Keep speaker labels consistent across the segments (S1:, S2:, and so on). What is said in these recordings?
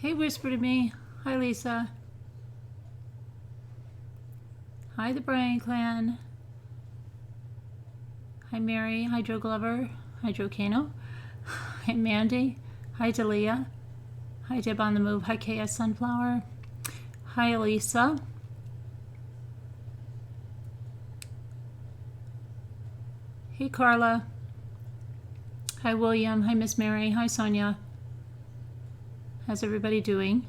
S1: Hey, Whisper to Me. Hi, Lisa. Hi, the Bryan Clan. Hi, Mary. Hi, Joe Glover. Hi, Joe Kano. Hi, Mandy. Hi, Dalia. Hi, Deb on the Move. Hi, KS Sunflower. Hi, Elisa. Hey, Carla. Hi, William. Hi, Miss Mary. Hi, Sonia. How's everybody doing?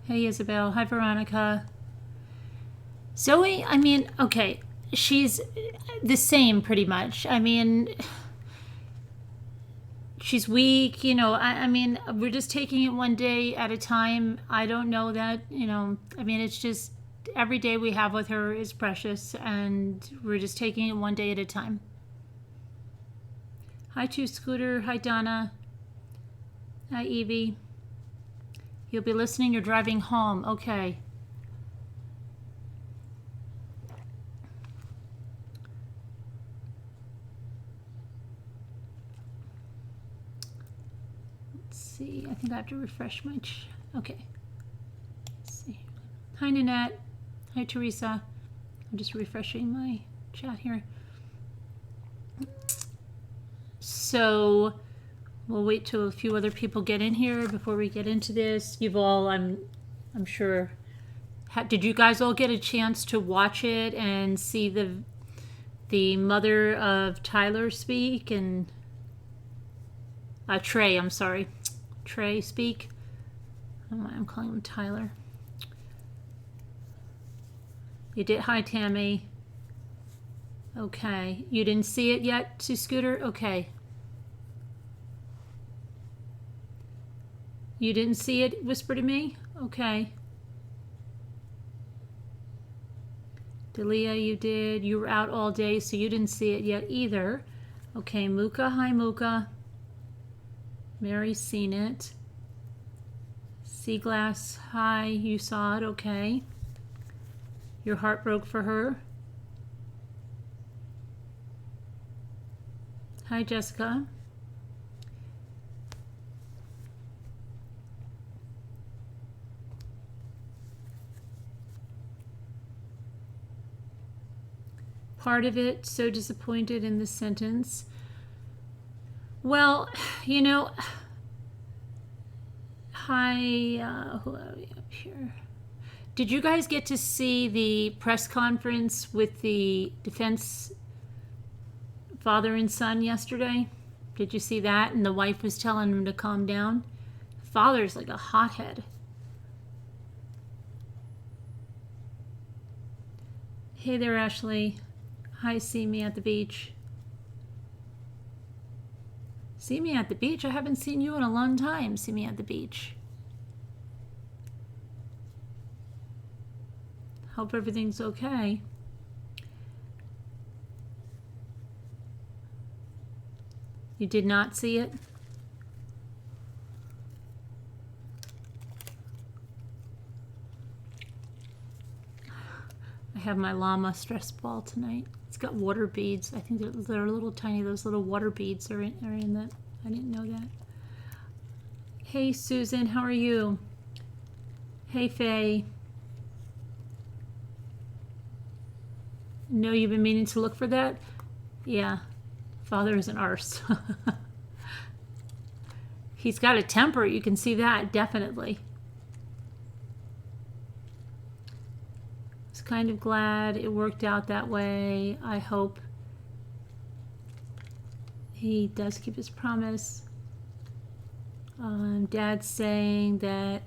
S1: Hey, Isabel. Hi, Veronica. Zoe, I mean, okay, she's the same pretty much. I mean, she's weak, I mean, we're just taking it one day at a time. I don't know that, I mean, it's just every day we have with her is precious, and we're just taking it one day at a time. Hi, Two Scooter. Hi, Donna. Hi, Evie. You'll be listening. You're driving home. Okay. Let's see. I think I have to refresh my... Okay. Let's see. Hi, Nanette. Hi, Teresa. I'm just refreshing my chat here. So we'll wait till a few other people get in here before we get into this. You've all, I'm sure, did you guys all get a chance to watch it and see the mother of Tyler speak and Trey? I'm sorry, Trey speak. I'm calling him Tyler. You did. Hi, Tammy. Okay, you didn't see it yet, Sue Scooter? Okay. You didn't see it, Whisper to Me? Okay. Delia, you did. You were out all day, so you didn't see it yet either. Okay, Mooka. Hi, Mooka. Mary's seen it. Seaglass. Hi, you saw it. Okay. Your heart broke for her. Hi, Jessica. Part of it, so disappointed in the sentence. Well, hi, who are we up here? Did you guys get to see the press conference with the defense father and son yesterday? Did you see that? And the wife was telling him to calm down. Father's like a hothead. Hey there, Ashley. Hi, see me at the beach. See me at the beach? I haven't seen you in a long time. See me at the beach. Hope everything's okay. You did not see it? I have my llama stress ball tonight. It's got water beads. I think they're little tiny. Those little water beads are in that. I didn't know that. Hey, Susan, how are you? Hey, Faye. No, you've been meaning to look for that? Yeah. Father is an arse. He's got a temper. You can see that, definitely. Kind of glad it worked out that way. I hope he does keep his promise. Dad's saying that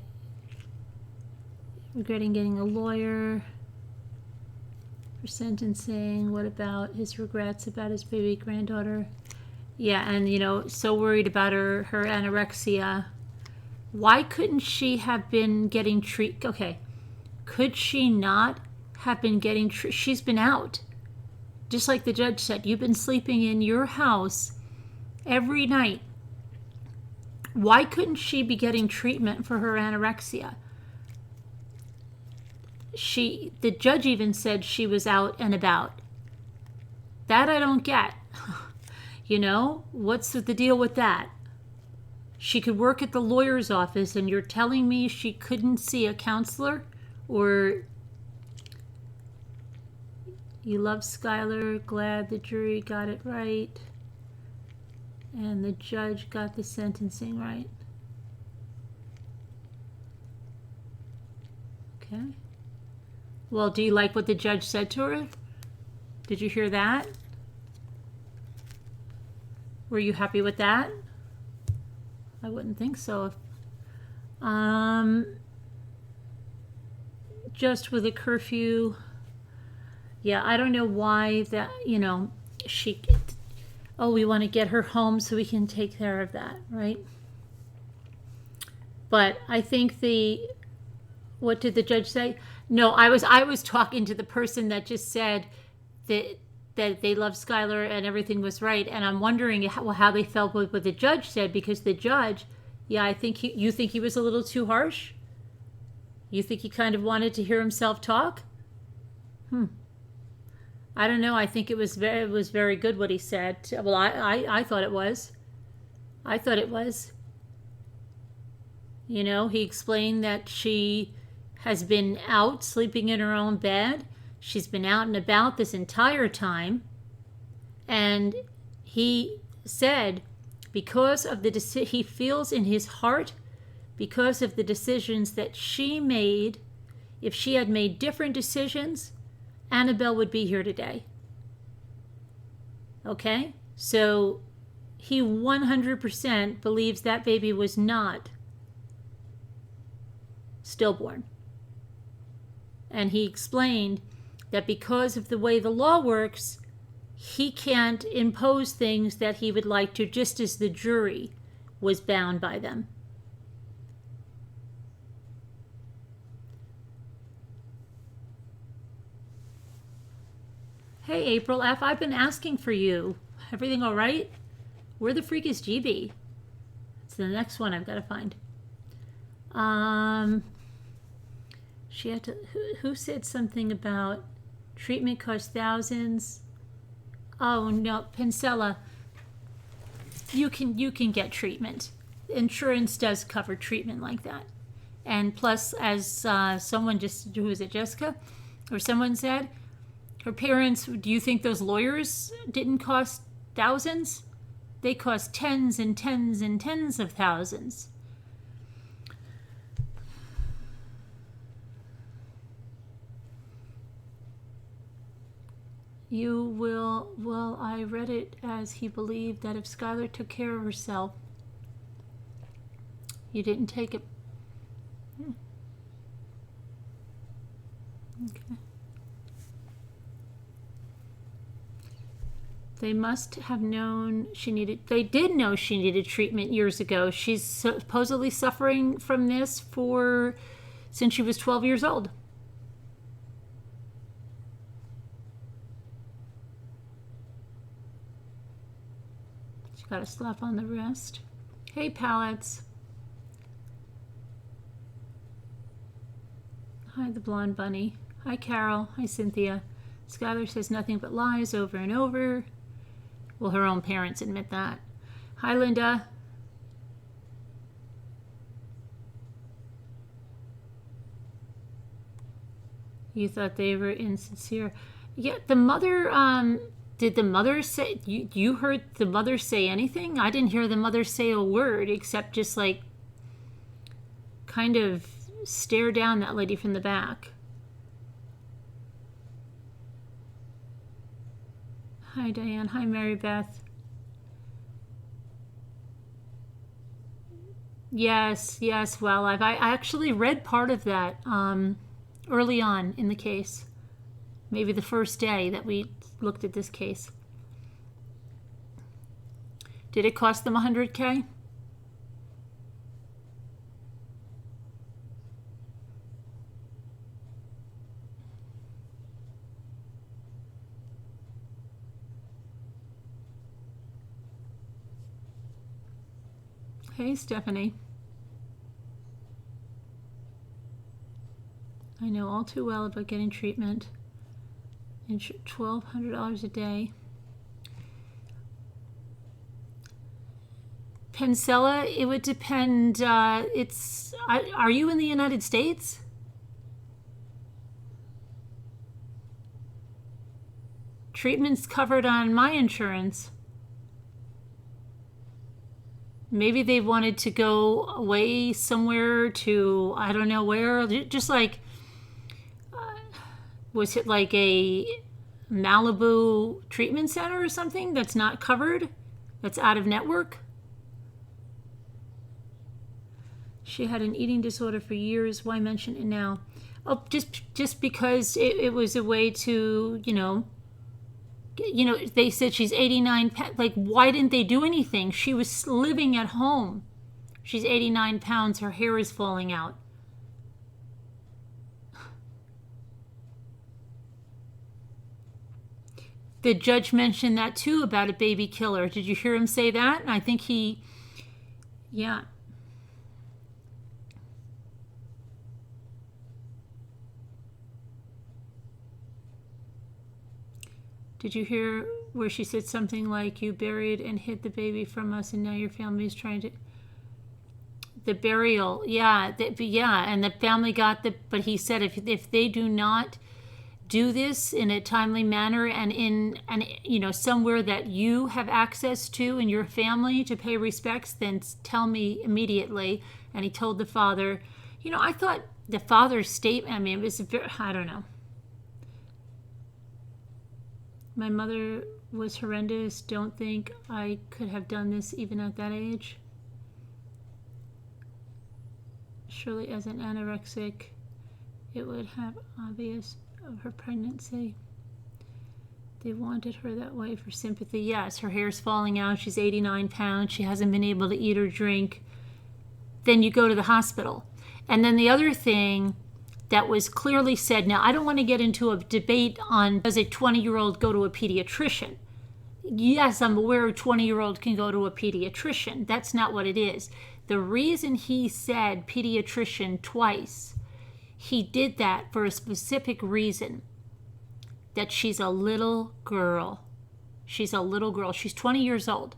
S1: regretting getting a lawyer for sentencing. What about his regrets about his baby granddaughter? Yeah, and so worried about her anorexia. Why couldn't she have been getting treated? Okay, could she not have been getting she's been out, just like the judge said. You've been sleeping in your house every night. Why couldn't she be getting treatment for her anorexia? The judge even said she was out and about. That I don't get. What's the deal with that? she could work at the lawyer's office, and you're telling me she couldn't see a counselor? Or you love Skylar, glad the jury got it right, and the judge got the sentencing right. Okay. Well, do you like what the judge said to her? Did you hear that? Were you happy with that? I wouldn't think so. Just with a curfew. Yeah, I don't know why that, we want to get her home so we can take care of that, right? But I think what did the judge say? No, I was talking to the person that just said that they loved Skylar and everything was right, and I'm wondering how they felt with what the judge said, because the judge, I think you think he was a little too harsh? You think he kind of wanted to hear himself talk? I don't know. I think it was very good what he said. Well, I thought it was. I thought it was. He explained that she has been out sleeping in her own bed. She's been out and about this entire time. And he said, because of he feels in his heart, because of the decisions that she made, if she had made different decisions, Annabelle would be here today. Okay? So he 100% believes that baby was not stillborn. And he explained that because of the way the law works, he can't impose things that he would like to, just as the jury was bound by them. Hey, April F., I've been asking for you. Everything all right? Where the freak is GB? It's the next one I've got to find. She had to. Who said something about treatment costs thousands? Oh no, Pincella. You can get treatment. Insurance does cover treatment like that, and plus, as someone just, who was it, Jessica, or someone said, her parents. Do you think those lawyers didn't cost thousands? They cost tens and tens and tens of thousands. You will, well, I read it as he believed that if Skylar took care of herself, you didn't take it. Okay. They must have known they did know she needed treatment years ago. She's supposedly suffering from this since she was 12 years old. Got a slap on the wrist. Hey, pallets. Hi, the blonde bunny. Hi, Carol. Hi, Cynthia. Skylar says nothing but lies over and over. Well, her own parents admit that. Hi, Linda. You thought they were insincere. Yeah, the mother, did the mother say, you heard the mother say anything? I didn't hear the mother say a word except just like kind of stare down that lady from the back. Hi, Diane. Hi, Mary Beth. Yes. Well, I actually read part of that early on in the case. Maybe the first day that we looked at this case. Did it cost them $100K? Hey, Stephanie. I know all too well about getting treatment. And $1,200 a day. Penicilla, it would depend. Are you in the United States? Treatment's covered on my insurance. Maybe they wanted to go away somewhere to, I don't know where, just like, was it like a Malibu treatment center or something that's not covered? That's out of network? She had an eating disorder for years. Why mention it now? Oh, just because it was a way to, they said she's 89. Like, why didn't they do anything? She was living at home. She's 89 pounds. Her hair is falling out. The judge mentioned that too about a baby killer. Did you hear him say that? I think yeah. Did you hear where she said something like, you buried and hid the baby from us and now your family is trying to... The burial, yeah, and the family got but he said if they do not do this in a timely manner and somewhere that you have access to in your family to pay respects, then tell me immediately. And he told the father, I thought the father's statement, it was I don't know. My mother was horrendous. Don't think I could have done this even at that age. Surely as an anorexic, it would have obvious of her pregnancy. They wanted her that way for sympathy. Yes, her hair's falling out. She's 89 pounds. She hasn't been able to eat or drink. Then you go to the hospital. And then the other thing that was clearly said, now I don't want to get into a debate on does a 20-year-old go to a pediatrician. Yes, I'm aware a 20-year-old can go to a pediatrician. That's not what it is. The reason he said pediatrician twice, he did that for a specific reason, that she's a little girl. She's a little girl. She's 20 years old.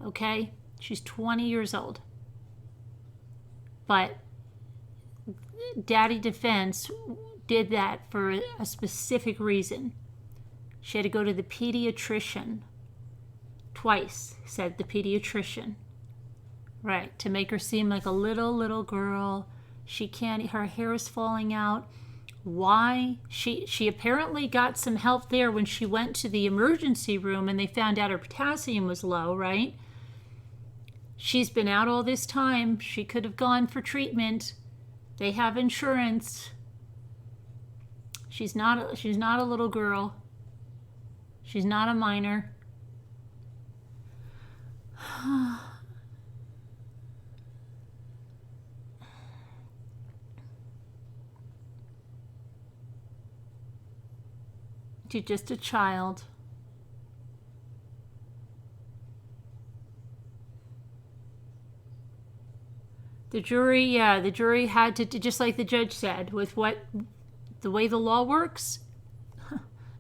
S1: Okay? She's 20 years old. But Daddy Defense did that for a specific reason. She had to go to the pediatrician twice, said the pediatrician. Right, to make her seem like a little girl. She can't, her hair is falling out. Why? She apparently got some help there when she went to the emergency room and they found out her potassium was low, right? She's been out all this time. She could have gone for treatment. They have insurance. She's not a little girl. She's not a minor. She's just a child. The jury had to, just like the judge said, with the way the law works,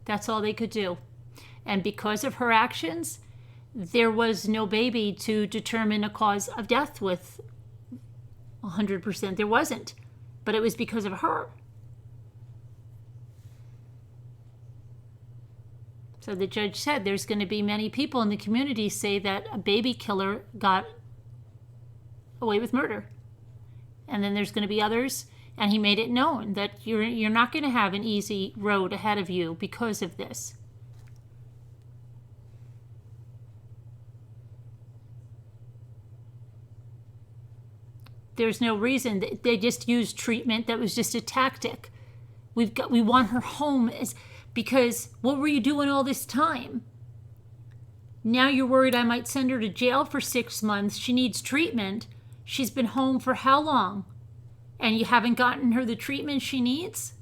S1: that's all they could do. And because of her actions, there was no baby to determine a cause of death with 100%. There wasn't. But it was because of her. So the judge said there's going to be many people in the community say that a baby killer got away with murder. And then there's going to be others, and he made it known that you're not going to have an easy road ahead of you because of this. There's no reason. They just used treatment that was just a tactic. We want her home because what were you doing all this time? Now you're worried I might send her to jail for 6 months. She needs treatment. She's been home for how long? And you haven't gotten her the treatment she needs?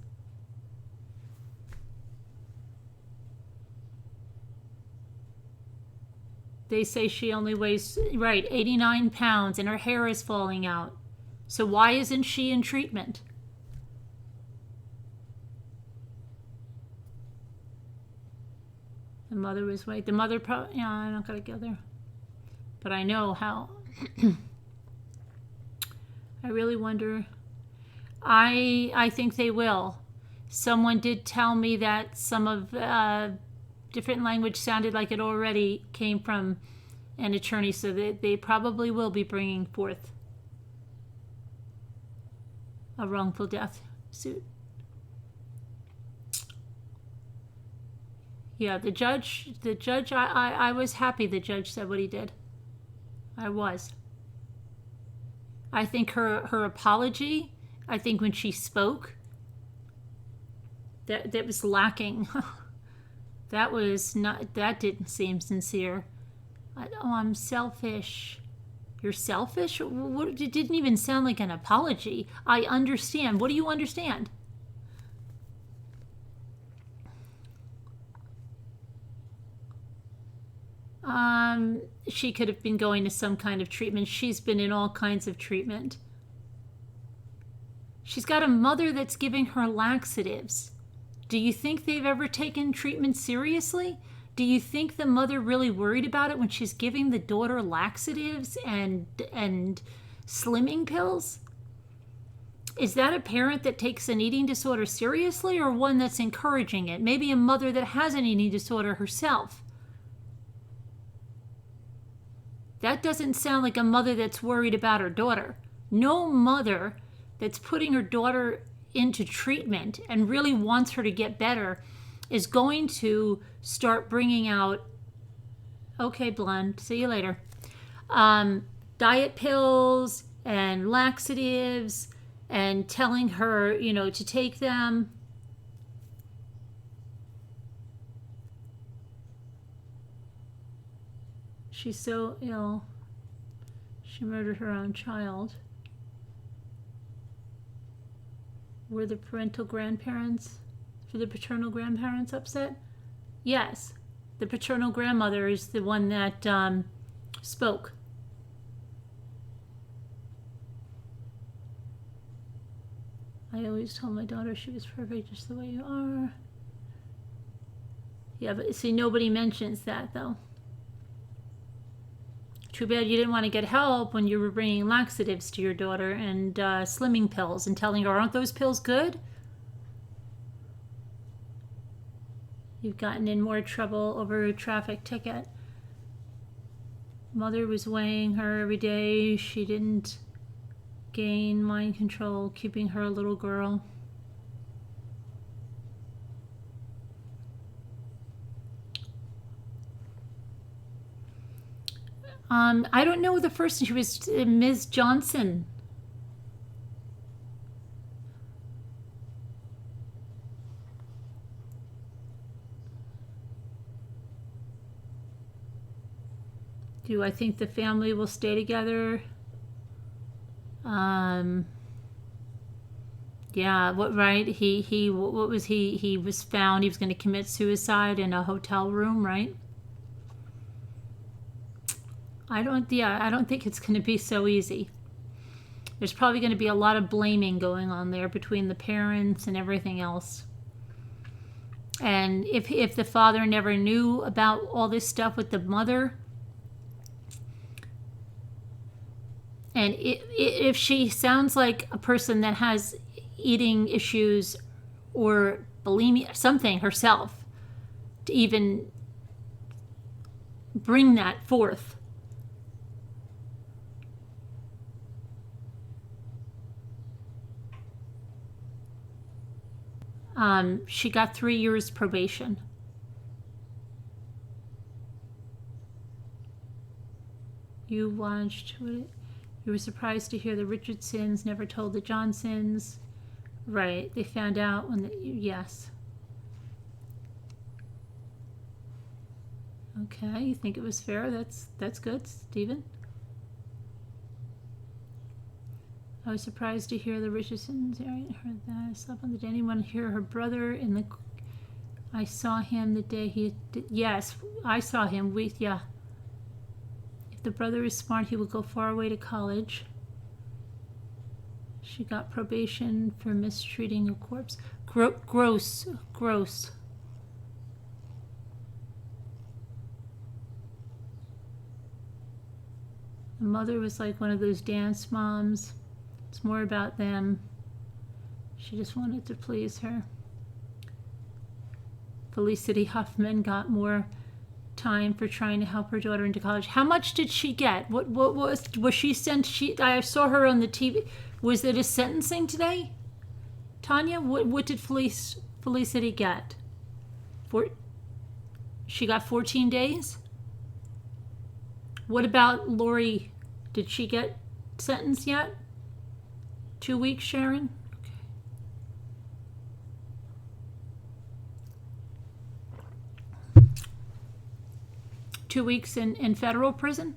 S1: They say she only weighs, 89 pounds and her hair is falling out. So why isn't she in treatment? The mother was I'm not going to go there. But I know how. I really wonder. I think they will. Someone did tell me that some of different language sounded like it already came from an attorney, so they probably will be bringing forth a wrongful death suit. Yeah, the judge, I was happy the judge said what he did. I was. I think her apology, I think when she spoke, that was lacking. That didn't seem sincere. I'm selfish. You're selfish? It didn't even sound like an apology. I understand. What do you understand? She could have been going to some kind of treatment. She's been in all kinds of treatment. She's got a mother that's giving her laxatives. Do you think they've ever taken treatment seriously? Do you think the mother really worried about it when she's giving the daughter laxatives and slimming pills? Is that a parent that takes an eating disorder seriously, or one that's encouraging it? Maybe a mother that has an eating disorder herself. That doesn't sound like a mother that's worried about her daughter. No mother that's putting her daughter into treatment and really wants her to get better is going to start bringing out, okay, blonde, see you later, diet pills and laxatives and telling her, to take them. She's so ill. She murdered her own child. Were the paternal grandparents upset? Yes. The paternal grandmother is the one that spoke. I always told my daughter she was perfect just the way you are. Yeah, but see, nobody mentions that, though. Too bad you didn't want to get help when you were bringing laxatives to your daughter and slimming pills and telling her, aren't those pills good? You've gotten in more trouble over a traffic ticket. Mother was weighing her every day. She didn't gain mind control, keeping her a little girl. I don't know the first name. She was Ms. Johnson. Do I think the family will stay together? Yeah, right? What was he? He was found. He was going to commit suicide in a hotel room, right? I don't think it's going to be so easy. There's probably going to be a lot of blaming going on there between the parents and everything else. And if the father never knew about all this stuff with the mother, and if she sounds like a person that has eating issues or bulimia, something herself, to even bring that forth. She got 3 years probation. You were surprised to hear the Richardsons never told the Johnsons. Right, they found out yes. Okay, you think it was fair? That's good, Stephen. I was surprised to hear the Richardsons. I heard that. I slept on the day. Anyone hear her brother I saw him the day he did. Yes, I saw him. Yeah. If the brother is smart, he will go far away to college. She got probation for mistreating a corpse. Gross. The mother was like one of those dance moms. It's more about them. She just wanted to please her. Felicity Huffman got more time for trying to help her daughter into college. How much did she get? What was she sent? I saw her on the TV. Was it a sentencing today? Tanya, what did Felicity get? She got 14 days? What about Lori? Did she get sentenced yet? 2 weeks, Sharon? Okay. 2 weeks in federal prison?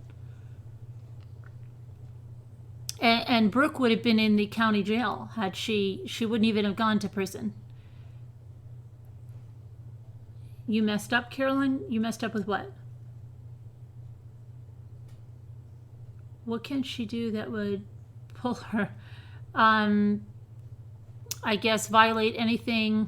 S1: And Brooke would have been in the county jail had she wouldn't even have gone to prison. You messed up, Carolyn? You messed up with what? What can she do that would pull her? I guess violate anything.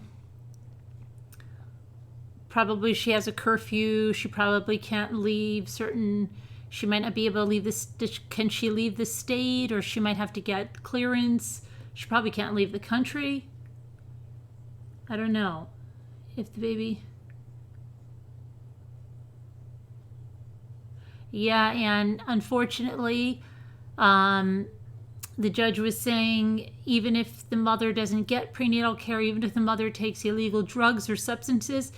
S1: Probably she has a curfew. She probably can't leave certain... She might not be able to leave this. Can she leave the state, or she might have to get clearance? She probably can't leave the country. I don't know. If the baby... Yeah, and unfortunately, the judge was saying even if the mother doesn't get prenatal care, even if the mother takes illegal drugs or substances,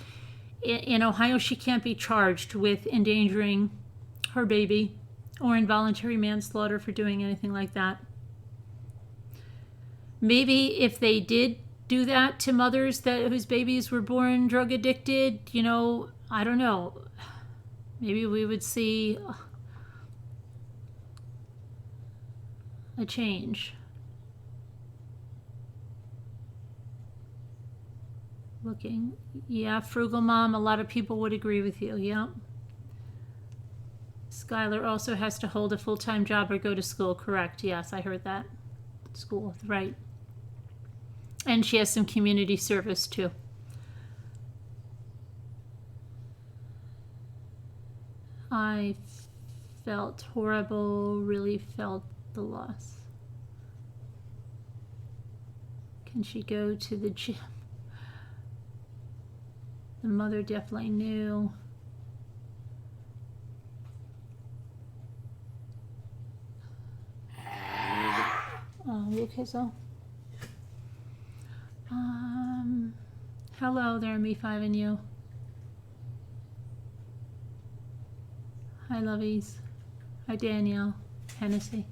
S1: in Ohio she can't be charged with endangering her baby or involuntary manslaughter for doing anything like that. Maybe if they did do that to mothers whose babies were born drug addicted, I don't know. Maybe we would see a change. Looking, yeah, frugal mom, a lot of people would agree with you, yeah. Skylar also has to hold a full-time job or go to school, correct? Yes, I heard that. School, right. And she has some community service too. I felt horrible, really felt the loss. Can she go to the gym? The mother definitely knew. Oh, you okay, so? Hello there, me five and you. Hi, lovies. Hi, Danielle. Hennessy.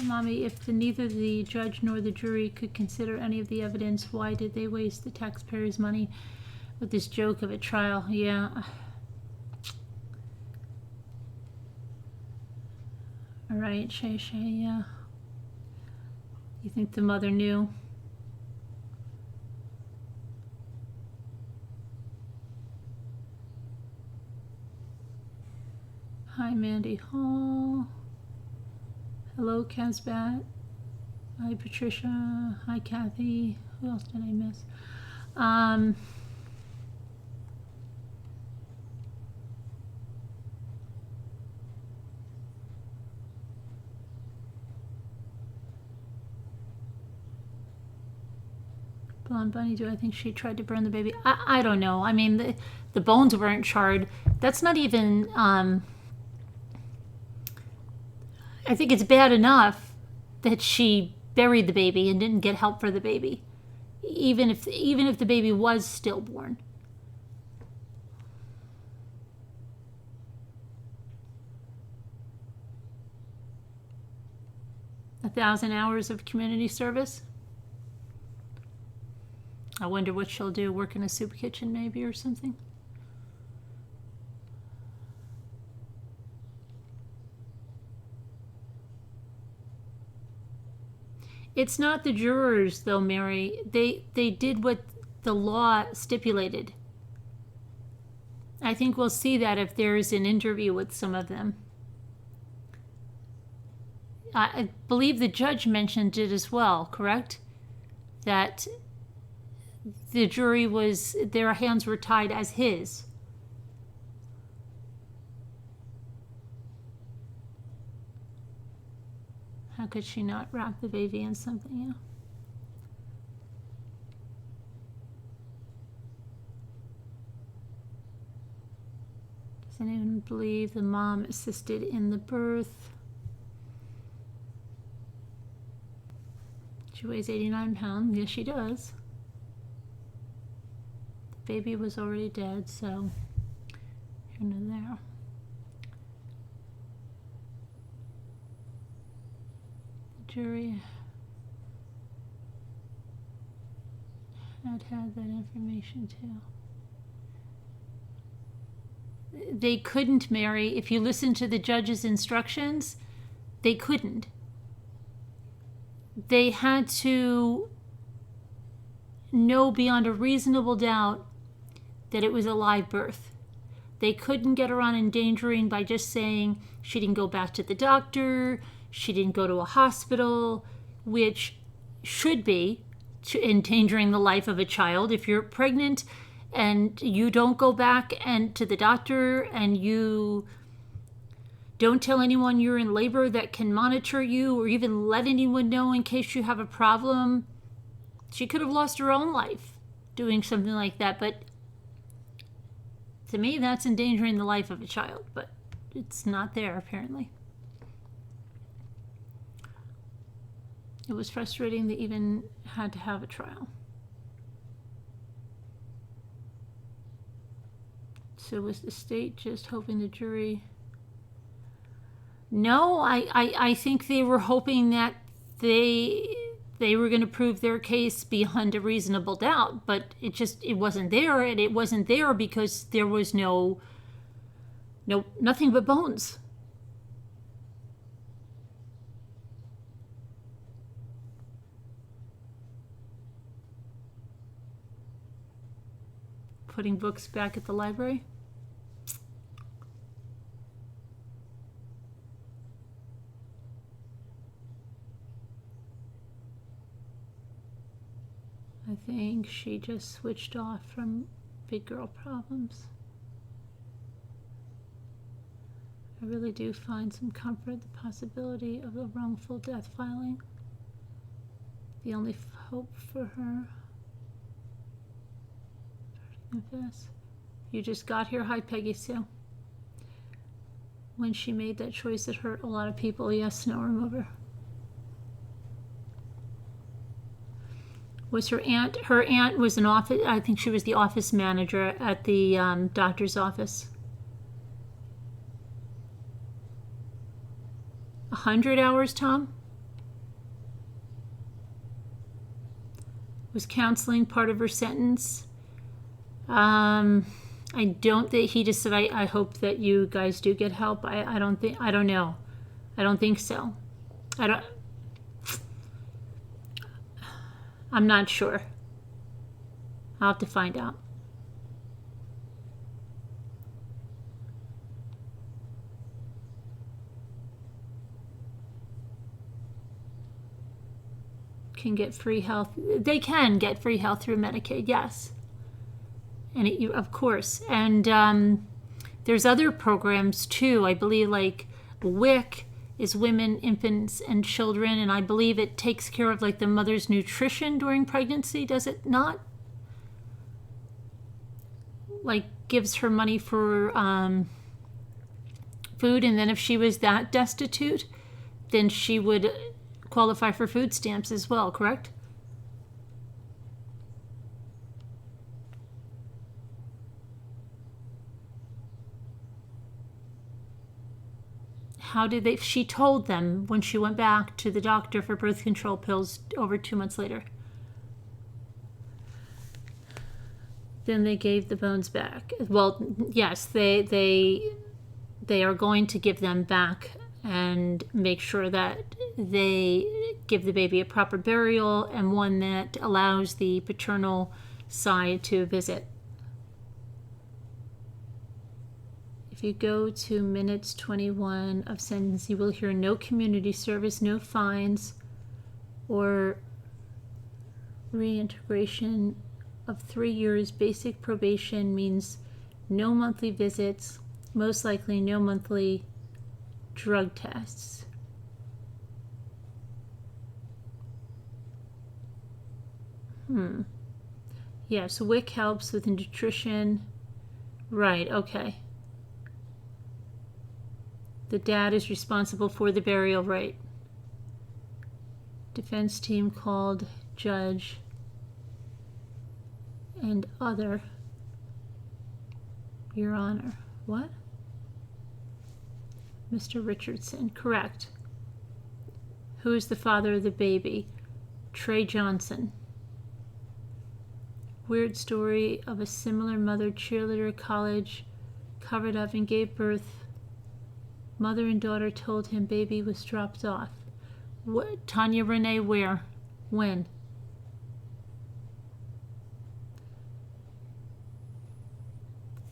S1: Mommy, if neither the judge nor the jury could consider any of the evidence, why did they waste the taxpayers' money with this joke of a trial? Yeah. All right, Shay, yeah. You think the mother knew? Hi, Mandy Hall. Hello, Casbat. Hi, Patricia. Hi, Kathy. Who else did I miss? Blonde Bunny, do I think she tried to burn the baby? I don't know. I mean, the bones weren't charred. That's not even... I think it's bad enough that she buried the baby and didn't get help for the baby, even if the baby was stillborn. $1,000 hours of community service. I wonder what she'll do. Work in a soup kitchen, maybe, or something. It's not the jurors, though, Mary. They did what the law stipulated. I think we'll see that if there's an interview with some of them. I believe the judge mentioned it as well, correct? That the jury their hands were tied as his. could she not wrap the baby in something? Yeah. Does anyone believe the mom assisted in the birth? She weighs 89 pounds. Yes, she does. The baby was already dead, so here and there. The jury had that information too. They couldn't, Mary. If you listen to the judge's instructions, they couldn't. They had to know beyond a reasonable doubt that it was a live birth. They couldn't get around endangering by just saying she didn't go back to the doctor, she didn't go to a hospital, which should be endangering the life of a child. If you're pregnant and you don't go back and to the doctor and you don't tell anyone you're in labor that can monitor you or even let anyone know in case you have a problem, she could have lost her own life doing something like that. But to me, that's endangering the life of a child, but it's not there apparently. It was frustrating they even had to have a trial. So was the state just hoping the jury? No, I think they were hoping that they were going to prove their case beyond a reasonable doubt, but it wasn't there, and it wasn't there because there was nothing but bones. Putting books back at the library. I think she just switched off from big girl problems. I really do find some comfort in the possibility of a wrongful death filing. The only hope for her. Confess. You just got here. Hi, Peggy Sue. When she made that choice, it hurt a lot of people. Yes, snow remover. Was her aunt? Her aunt was an office. I think she was the office manager at the doctor's office. 100 hours, Tom? Was counseling part of her sentence? I don't think he just said, I hope that you guys do get help. I don't know. I don't think so. I'm not sure. I'll have to find out. Can get free health. They can get free health through Medicaid, yes. And of course. And there's other programs too. I believe like WIC is Women, Infants, and Children. And I believe it takes care of like the mother's nutrition during pregnancy, does it not? Like gives her money for food. And then if she was that destitute, then she would qualify for food stamps as well, correct? How did they? She told them when she went back to the doctor for birth control pills over 2 months later. Then they gave the bones back. Well, yes, they are going to give them back and make sure that they give the baby a proper burial and one that allows the paternal side to visit. If you go to minutes 21 of sentence, you will hear no community service, no fines, or reintegration of 3 years. Basic probation means no monthly visits, most likely no monthly drug tests. Yeah, so WIC helps with nutrition. Right, okay. The dad is responsible for the burial, right? Defense team called judge and other. Your Honor. What? Mr. Richardson. Correct. Who is the father of the baby? Trey Johnson. Weird story of a similar mother, cheerleader, college, covered up and gave birth. Mother and daughter told him baby was dropped off. What? Tanya Renee, where? When?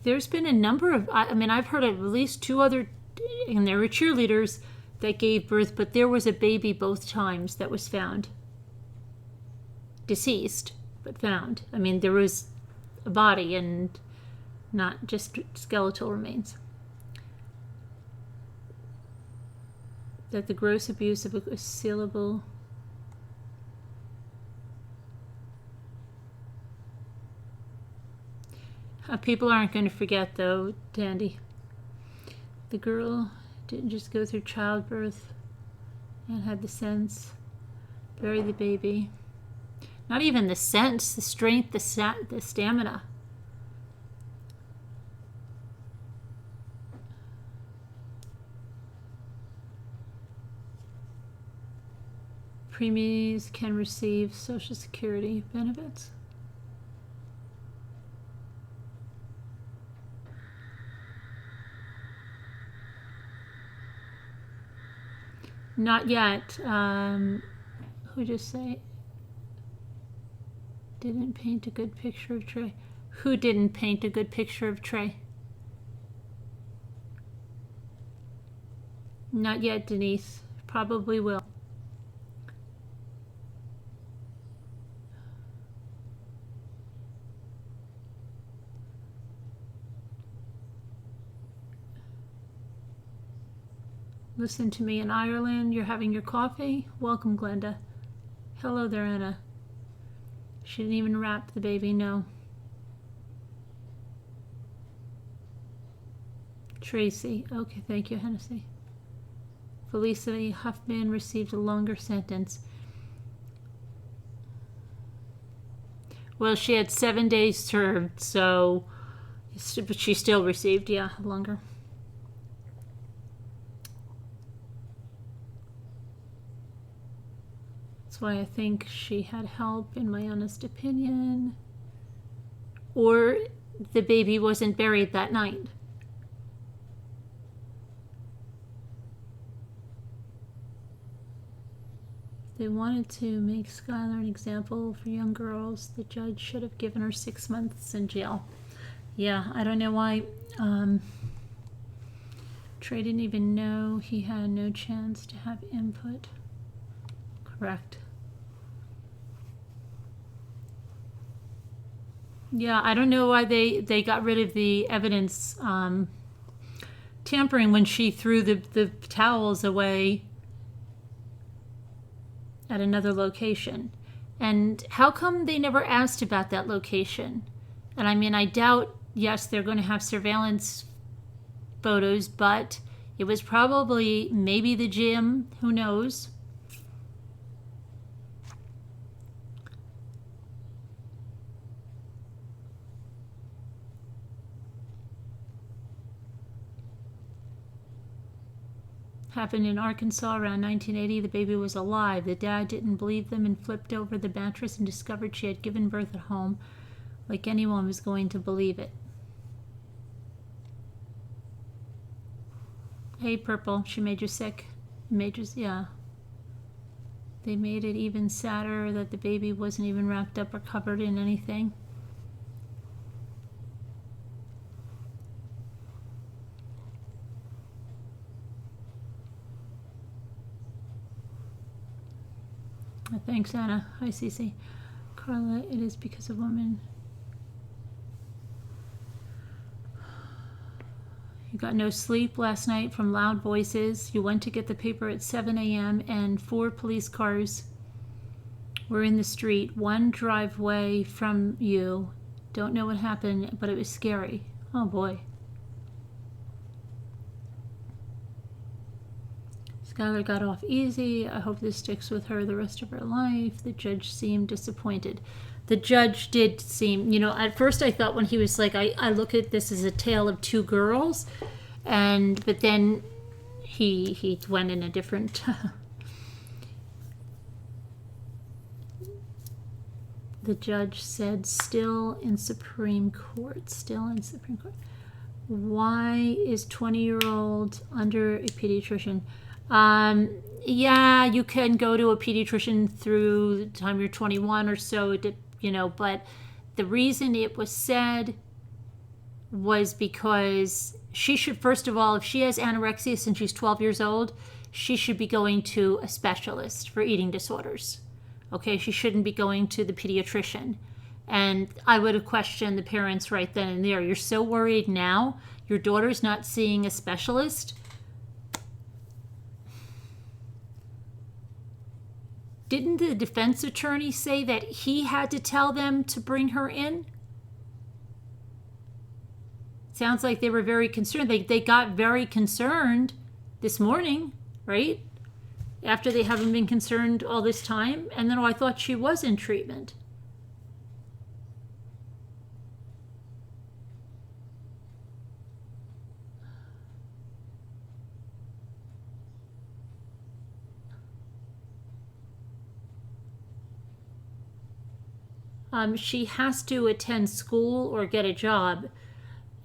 S1: There's been a number of, I mean, I've heard of at least 2 other, and there were cheerleaders that gave birth, but there was a baby both times that was found. Deceased, but found. I mean, there was a body and not just skeletal remains. That the gross abuse of a sealable. People aren't going to forget, though, Dandy. The girl didn't just go through childbirth and had the sense, bury the baby. Not even the sense, the strength, the stamina. Preemies can receive Social Security benefits. Not yet. Who just say? Didn't paint a good picture of Trey. Who didn't paint a good picture of Trey? Not yet, Denise. Probably will. Listen to me in Ireland. You're having your coffee? Welcome, Glenda. Hello there, Anna. She didn't even wrap the baby, no. Tracy. Okay, thank you, Hennessy. Felicity Huffman received a longer sentence. Well, she had 7 days served, so, but she still received, yeah, longer. That's why I think she had help, in my honest opinion. Or the baby wasn't buried that night. They wanted to make Skylar an example for young girls. The judge should have given her 6 months in jail. Yeah, I don't know why. Trey didn't even know he had no chance to have input. Correct. Yeah, I don't know why they got rid of the evidence tampering when she threw the towels away at another location. And how come they never asked about that location? And I mean, I doubt, yes, they're going to have surveillance photos, but it was probably maybe the gym, who knows? Happened in Arkansas around 1980. The baby was alive. The dad didn't believe them and flipped over the mattress and discovered she had given birth at home, like anyone was going to believe it. Hey, Purple, she made you sick. Yeah. They made it even sadder that the baby wasn't even wrapped up or covered in anything. Thanks, Anna. Hi, Cece. Carla, it is because of women. You got no sleep last night from loud voices. You went to get the paper at 7 a.m. and 4 police cars We're in the street, one driveway from you. Don't know what happened, but it was scary. Oh boy. Skylar got off easy. I hope this sticks with her the rest of her life. The judge seemed disappointed. The judge did seem, at first I thought when he was like, I look at this as a tale of two girls, but then he went in a different. The judge said, still in Supreme Court. Why is 20-year-old under a pediatrician? Yeah, you can go to a pediatrician through the time you're 21 or so, but the reason it was said was because she should, first of all, if she has anorexia since she's 12 years old, she should be going to a specialist for eating disorders. Okay, she shouldn't be going to the pediatrician. And I would have questioned the parents right then and there. You're so worried now, your daughter's not seeing a specialist. Didn't the defense attorney say that he had to tell them to bring her in? Sounds like they were very concerned. They got very concerned this morning, right? After they haven't been concerned all this time. And then, I thought she was in treatment. She has to attend school or get a job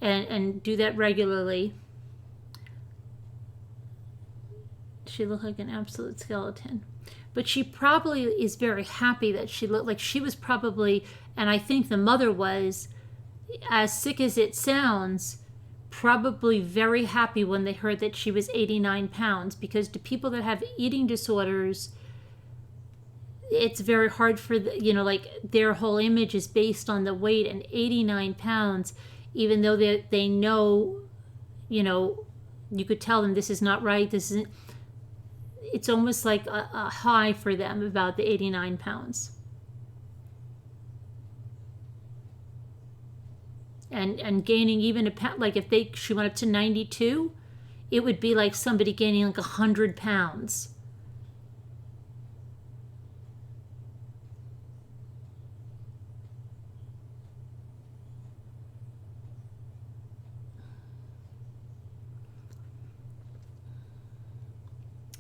S1: and do that regularly. She looked like an absolute skeleton. But she probably is very happy that she looked like she was probably, and I think the mother was, as sick as it sounds, probably very happy when they heard that she was 89 pounds. Because to people that have eating disorders, it's very hard for their whole image is based on the weight, and 89 pounds, even though they know, you could tell them this is not right, this isn't, it's almost like a high for them about the 89 pounds. And gaining even a pound, like if she went up to 92, it would be like somebody gaining like 100 pounds.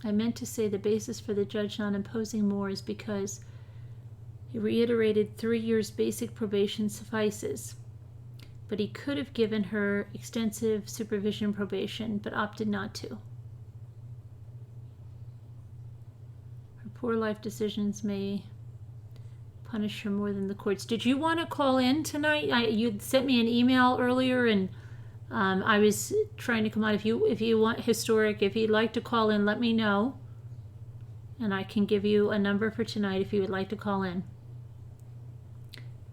S1: I meant to say the basis for the judge not imposing more is because he reiterated 3 years basic probation suffices. But he could have given her extensive supervision probation, but opted not to. Her poor life decisions may punish her more than the courts. Did you want to call in tonight? You sent me an email earlier, and I was trying to come on. If you want historic, if you'd like to call in, let me know, and I can give you a number for tonight if you would like to call in.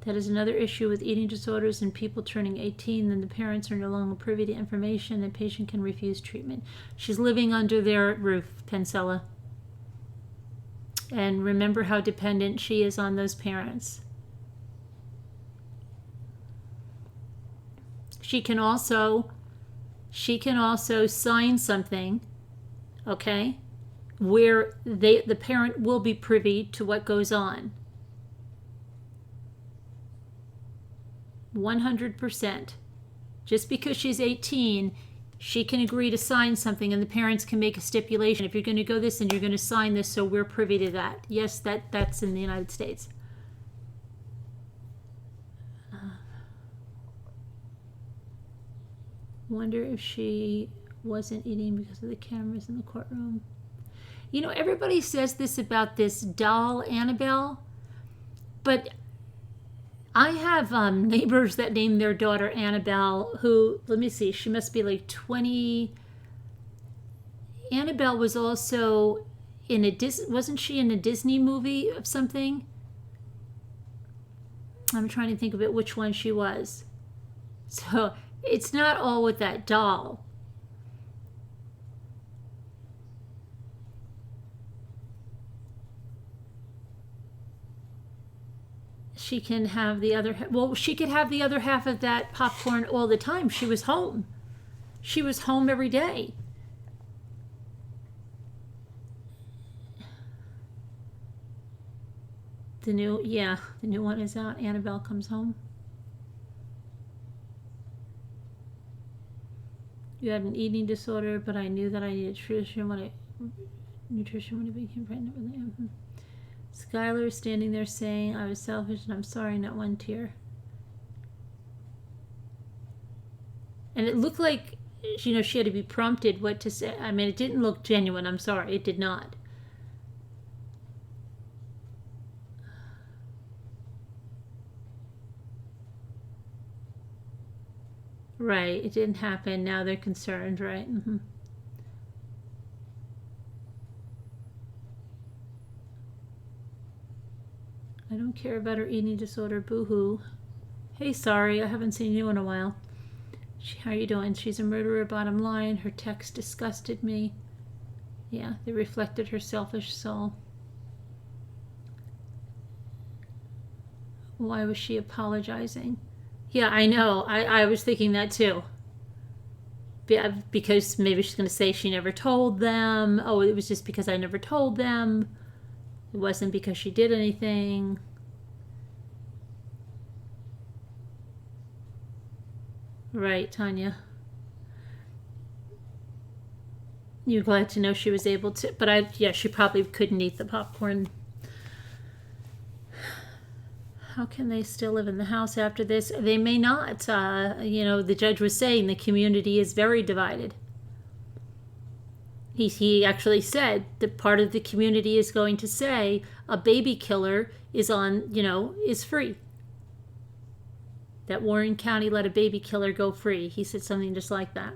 S1: That is another issue with eating disorders and people turning 18. Then the parents are no longer privy to information, and the patient can refuse treatment. She's living under their roof, Pencilla. And remember how dependent she is on those parents. She can also sign something, okay, where the parent will be privy to what goes on. 100%. Just because she's 18, she can agree to sign something, and the parents can make a stipulation. If you're going to go this, and you're going to sign this, so we're privy to that. Yes, that's in the United States. Wonder if she wasn't eating because of the cameras in the courtroom. Everybody says this about this doll, Annabelle, but I have neighbors that name their daughter Annabelle, who, let me see, she must be like 20. Annabelle was also in wasn't she in a Disney movie of something? I'm trying to think of it, which one she was. So it's not all with that doll. she can have the other. Well, she could have the other half of that popcorn all the time. She was home. She was home every day. The new one is out. Annabelle Comes Home. You had an eating disorder, but I knew that I needed nutrition when I became pregnant with him. Skylar is standing there saying, I was selfish and I'm sorry, not one tear. And it looked like, she had to be prompted what to say. I mean, it didn't look genuine. I'm sorry. It did not. Right. It didn't happen. Now they're concerned, right? Mm-hmm. I don't care about her eating disorder. Boo-hoo. Hey, sorry. I haven't seen you in a while. How are you doing? She's a murderer, bottom line. Her text disgusted me. Yeah, they reflected her selfish soul. Why was she apologizing? Yeah, I know. I was thinking that too. Because maybe she's going to say she never told them. Oh, it was just because I never told them. It wasn't because she did anything. Right, Tanya. You're glad to know she was able to. But she probably couldn't eat the popcorn. How can they still live in the house after this? They may not. The judge was saying the community is very divided. He actually said that part of the community is going to say a baby killer is free. That Warren County let a baby killer go free. He said something just like that.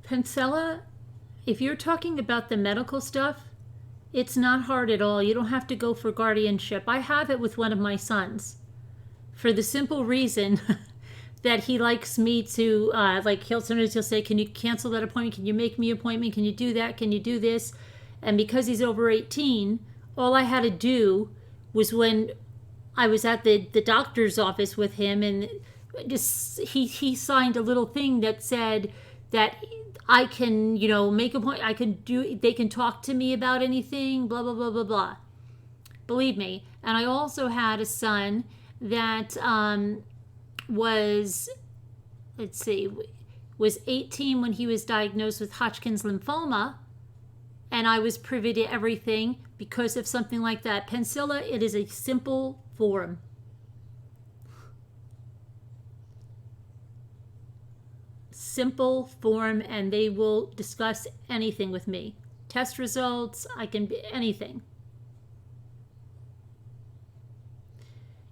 S1: Pencilla, if you're talking about the medical stuff, it's not hard at all. You don't have to go for guardianship. I have it with one of my sons for the simple reason that he likes me to, he'll say, can you cancel that appointment? Can you make me an appointment? Can you do that? Can you do this? And because he's over 18, all I had to do was when I was at the doctor's office with him, and just he signed a little thing that said that I can, make a point. They can talk to me about anything, blah, blah, blah, blah, blah. Believe me. And I also had a son that was 18 when he was diagnosed with Hodgkin's lymphoma. And I was privy to everything because of something like that. Pencilla, it is a simple form. Simple form, and they will discuss anything with me. Test results, anything.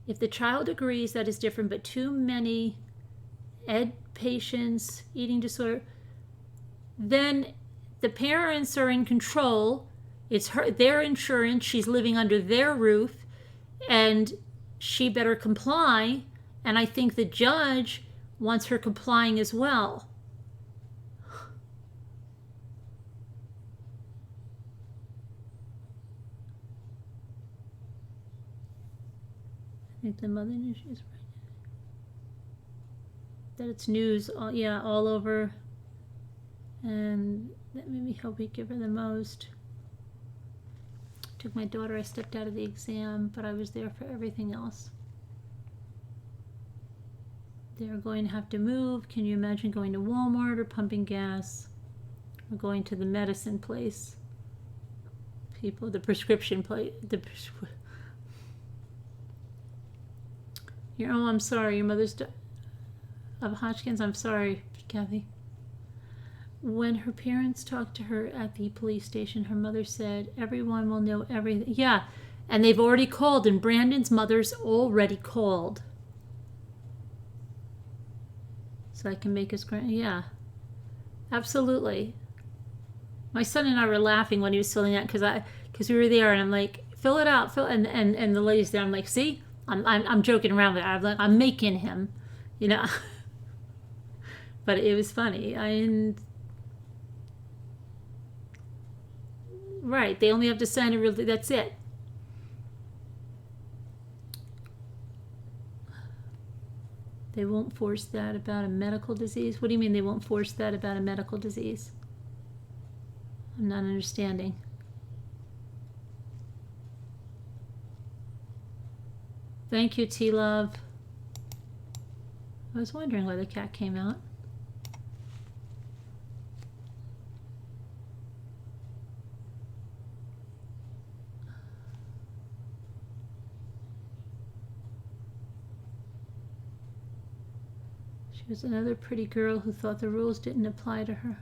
S1: If the child agrees that is different, but too many ed patients, eating disorder, then the parents are in control. It's their insurance. She's living under their roof, and she better comply. And I think the judge wants her complying as well. I think the mother knew she was pregnant. That it's news, all over. And that made me hope he'd give her the most. Took my daughter, I stepped out of the exam, but I was there for everything else. They're going to have to move. Can you imagine going to Walmart or pumping gas? Or going to the medicine place? The prescription place. I'm sorry. Your mother's of Hodgkin's. I'm sorry, Kathy. When her parents talked to her at the police station, her mother said, everyone will know everything. Yeah, and they've already called, and Brandon's mother's already called. So I can make his yeah, absolutely. My son and I were laughing when he was filling out because we were there, and I'm like, fill it out, and the lady's there. I'm like, see, I'm joking around with it. I'm making him, you know. But it was funny. Right, they only have to sign a real. That's it. They won't force that about a medical disease. What do you mean they won't force that about a medical disease? I'm not understanding. Thank you, T-Love. I was wondering why the cat came out. She was another pretty girl who thought the rules didn't apply to her.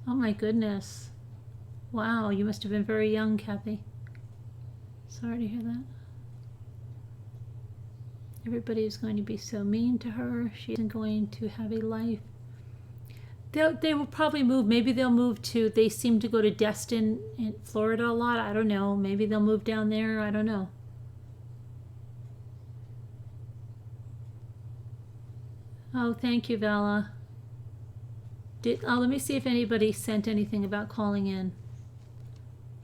S1: Oh my goodness. Wow, you must have been very young, Kathy. Sorry to hear that. Everybody is going to be so mean to her. She isn't going to have a life. They will probably move. Maybe they'll move to, they seem to go to Destin in Florida a lot. I don't know. Maybe they'll move down there. I don't know. Oh, thank you, Vala. Let me see if anybody sent anything about calling in.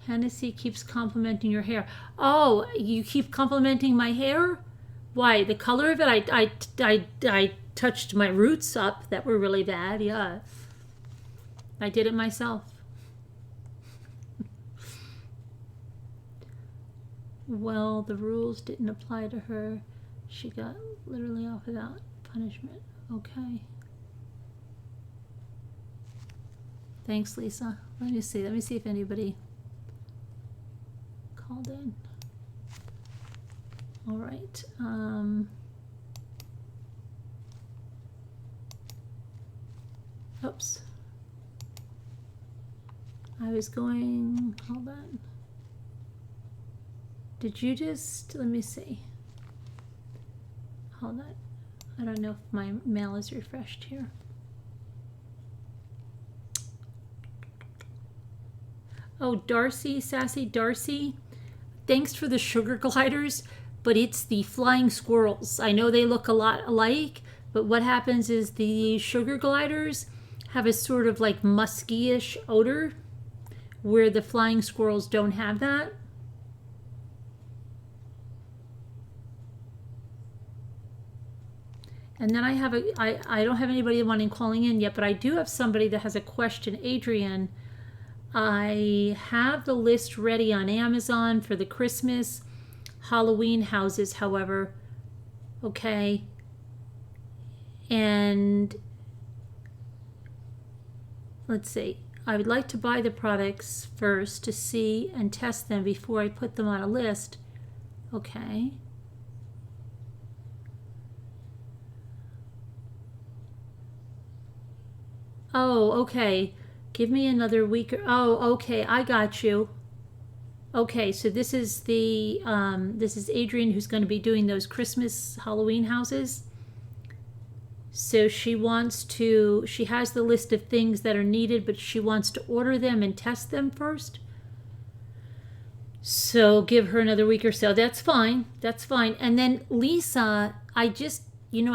S1: Hennessy keeps complimenting your hair. Oh, you keep complimenting my hair? Why? The color of it? I touched my roots up that were really bad. Yeah. I did it myself. Well, the rules didn't apply to her. She got literally off without punishment. Okay. Thanks, Lisa. Let me see. Let me see if anybody called in. All right. Oops. I was going, hold on. Did you just, let me see. Hold on. I don't know if my mail is refreshed here. Oh, Darcy, Sassy Darcy. Thanks for the sugar gliders, but it's the flying squirrels. I know they look a lot alike, but what happens is the sugar gliders have a sort of like musky-ish odor, where the flying squirrels don't have that. And then I don't have anybody wanting calling in yet, but I do have somebody that has a question. Adrian, I have the list ready on Amazon for the Christmas Halloween houses, however. Okay. And let's see. I would like to buy the products first to see and test them before I put them on a list. Okay. Oh, okay. Give me another week. Oh, okay. I got you. Okay, so this is Adrian, who's going to be doing those Christmas Halloween houses. So she has the list of things that are needed, but she wants to order them and test them first. So give her another week or so. That's fine. That's fine. And then Lisa, I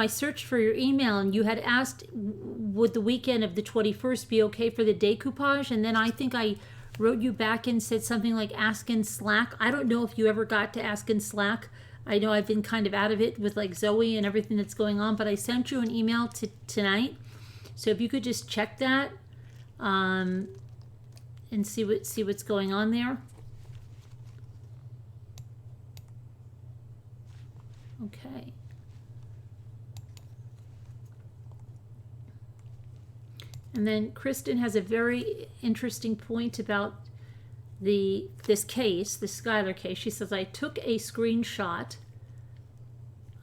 S1: searched for your email and you had asked, would the weekend of the 21st be okay for the decoupage? And then I think I wrote you back and said something like ask in Slack. I don't know if you ever got to ask in Slack. I know I've been kind of out of it with like Zoe and everything that's going on, but I sent you an email tonight. So if you could just check that and see what's going on there. Okay. And then Kristen has a very interesting point about this case, the Skylar case. She says, I took a screenshot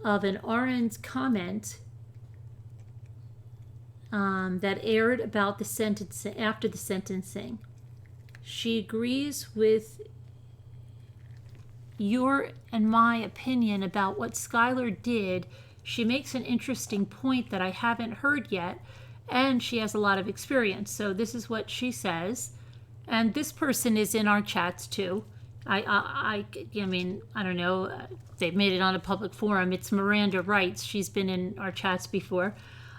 S1: of an RN's comment that aired about the sentence after the sentencing. She agrees with your and my opinion about what Skylar did. She makes an interesting point that I haven't heard yet, and she has a lot of experience. So this is what she says. And this person is in our chats too. I mean, I don't know. They've made it on a public forum. It's Miranda Wrights. She's been in our chats before.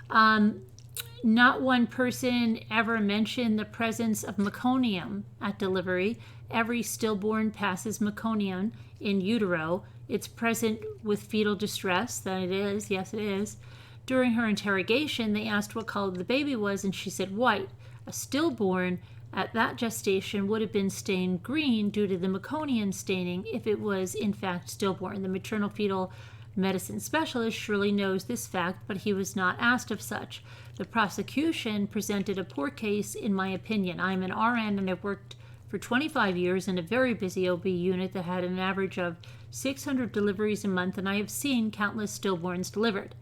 S1: Not one person ever mentioned the presence of meconium at delivery. Every stillborn passes meconium in utero. It's present with fetal distress. That it is. Yes, it is. During her interrogation, they asked what color the baby was, and she said white. A stillborn at that gestation would have been stained green due to the meconium staining if it was in fact stillborn. The maternal fetal medicine specialist surely knows this fact, but he was not asked of such. The prosecution presented a poor case, in my opinion. I'm an RN and I've worked for 25 years in a very busy OB unit that had an average of 600 deliveries a month, and I have seen countless stillborns delivered.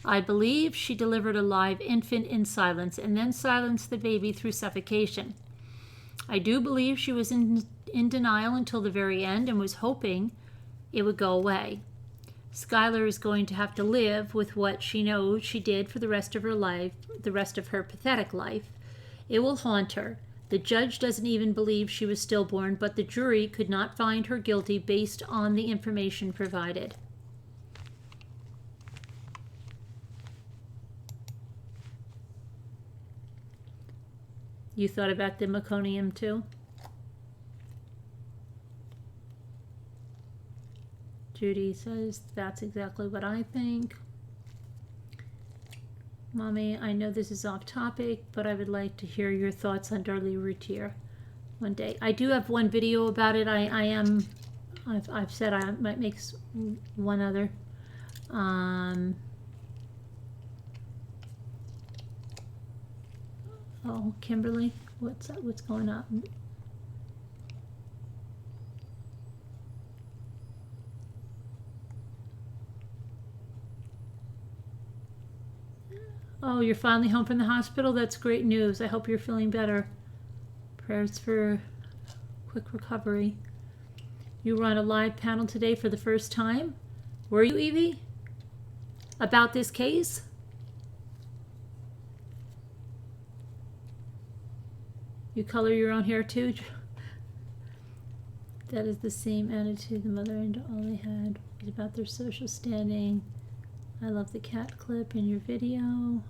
S1: I believe she delivered a live infant in silence and then silenced the baby through suffocation. I do believe she was in denial until the very end and was hoping it would go away. Skylar is going to have to live with what she knows she did for the rest of her life, the rest of her pathetic life. It will haunt her. The judge doesn't even believe she was stillborn, but the jury could not find her guilty based on the information provided. You thought about the meconium too? Judy says, that's exactly what I think. Mommy, I know this is off topic, but I would like to hear your thoughts on Darlie Routier one day. I do have one video about it. I've said I might make one other. Oh, Kimberly, what's going on? Oh, you're finally home from the hospital? That's great news. I hope you're feeling better. Prayers for quick recovery. You were on a live panel today for the first time. Were you, Evie? About this case? You color your own hair too? That is the same attitude the mother and all they had was about their social standing. I love the cat clip in your video.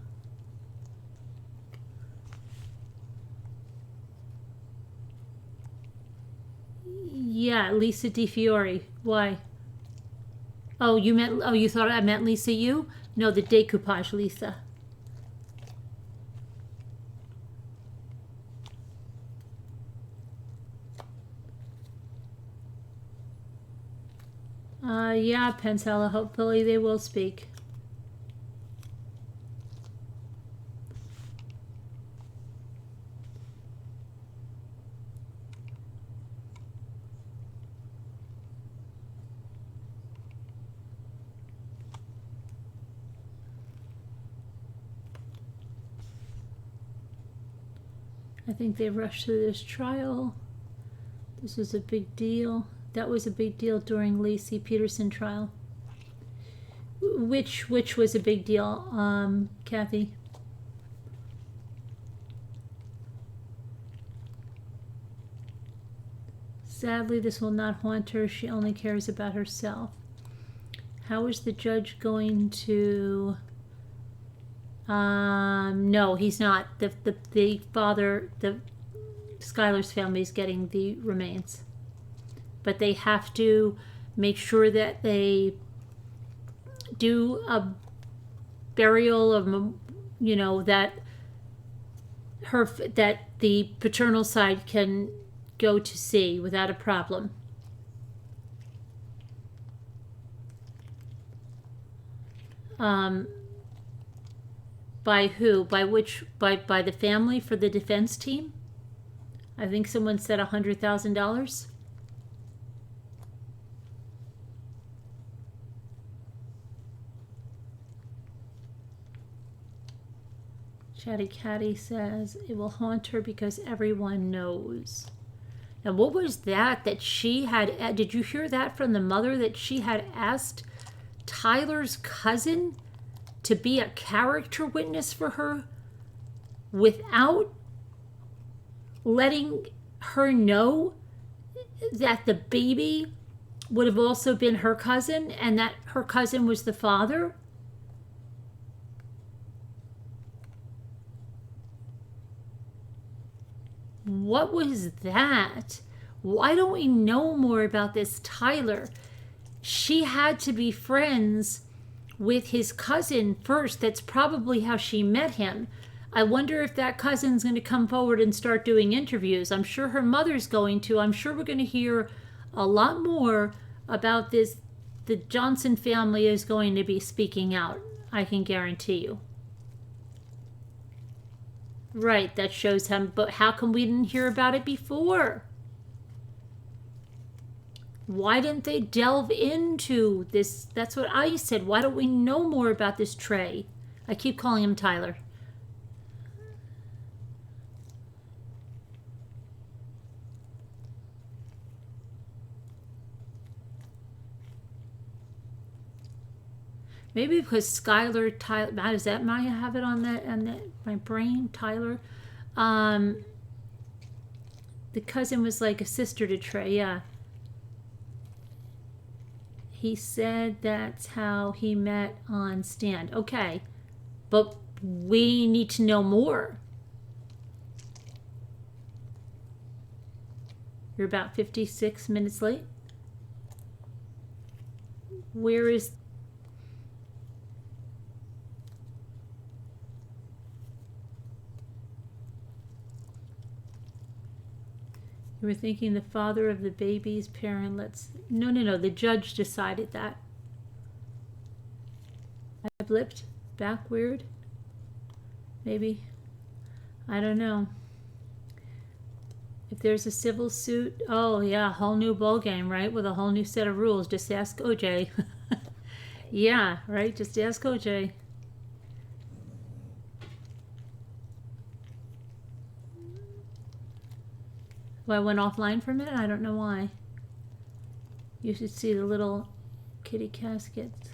S1: Yeah, Lisa DiFiore. Why? Oh, you thought I meant Lisa Yu? No, the decoupage Lisa. Yeah, Pensella, hopefully they will speak. I think they rushed through this trial. This is a big deal. That was a big deal during Lacey Peterson trial. Which was a big deal, Kathy? Sadly, this will not haunt her. She only cares about herself. How is the judge going to... no, he's not. The father, Skylar's family is getting the remains. But they have to make sure that they do a burial of, that the paternal side can go to sea without a problem. By who? By which? By the family for the defense team? I think someone said $100,000. Chatty Catty says it will haunt her because everyone knows. Now, what was that she had? Did you hear that from the mother, that she had asked Tyler's cousin to be a character witness for her without letting her know that the baby would have also been her cousin and that her cousin was the father? What was that? Why don't we know more about this Tyler? She had to be friends with his cousin first. That's probably how she met him. I wonder if that cousin's going to come forward and start doing interviews. I'm sure her mother's going to. I'm sure we're going to hear a lot more about this. The Johnson family is going to be speaking out. I can guarantee you. Right, that shows him. But how come we didn't hear about it before? Why didn't they delve into this? That's what I said. Why don't we know more about this Trey? I keep calling him Tyler. Maybe because Skylar, Tyler, does that might have it on that my brain, Tyler. The cousin was like a sister to Trey, yeah. He said that's how he met on stand. Okay, but we need to know more. You're about 56 minutes late. Where is... You were thinking the father of the baby's parent. No. The judge decided that. I blipped back weird. Maybe. I don't know. If there's a civil suit, oh yeah, whole new ball game, right? With a whole new set of rules. Just ask OJ. Yeah, right? Just ask OJ. Well, I went offline for a minute. I don't know why. You should see the little kitty caskets.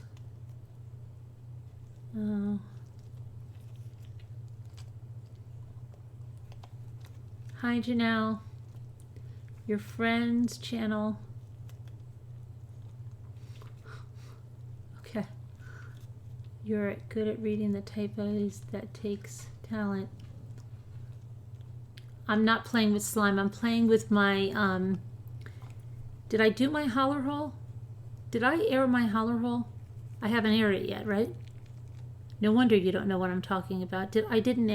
S1: Oh. Hi, Janelle. Your friend's channel. Okay. You're good at reading the typos. That takes talent. I'm not playing with slime. I'm playing with my, did I do my holler haul? Did I air my holler haul? I haven't aired it yet, right? No wonder you don't know what I'm talking about. I didn't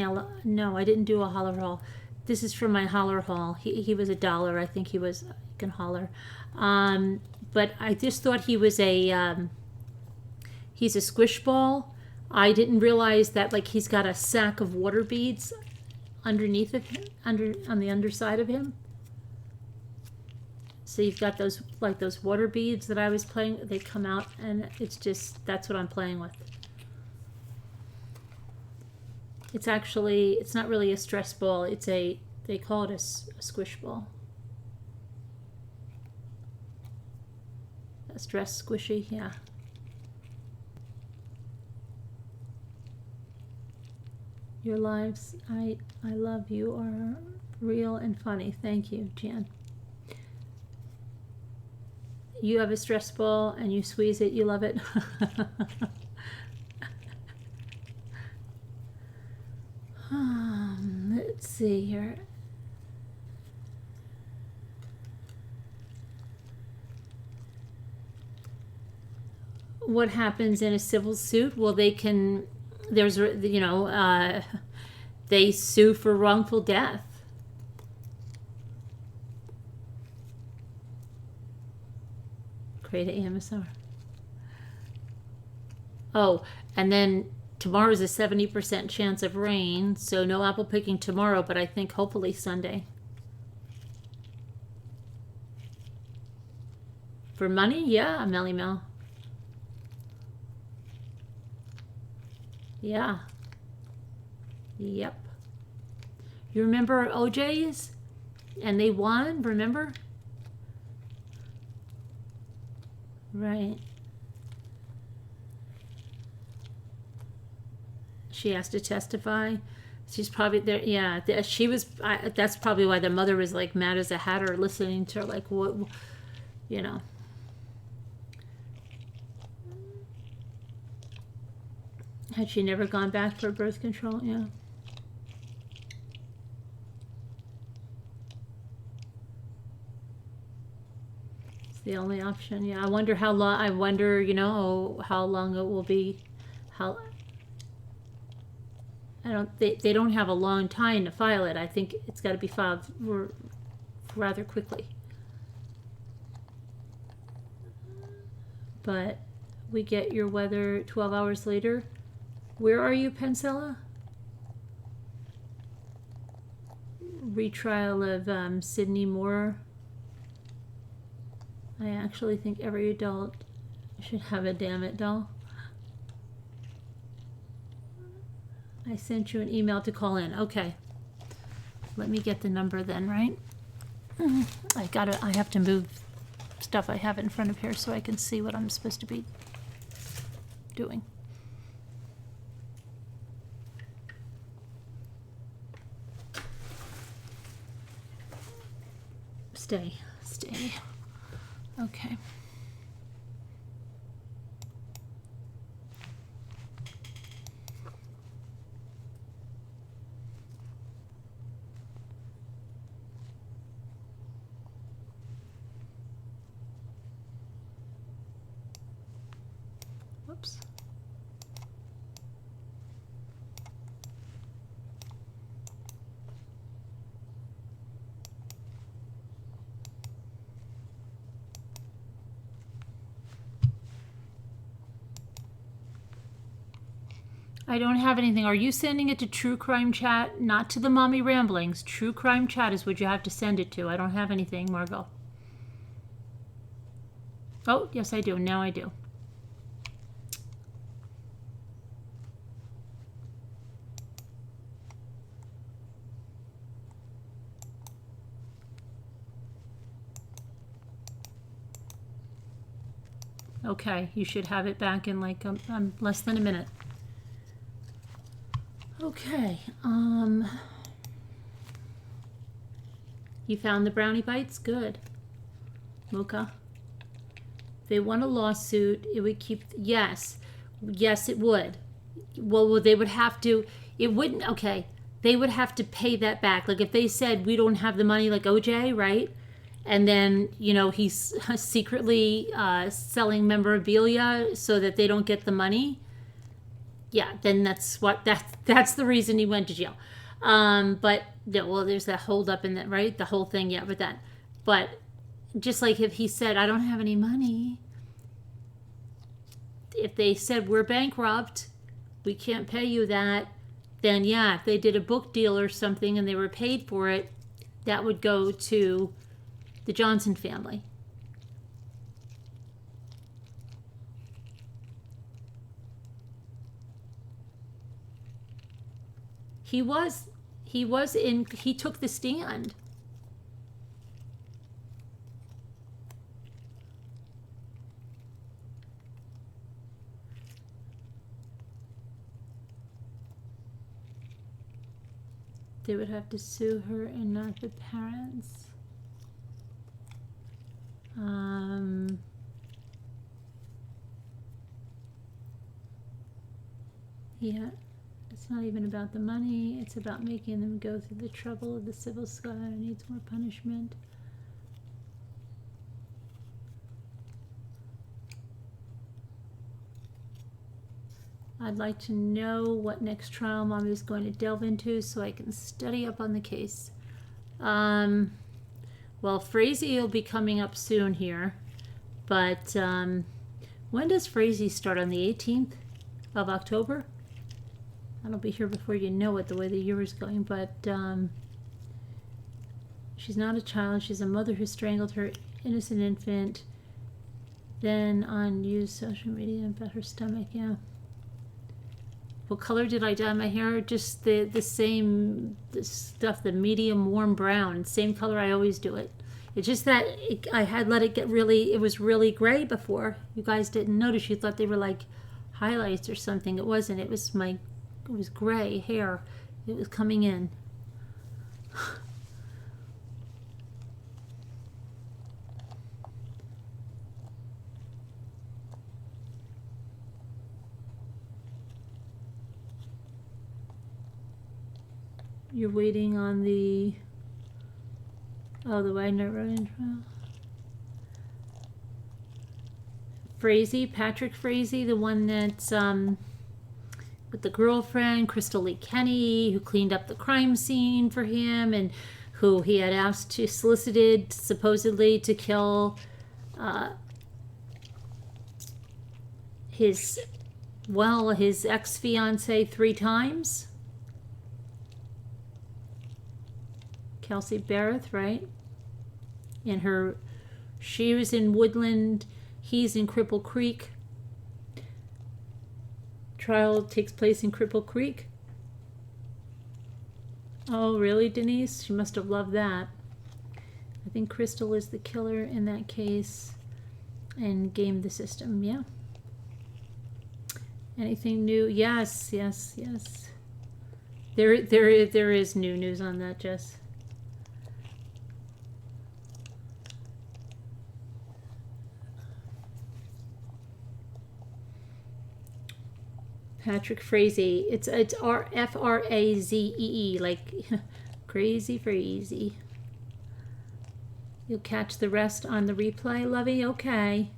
S1: do a holler haul. This is from my holler haul. He was $1. I think he was, you can holler. But I just thought he was he's a squish ball. I didn't realize that, like, he's got a sack of water beads underneath of him, on the underside of him. So you've got those, like those water beads that I was playing, they come out, and it's just, that's what I'm playing with. It's actually, it's not really a stress ball, it's they call it a squish ball. A stress squishy, yeah. Your lives, I love you, are real and funny. Thank you, Jan. You have a stress ball and you squeeze it, you love it. Let's see here. What happens in a civil suit? Well, they can... There's, they sue for wrongful death. Create an AMSR. Oh, and then tomorrow's a 70% chance of rain, so no apple picking tomorrow, but I think hopefully Sunday. For money? Yeah, Melly Mel. Yeah. Yep. You remember OJ's? And they won, remember? Right. She has to testify. She's probably there. Yeah, she was. That's probably why the mother was like mad as a hatter, listening to her. Like, what, you know. Had she never gone back for birth control? Yeah. It's the only option. Yeah. I wonder how long. I wonder, how long it will be. How. I don't. They don't have a long time to file it. I think it's got to be filed rather quickly. But we get your weather 12 hours later. Where are you, Pencilla? Retrial of Sydney Moore. I actually think every adult should have a damn it doll. I sent you an email to call in. Okay. Let me get the number then, right? I have to move stuff I have in front of here so I can see what I'm supposed to be doing. Stay. Okay. Whoops. I don't have anything. Are you sending it to True Crime Chat? Not to the Mommy Ramblings. True Crime Chat is what you have to send it to. I don't have anything, Margot. Oh, yes, I do. Now I do. Okay, you should have it back in like less than a minute. Okay, you found the brownie bites? Good. Mocha. They won a lawsuit, it would keep, yes, it would. Well, they would have to, it wouldn't, okay, they would have to pay that back. Like if they said, we don't have the money like OJ, right? And then, he's secretly selling memorabilia so that they don't get the money. Yeah, then that's the reason he went to jail. But yeah, well, there's that hold up in that, right? The whole thing, yeah, with that. But just like if he said, I don't have any money, if they said we're bankrupt, we can't pay you that, then yeah, if they did a book deal or something and they were paid for it, that would go to the Johnson family. He took the stand. They would have to sue her and not the parents. Yeah. It's not even about the money. It's about making them go through the trouble of the civil sky. Needs more punishment. I'd like to know what next trial Mommy is going to delve into so I can study up on the case. Well, Frazee will be coming up soon here. But when does Frazee start? On the 18th of October? I'll be here before you know it, the way the year is going, but she's not a child. She's a mother who strangled her innocent infant. Then on used social media about her stomach, yeah. What color did I dye my hair? Just the same stuff, the medium warm brown. Same color I always do it. It's just that I had let it get really, it was really gray before. You guys didn't notice. You thought they were like highlights or something. It wasn't. It was gray hair. It was coming in. You're waiting on the Wagner Road trial. Frazee, Patrick Frazee, the one that's with the girlfriend, Crystal Lee Kenny, who cleaned up the crime scene for him and who he had solicited supposedly to kill his ex-fiance 3 times. Kelsey Barrett, right? And she was in Woodland, he's in Cripple Creek. Trial takes place in Cripple Creek. Oh, really, Denise? She must have loved that. I think Crystal is the killer in that case and gamed the system, yeah. Anything new? Yes. There is new news on that, Jess. Patrick Frazee. It's F-R-A-Z-E-E, like crazy Frazee. You'll catch the rest on the replay, Lovey? Okay.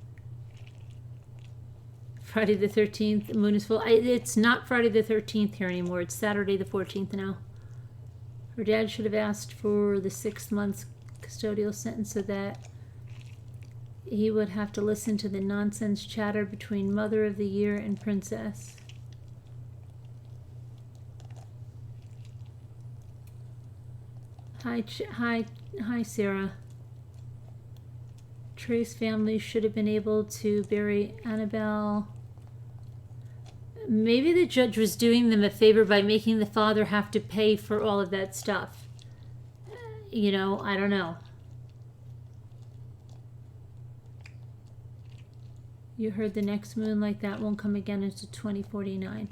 S1: Friday the 13th, the moon is full. It's not Friday the 13th here anymore. It's Saturday the 14th now. Her dad should have asked for the 6 months custodial sentence so that he would have to listen to the nonsense chatter between Mother of the Year and Princess. Hi, Sarah. Trey's family should have been able to bury Annabelle. Maybe the judge was doing them a favor by making the father have to pay for all of that stuff. I don't know. You heard the next moonlight, that won't come again until 2049.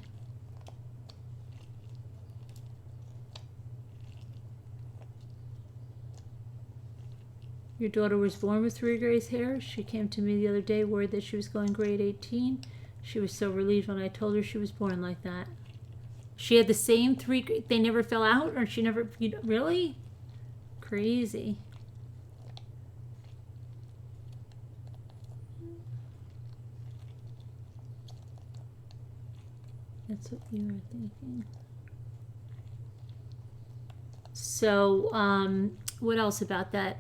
S1: Your daughter was born with 3 gray hairs. She came to me the other day worried that she was going grade 18. She was so relieved when I told her she was born like that. She had the same 3, they never fell out, or she never, really? Crazy. That's what you were thinking. So, what else about that?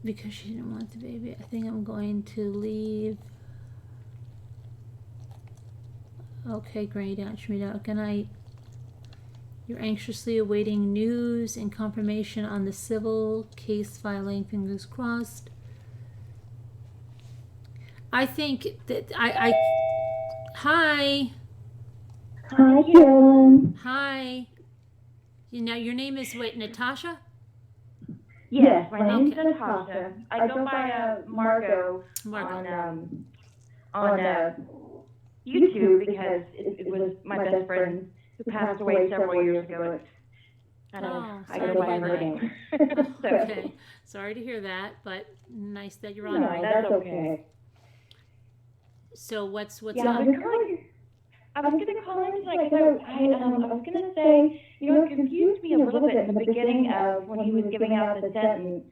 S1: Because she didn't want the baby, I think I'm going to leave. Okay, great, Shmita. Good night. You're anxiously awaiting news and confirmation on the civil case filing. Fingers crossed. I think that Hi.
S2: Hi, Carolyn.
S1: Hi. Your name is what, Natasha?
S2: Yes, my name's Natasha. I go by Margot on YouTube because it was my best friend who passed away several years ago. I go by her name.
S1: Okay, sorry to hear that, but nice that you're on.
S2: No, that's okay.
S1: So what's
S2: yeah,
S1: up?
S2: I was going to call in tonight because I was going to say, it confused me a little bit in the beginning of when he was giving out the sentence,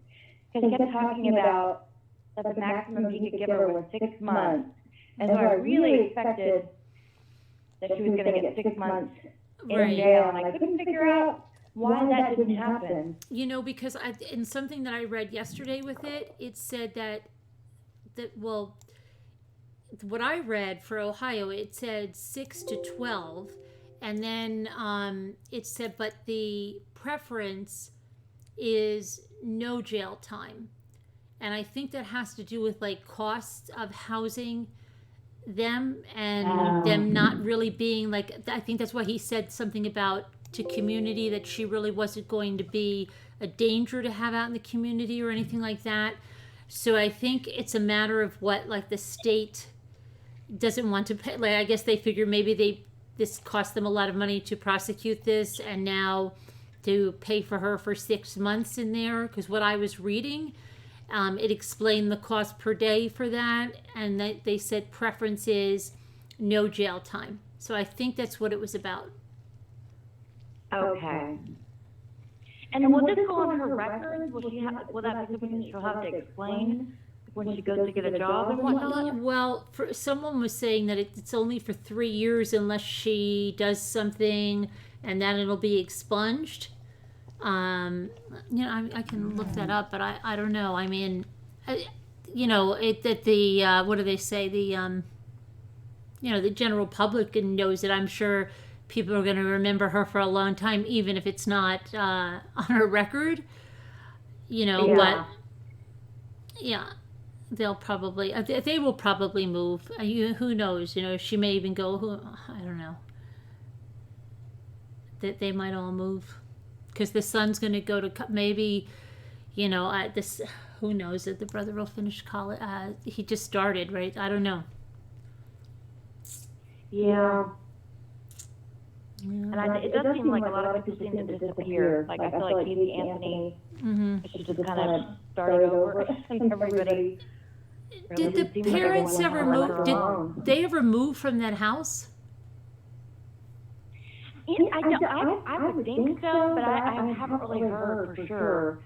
S2: because he kept talking about that the maximum he could give her was 6 months. And so I really expected that she was going to get 6 months in jail, and I couldn't figure out why that didn't happen.
S1: Because in something that I read yesterday with it, it said that what I read for Ohio, it said 6 to 12, and then it said, but the preference is no jail time. And I think that has to do with costs of housing them and them not really being I think that's why he said something about to community, that she really wasn't going to be a danger to have out in the community or anything like that. So I think it's a matter of what the state doesn't want to pay. Like, I guess they figure maybe this cost them a lot of money to prosecute this, and now to pay for her for 6 months in there. Because what I was reading, it explained the cost per day for that, and they said preference is no jail time. So I think that's what it was about.
S2: Okay. And will this go on her records? Will that be something that she'll have to explain when she goes to get a job and whatnot?
S1: Well, someone was saying that it's only for 3 years unless she does something, and then it'll be expunged. I can look that up, but I don't know. I mean, what do they say? The general public knows it. I'm sure people are going to remember her for a long time, even if it's not on her record. But yeah, they'll probably they will probably move. Who knows? She may even go. I don't know. That they might all move because the son's going to go to maybe. This. Who knows that the brother will finish college? He just started, right? I don't know.
S2: Yeah. And it does seem like a lot of people seem to disappear. Like, I feel like Casey Anthony should just kind of start over, and everybody.
S1: Did the parents ever move? Did they ever move from that house?
S2: I would think so, but I haven't really heard for sure.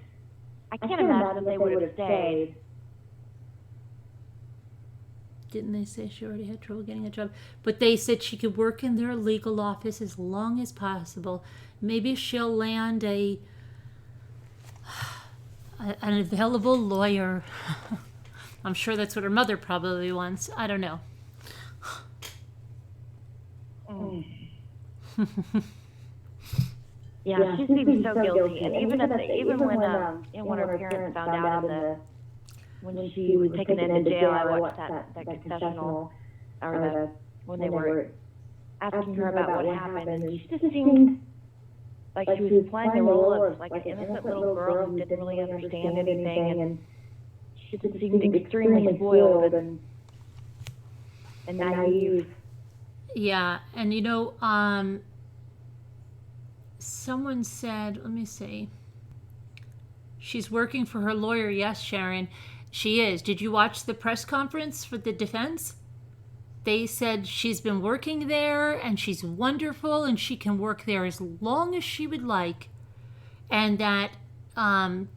S2: I can't imagine they would have stayed.
S1: Didn't they say she already had trouble getting a job? But they said she could work in their legal office as long as possible. Maybe she'll land an available lawyer. I'm sure that's what her mother probably wants. I don't know.
S2: Yeah, she seems so guilty. And even when her parents found out when she was taken into jail, I watched that confessional, when they were asking her about what happened, and she just seemed like she was playing the role of like an innocent little girl who didn't really understand anything, and she just seemed extremely spoiled and naive.
S1: Yeah, and someone said, let me see, she's working for her lawyer. Yes, Sharon. She is. Did you watch the press conference for the defense? They said she's been working there and she's wonderful and she can work there as long as she would like. And that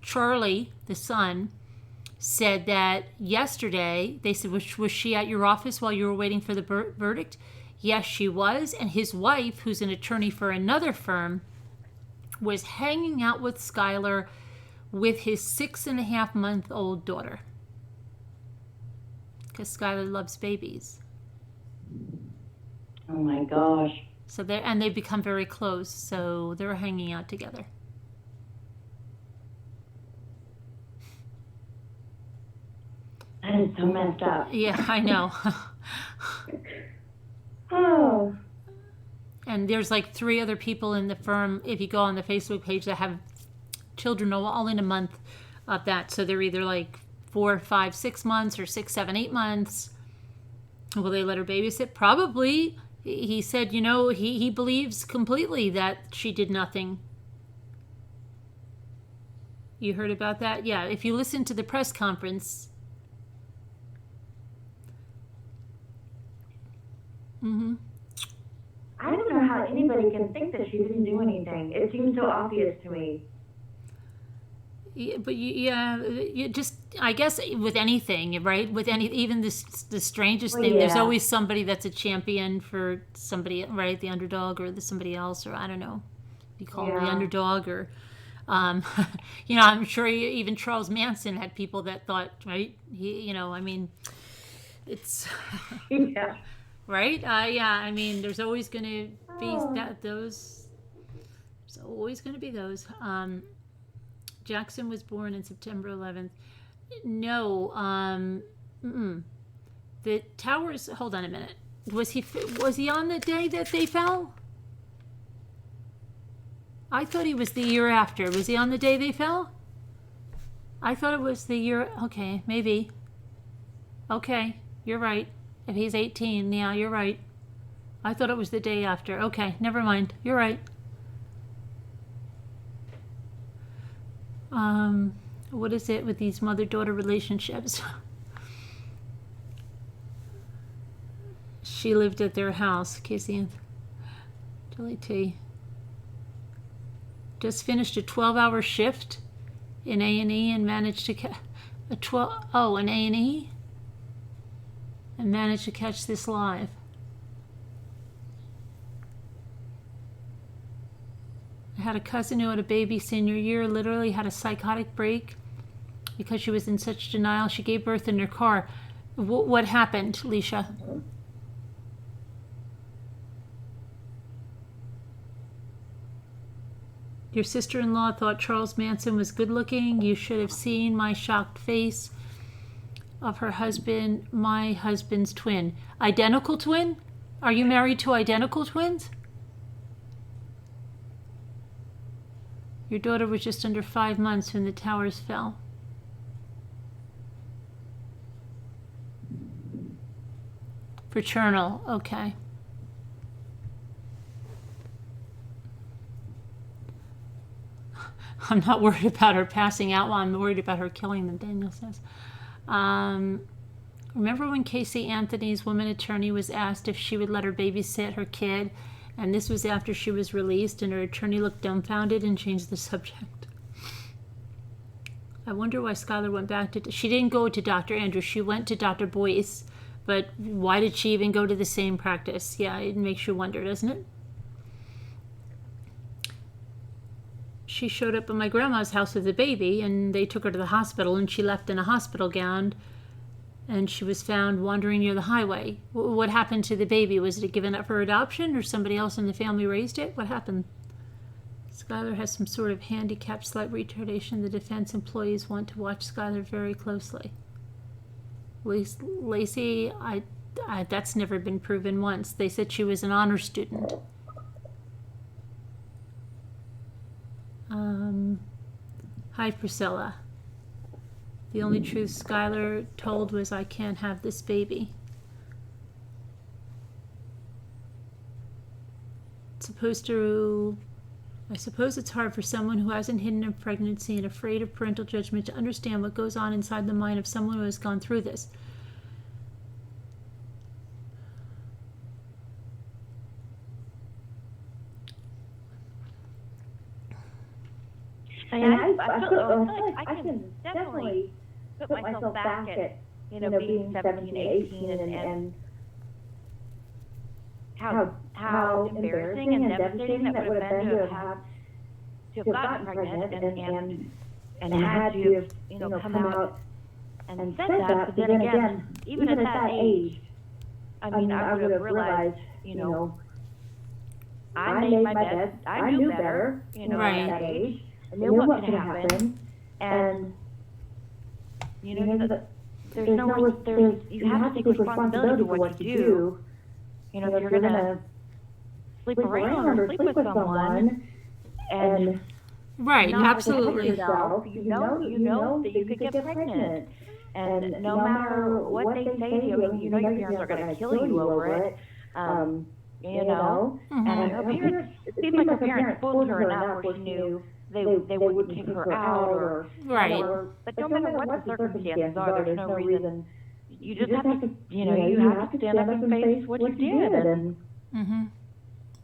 S1: Charlie, the son, said that yesterday, they said, was she at your office while you were waiting for the verdict? Yes, she was. And his wife, who's an attorney for another firm, was hanging out with Skylar with his 6.5-month-old daughter, because Skylar loves babies.
S2: Oh my gosh!
S1: So they've become very close. So they're hanging out together.
S2: That is so messed up.
S1: Yeah, I know.
S2: Oh.
S1: And there's like 3 other people in the firm, if you go on the Facebook page, that have children all in a month of that. So they're either like 4, 5, 6 months or 6, 7, 8 months. Will they let her babysit? Probably. He said, he believes completely that she did nothing. You heard about that? Yeah, if you listen to the press conference.
S2: I don't know how anybody can think that she didn't do anything. It seems so obvious to me.
S1: Yeah, but you just, I guess with anything, right? With even the strangest thing, there's always somebody that's a champion for somebody, right? The underdog or somebody else, or I don't know. You call them the underdog, or I'm sure even Charles Manson had people that thought, right? It's
S2: Yeah.
S1: Right? I mean, there's always going to be those. There's always going to be those. Jackson was born in September 11th. No, the towers. Hold on a minute. Was he on the day that they fell? I thought he was the year after. Was he on the day they fell? I thought it was the year. Okay, maybe. Okay, you're right. If he's 18, yeah, you're right. I thought it was the day after. Okay, never mind. You're right. What is it with these mother-daughter relationships? She lived at their house, Casey and Julie T. Just finished a 12-hour shift in A&E and managed to an A&E and managed to catch this live. I had a cousin who had a baby senior year, literally had a psychotic break because she was in such denial. She gave birth in her car. What happened, Leisha? Your sister-in-law thought Charles Manson was good-looking. You should have seen my shocked face of her husband, my husband's twin. Identical twin? Are you married to identical twins? Your daughter was just under 5 months when the towers fell. Fraternal, okay. I'm not worried about her passing out. Well, I'm worried about her killing them, Daniel says. Remember when Casey Anthony's woman attorney was asked if she would let her babysit her kid? And this was after she was released, and her attorney looked dumbfounded and changed the subject. I wonder why Skylar went back to... She didn't go to Dr. Andrews. She went to Dr. Boyce. But why did she even go to the same practice? Yeah, it makes you wonder, doesn't it? She showed up at my grandma's house with a baby, and they took her to the hospital, and she left in a hospital gown, and she was found wandering near the highway. What happened to the baby? Was it given up for adoption, or somebody else in the family raised it? What happened? Skylar has some sort of handicapped slight retardation. The defense employees want to watch Skylar very closely. Lacey, that's never been proven once. They said she was an honor student. Hi, Priscilla. The only truth Skylar told was, I can't have this baby. I suppose it's hard for someone who hasn't hidden a pregnancy and afraid of parental judgment to understand what goes on inside the mind of someone who has gone through this.
S2: And I feel like I can definitely put myself back at, being 17, 18 and how embarrassing and devastating that would have been to have gotten pregnant and had to have, come out and said that. But then again, even at that age, I would have realized, I made my bed, I knew better,
S1: right.
S2: At that age. I knew what could happen, and you have to take responsibility for what you do. If you're gonna sleep around or sleep with someone, and
S1: right,
S2: not
S1: absolutely.
S2: Yourself, you know that you could get pregnant, and no matter what they say to you, your parents are gonna kill you over it.
S1: Mm-hmm.
S2: And her parents, it seemed like her parents spoiled her enough where she knew they wouldn't kick her out or
S1: right.
S2: But no matter what the circumstances are, there's no reason. You just have to, you have to stand up and face what you did. And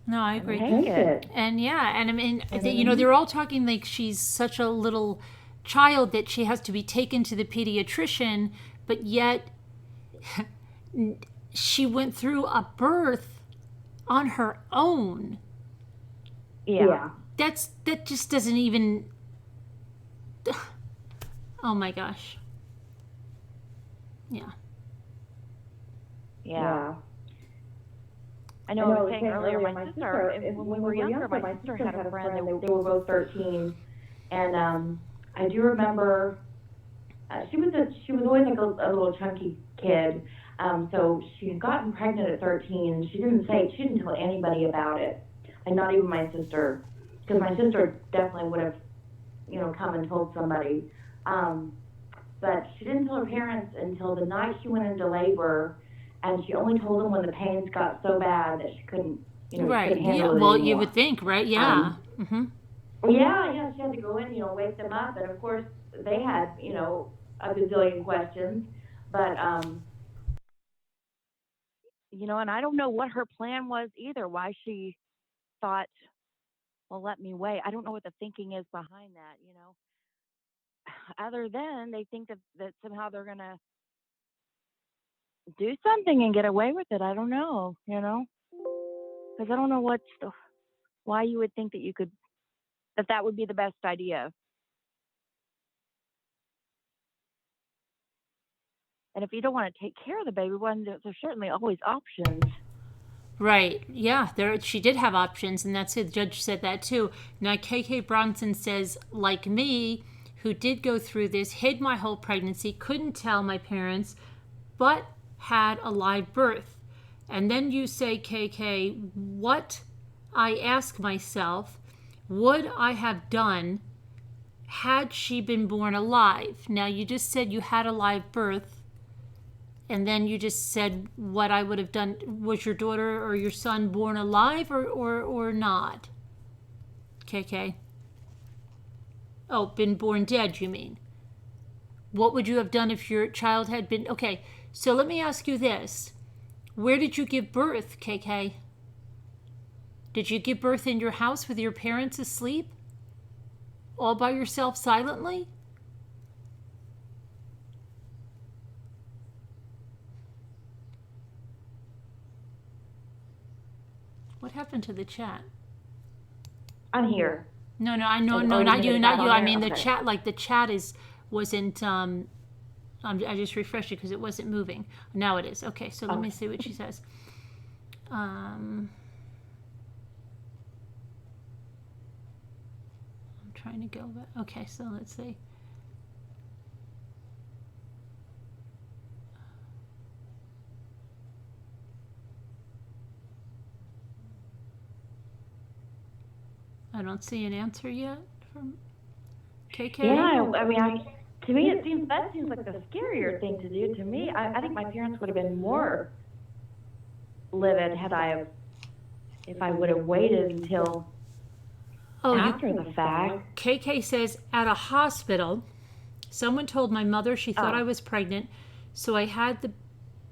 S1: no, I agree.
S2: Take it.
S1: And yeah, and I mean, they're all talking like she's such a little child that she has to be taken to the pediatrician, but yet she went through a birth on her own.
S2: Yeah.
S1: That just doesn't even. Oh my gosh. Yeah.
S2: Yeah. I know I was saying earlier, my sister, when we were younger, my sister had a friend, they were both 13, and I do remember, she was always like a little chunky kid, so she had gotten pregnant at 13, and she didn't tell anybody about it, and not even my sister, because my sister definitely would have, come and told somebody, but she didn't tell her parents until the night she went into labor, and she only told him when the pains got so bad that she couldn't,
S1: Right.
S2: couldn't
S1: Yeah.
S2: handle it
S1: Well, you
S2: anymore.
S1: would think, right? Yeah. Mm-hmm.
S2: Yeah, she had to go in, wake them up, and of course they had, a gazillion questions, but and I don't know what her plan was either. Why she thought, well, let me wait. I don't know what the thinking is behind that. Other than they think that somehow they're gonna do something and get away with it. I don't know, because I don't know why you would think that you could that would be the best idea. And if you don't want to take care of the baby, well, there's certainly always options.
S1: Right. Yeah. She did have options, and that's it. The judge said that too. Now, KK Bronson says, like me, who did go through this, hid my whole pregnancy, couldn't tell my parents, but had a live birth. And then you say, KK, what I ask myself, would I have done had she been born alive? Now, you just said you had a live birth, and then you just said what I would have done. Was your daughter or your son born alive or not? KK. Oh, been born dead, you mean? What would you have done if your child had been... Okay, so let me ask you this. Where did you give birth, KK? Did you give birth in your house with your parents asleep? All by yourself silently? What happened to the chat?
S2: I'm here.
S1: No, I know,
S2: Oh,
S1: no,
S2: you
S1: not
S2: mean
S1: you,
S2: the
S1: not
S2: chat
S1: you.
S2: on
S1: I
S2: there?
S1: mean the
S2: Okay.
S1: chat. Like the chat wasn't. I just refreshed it because it wasn't moving. Now it is. Okay, so let me see what she says. I'm trying to go back. Okay, so let's see. I don't see an answer yet from KK.
S2: Yeah, I mean, to me, that seems like the scarier thing to do. To me, I think my parents would have been more livid if I would have waited until after the fact.
S1: KK says at a hospital, someone told my mother she thought I was pregnant, so I had the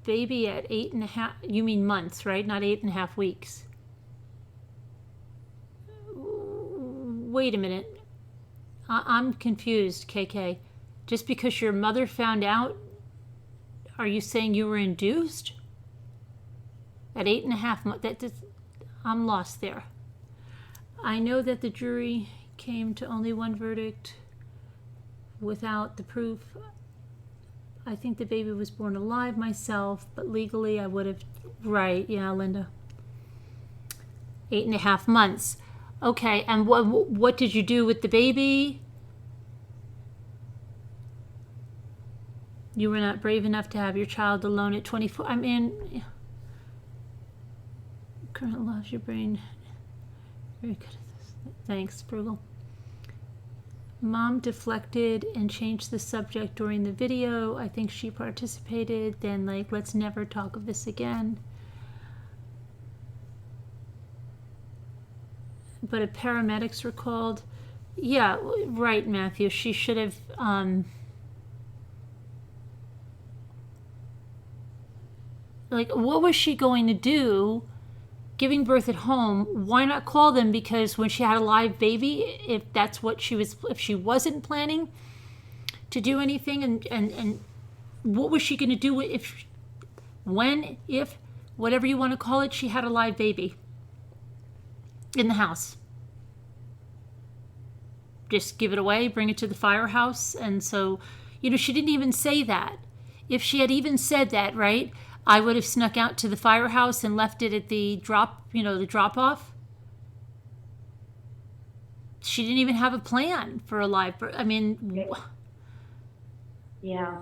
S1: baby at 8.5. You mean months, right? Not 8.5 weeks. Wait a minute. I'm confused, KK. Just because your mother found out, are you saying you were induced? At 8.5 months, I'm lost there. I know that the jury came to only one verdict without the proof. I think the baby was born alive myself, but legally I would have... Right, yeah, Linda. 8.5 months. Okay, and what did you do with the baby? You were not brave enough to have your child alone at 24. I mean, current loves your brain. Very good at this. Thanks, Bruegel. Mom deflected and changed the subject during the video. I think she participated. Then, let's never talk of this again. But if paramedics were called, yeah, right, Matthew. She should have. What was she going to do? Giving birth at home, why not call them? Because when she had a live baby, if that's what if she wasn't planning to do anything, and what was she going to do if whatever you want to call it, she had a live baby in the house? Just give it away, bring it to the firehouse. And so, she didn't even say that. If she had even said that, right, I would have snuck out to the firehouse and left it at the drop off. She didn't even have a plan for a live birth. I mean,
S2: yeah,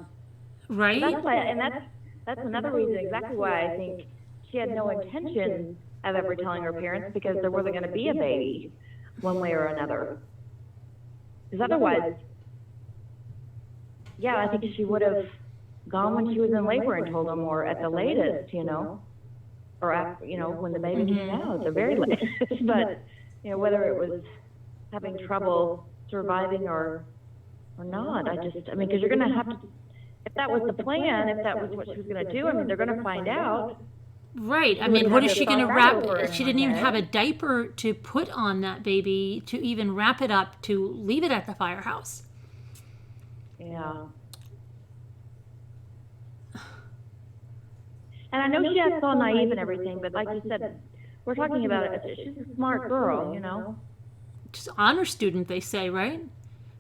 S1: right?
S2: That's why, and that's another reason exactly why I think she had no intention of ever telling her parents, because there wasn't going to be a baby one way or another. Because otherwise, yeah, I think she would have gone when she was in labor and told them, or at the latest, or after, when the baby came out, the very latest. But, whether it was having trouble surviving or not, because you're going to have to, if that was the plan, if that was what she was going to do, they're going to find out.
S1: Right. What is she going to wrap? She didn't even have a diaper to put on that baby to even wrap it up to leave it at the firehouse.
S2: Yeah. And I know she acts all naive and everything, but like you said, we're talking about it. She's a smart girl,
S1: Just honor student, they say, right?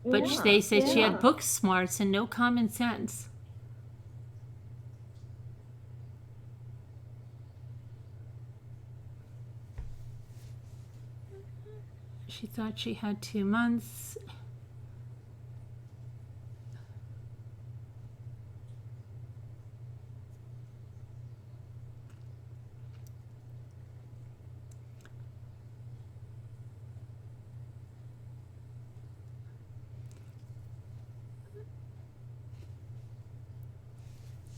S1: But they say she had book smarts and no common sense. She thought she had 2 months.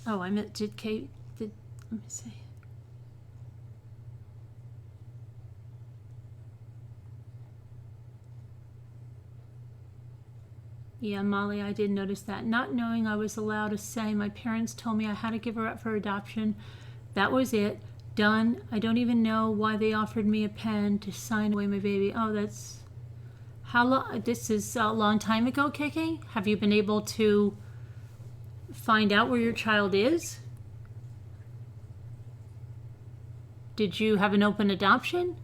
S1: Oh, let me see. Yeah, Molly, I did notice that. Not knowing I was allowed to say, my parents told me I had to give her up for adoption. That was it. Done. I don't even know why they offered me a pen to sign away my baby. Oh, that's... How long? This is a long time ago, KK? Have you been able to find out where your child is? Did you have an open adoption?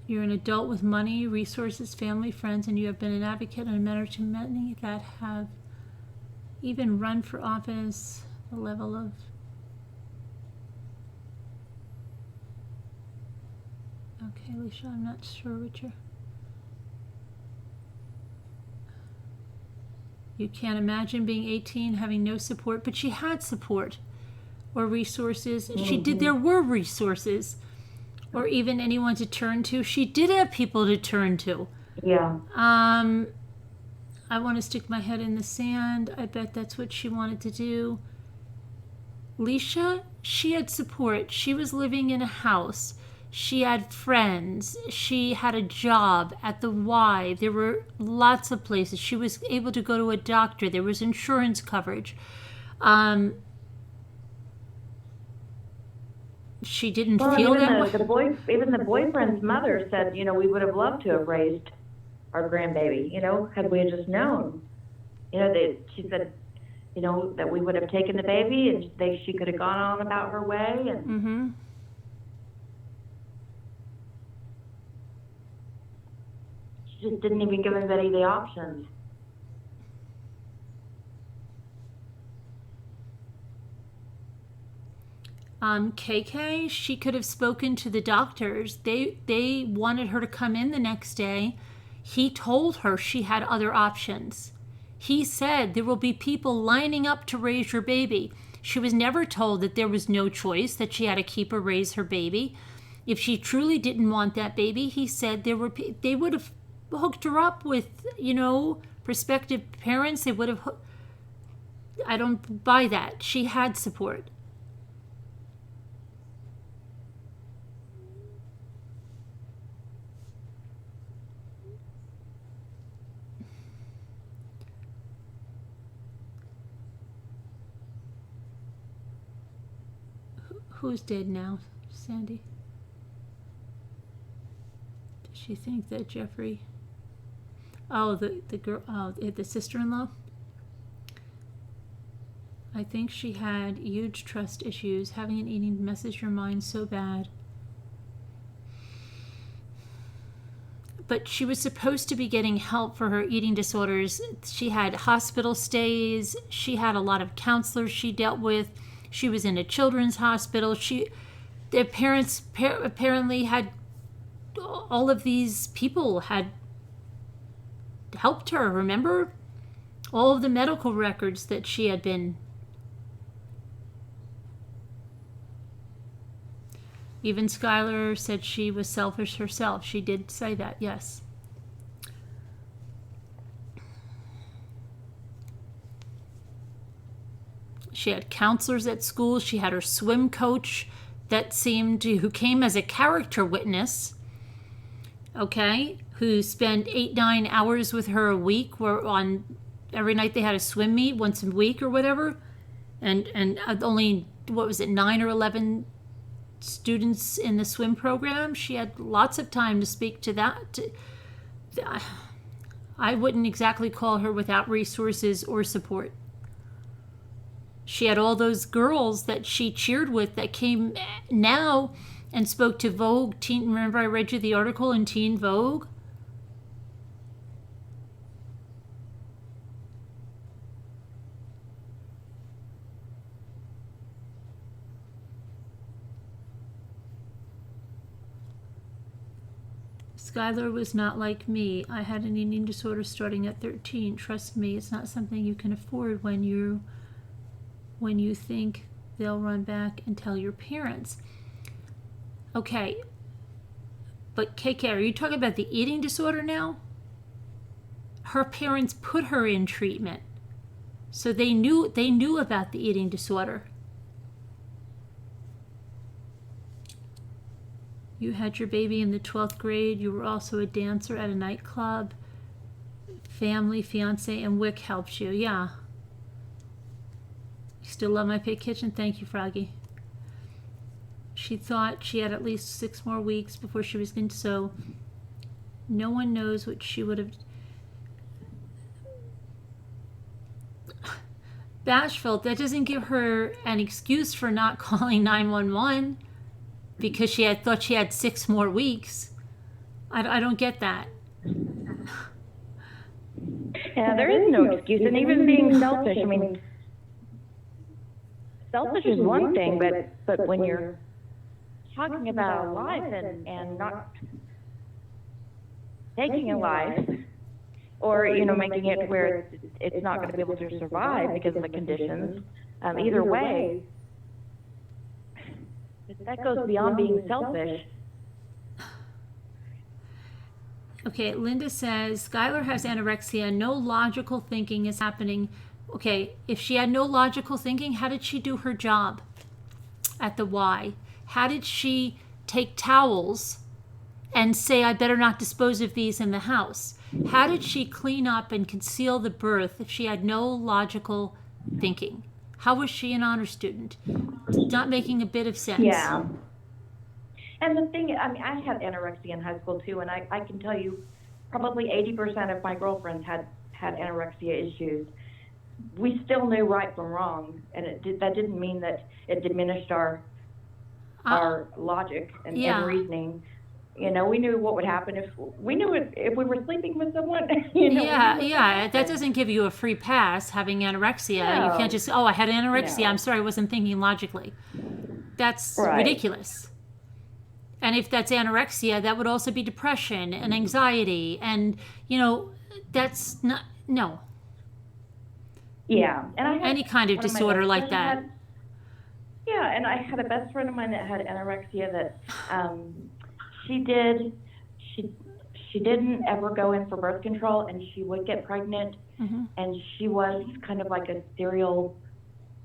S1: You're an adult with money, resources, family, friends, and you have been an advocate and a mentor to many that have even run for office. The level of... Okay, Alicia, I'm not sure what you're... You can't imagine being 18, having no support, but she had support or resources. There were resources. Or even anyone to turn to. She did have people to turn to.
S2: Yeah.
S1: I want to stick my head in the sand. I bet that's what she wanted to do. Leisha, she had support. She was living in a house. She had friends. She had a job at the Y. There were lots of places. She was able to go to a doctor. There was insurance coverage. She didn't feel that way.
S2: Even the boyfriend's mother said, we would have loved to have raised our grandbaby, had we just known. She said, that we would have taken the baby and she could have gone on about her way. And she just didn't even give anybody the options.
S1: KK, she could have spoken to the doctors. They wanted her to come in the next day. He told her she had other options. He said there will be people lining up to raise your baby. She was never told that there was no choice, that she had to keep or raise her baby. If she truly didn't want that baby, he said they would have hooked her up with, prospective parents. They would have... I don't buy that. She had support. Who's dead now, Sandy? Does she think that Jeffrey... Oh, the girl... Oh, the sister-in-law? I think she had huge trust issues. Having an eating messes your mind so bad. But she was supposed to be getting help for her eating disorders. She had hospital stays. She had a lot of counselors she dealt with. She was in a children's hospital. Their parents apparently had all of these people had helped her. Remember all of the medical records that she had been. Even Skylar said she was selfish herself. She did say that, yes. She had counselors at school. She had her swim coach who came as a character witness, okay, who spent 8-9 hours with her a week, every night they had a swim meet once a week or whatever, and only, what was it, 9 or 11 students in the swim program. She had lots of time to speak to that. I wouldn't exactly call her without resources or support. She had all those girls that she cheered with that came now and spoke to Vogue. Remember I read you the article in Teen Vogue? Skylar was not like me. I had an eating disorder starting at 13. Trust me, it's not something you can afford when you think they'll run back and tell your parents. Okay, but KK, are you talking about the eating disorder now? Her parents put her in treatment, so they knew about the eating disorder. You had your baby in the 12th grade. You were also a dancer at a nightclub. Family, fiance, and Wick helped you. Yeah. You still love my pig kitchen? Thank you, Froggy. She thought she had at least 6 more weeks before she was going to, so no one knows what she would have. Bashful, that doesn't give her an excuse for not calling 911 because she thought she had 6 more weeks. I don't get that.
S2: Yeah, there is no excuse, and even being selfish, I mean, selfish is one thing, but when you're talking about a life and not taking a life, or, making it where it's not going to be able to survive because of the conditions, either way, that goes beyond being selfish.
S1: Okay, Linda says, Skylar has anorexia. No logical thinking is happening. Okay, if she had no logical thinking, how did she do her job at the Y? How did she take towels and say, I better not dispose of these in the house? How did she clean up and conceal the birth if she had no logical thinking? How was she an honor student? It's not making a bit of sense.
S2: Yeah. And the thing, I mean, I had anorexia in high school too, and I can tell you probably 80% of my girlfriends had anorexia issues. We still knew right from wrong, and that didn't mean that it diminished our logic and reasoning. We knew what would happen if we were sleeping with someone.
S1: Yeah. That doesn't give you a free pass having anorexia. No. You can't just, I had anorexia. No. I'm sorry, I wasn't thinking logically. That's ridiculous. And if that's anorexia, that would also be depression and anxiety, and that's not no.
S2: Yeah, and I had
S1: any kind of disorder like that.
S2: And I had a best friend of mine that had anorexia that. She didn't ever go in for birth control, and she would get pregnant, and she was kind of like a serial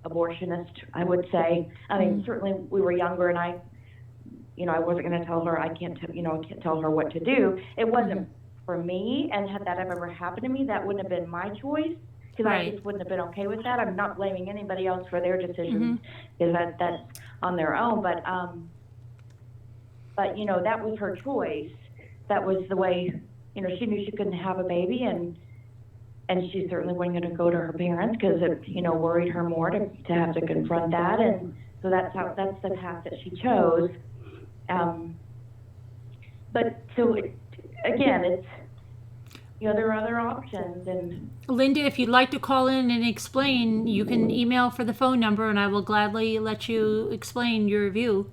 S2: abortionist, I would say. I mean, certainly we were younger, and I wasn't going to tell her I can't tell her what to do. It wasn't for me, and had that ever happened to me, that wouldn't have been my choice, because I just wouldn't have been okay with that. I'm not blaming anybody else for their decisions, because that's on their own, but that was her choice. That was the way, she knew she couldn't have a baby, and she certainly wasn't going to go to her parents because it, worried her more to have to confront that. And so that's the path that she chose. But so again, it's, there are other options. And
S1: Linda, if you'd like to call in and explain, you can email for the phone number, and I will gladly let you explain your view.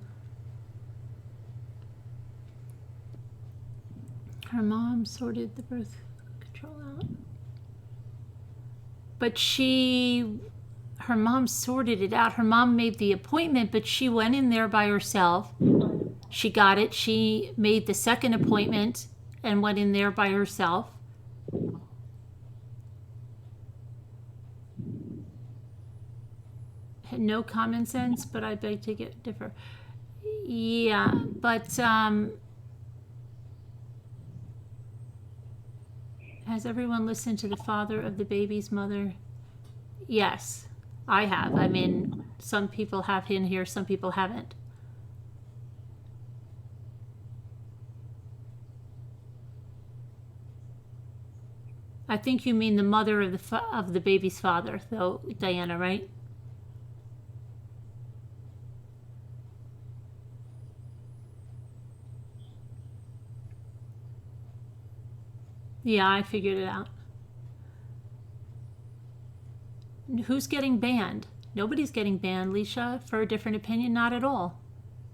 S1: Her mom sorted the birth control out. But her mom sorted it out. Her mom made the appointment, but she went in there by herself. She got it. She made the second appointment and went in there by herself. Had no common sense, but I beg to differ. Yeah, but has everyone listened to the father of the baby's mother? Yes, I have. I mean, some people have in here, some people haven't. I think you mean the mother of the baby's father, though, Diana, right? Yeah, I figured it out. Who's getting banned? Nobody's getting banned, Leisha, for a different opinion. Not at all.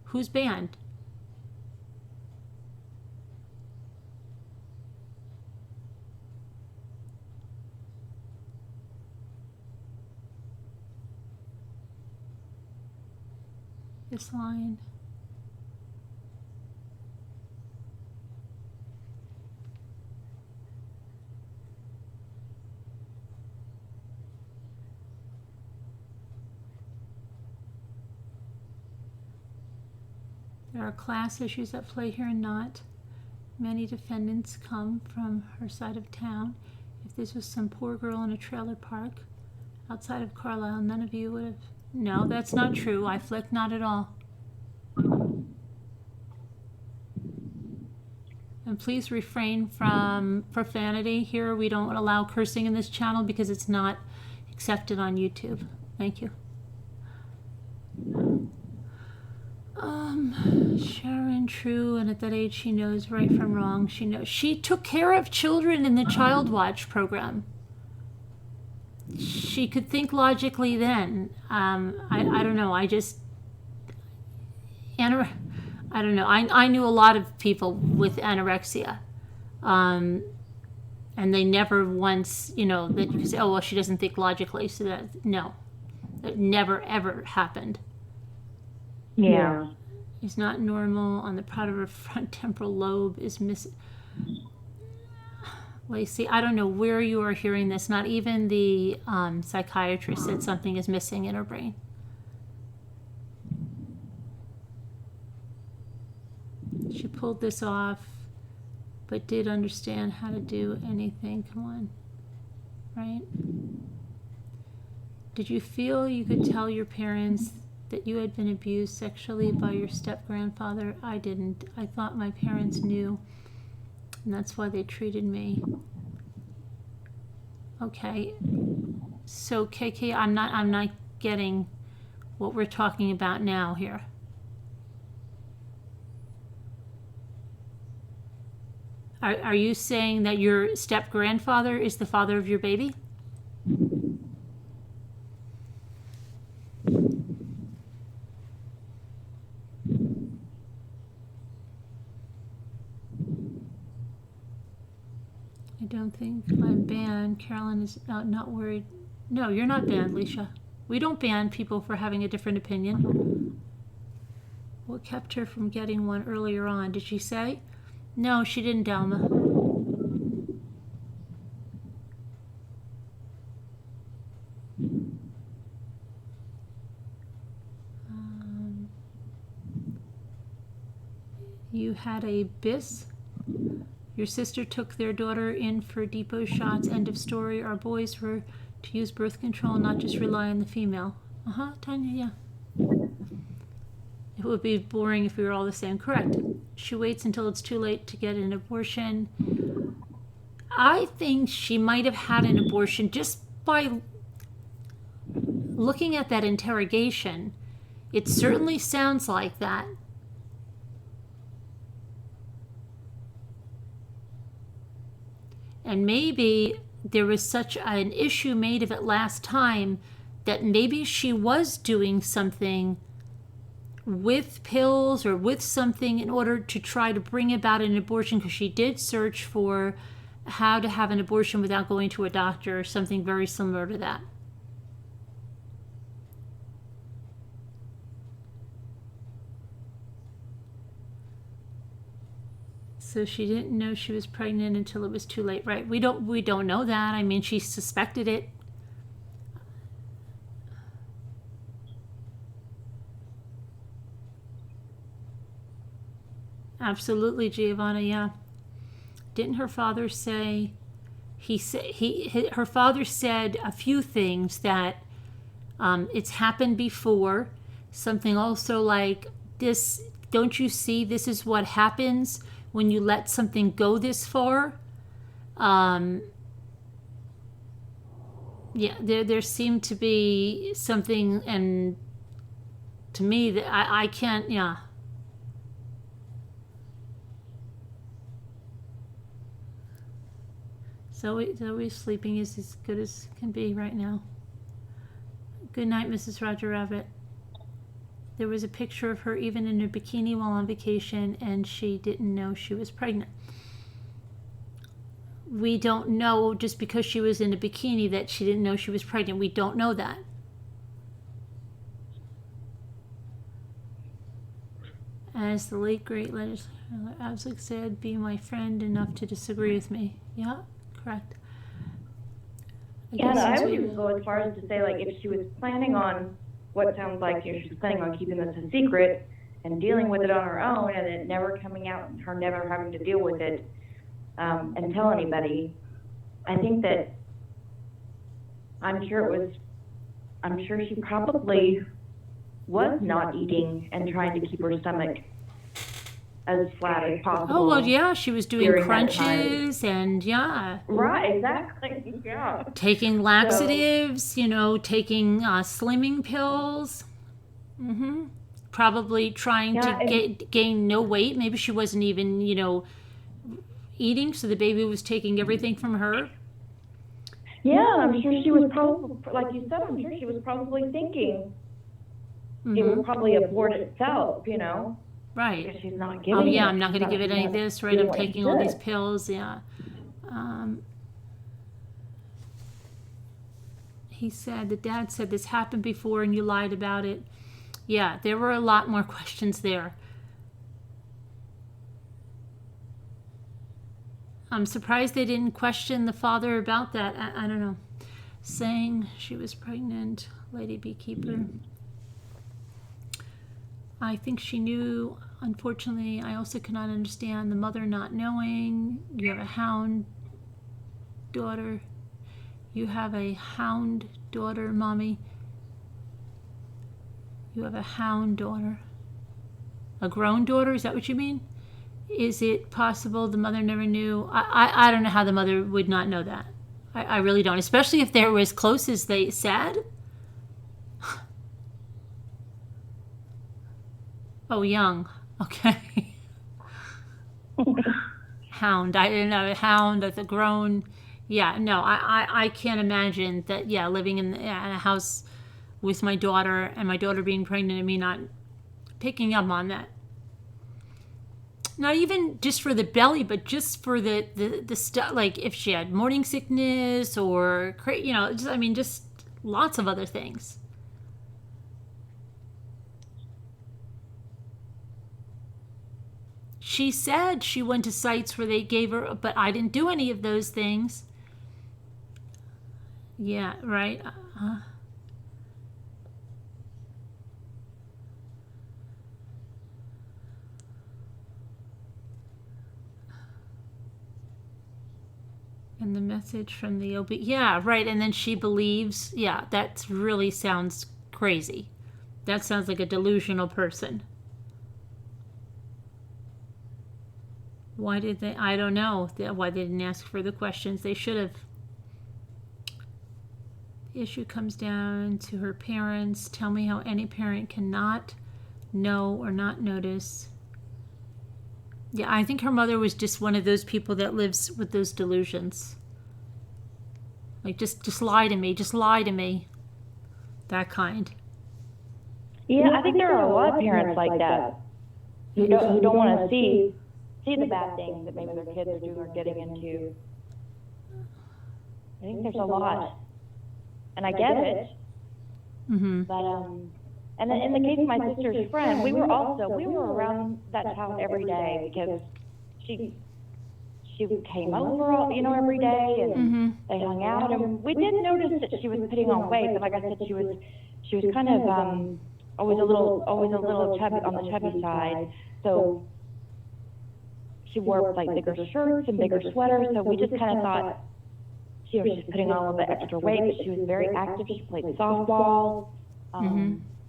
S1: Who's banned? This line. There are class issues at play here and not. Many defendants come from her side of town. If this was some poor girl in a trailer park outside of Carlisle, none of you would have. No, that's not true. I flick not at all. And please refrain from profanity here. We don't allow cursing in this channel because it's not accepted on YouTube. Thank you. Sharon, true, and at that age she knows right from wrong. She took care of children in the Child Watch program. She could think logically then. I don't know. I don't know. I knew a lot of people with anorexia. And they never once, that you could say, oh, well, she doesn't think logically. So that never, ever happened.
S2: Yeah.
S1: Is not normal on the part of her front temporal lobe is missing. Lacey, I don't know where you are hearing this. Not even the psychiatrist said something is missing in her brain. She pulled this off, but did understand how to do anything. Come on, right? Did you feel you could tell your parents that you had been abused sexually by your step-grandfather? I didn't. I thought my parents knew, and that's why they treated me. Okay, so KK, I'm not getting what we're talking about now here. Are you saying that your step-grandfather is the father of your baby? I don't think I'm banned. Carolyn is not worried. No, you're not banned, Leisha. We don't ban people for having a different opinion. What kept her from getting one earlier on? Did she say? No, she didn't, Dalma. You had a BIS. Your sister took their daughter in for depot shots. End of story. Our boys were to use birth control, not just rely on the female. Tanya, yeah. It would be boring if we were all the same. Correct. She waits until it's too late to get an abortion. I think she might have had an abortion just by looking at that interrogation. It certainly sounds like that. And maybe there was such an issue made of it last time that maybe she was doing something with pills or with something in order to try to bring about an abortion, because she did search for how to have an abortion without going to a doctor or something very similar to that. So she didn't know she was pregnant until it was too late, right? We don't know that. I mean, she suspected it. Absolutely, Giovanna. Yeah. Didn't her father say? Her father said a few things that it's happened before. Something also like this. Don't you see? This is what happens when you let something go this far. Yeah, there seemed to be something, and to me that I can't. Yeah. Zoe's sleeping is as good as can be right now. Good night, Mrs. Roger Rabbit. There was a picture of her even in a bikini while on vacation, and she didn't know she was pregnant. We don't know just because she was in a bikini that she didn't know she was pregnant. We don't know that. As the late great legislator Abzug said, be my friend enough to disagree with me. Yeah, correct.
S2: I would even go as far as to say, like, if she was planning on what sounds like, she was planning on keeping this a secret and dealing with it on her own, and it never coming out, and her never having to deal with it and tell anybody. I think that I'm sure she probably was not eating and trying to keep her stomach as flat as possible.
S1: Oh, well, yeah, she was doing crunches and, yeah.
S2: Right, exactly, yeah.
S1: Taking laxatives, taking slimming pills. Mm-hmm. Probably trying to gain no weight. Maybe she wasn't even, eating, so the baby was taking everything from her.
S2: Yeah, I'm sure she was probably, like you said, I'm sure she was probably thinking it would probably abort itself,
S1: Right.
S2: Because she's not giving it.
S1: I'm not going to give it any of this, right? I'm taking all these pills, yeah. He said, the dad said this happened before and you lied about it. Yeah, there were a lot more questions there. I'm surprised they didn't question the father about that. I don't know. Saying she was pregnant, lady beekeeper. I think she knew. Unfortunately, I also cannot understand the mother not knowing. You have a hound daughter. You have a hound daughter, Mommy. You have a hound daughter. A grown daughter? Is that what you mean? Is it possible the mother never knew? I don't know how the mother would not know that. I really don't. Especially if they were as close as they said. Oh, young. Okay. Hound. I didn't know. A hound that's a grown. Yeah, no, I can't imagine that, living in a house with my daughter and my daughter being pregnant and me not picking up on that. Not even just for the belly, but just for the stuff, like if she had morning sickness or, just lots of other things. She said she went to sites where they gave her, but I didn't do any of those things. Yeah, right. And the message from the OB. Yeah, right. And then she believes. Yeah, that really sounds crazy. That sounds like a delusional person. Why did they? I don't know. Why they didn't ask for the questions. They should have. The issue comes down to her parents. Tell me how any parent cannot know or not notice. Yeah, I think her mother was just one of those people that lives with those delusions. Like, just lie to me. Just lie to me. That kind.
S2: Yeah, I think there are a lot of parents like that who don't want to see the bad things that maybe their kids are doing or getting into. I think there's a lot, and I get it.
S1: Mm-hmm.
S2: But and then in the case of my sister's friend, we were around that child every day because she came over, every day, and
S1: Mm-hmm.
S2: they hung out, and we did notice that she was putting on weight. But like I said, she was kind of always a little chubby on the chubby side. So she wore like bigger shirts and bigger sweaters. So we just kind of thought she was just putting on a little bit extra weight. But she was very active. She played softball.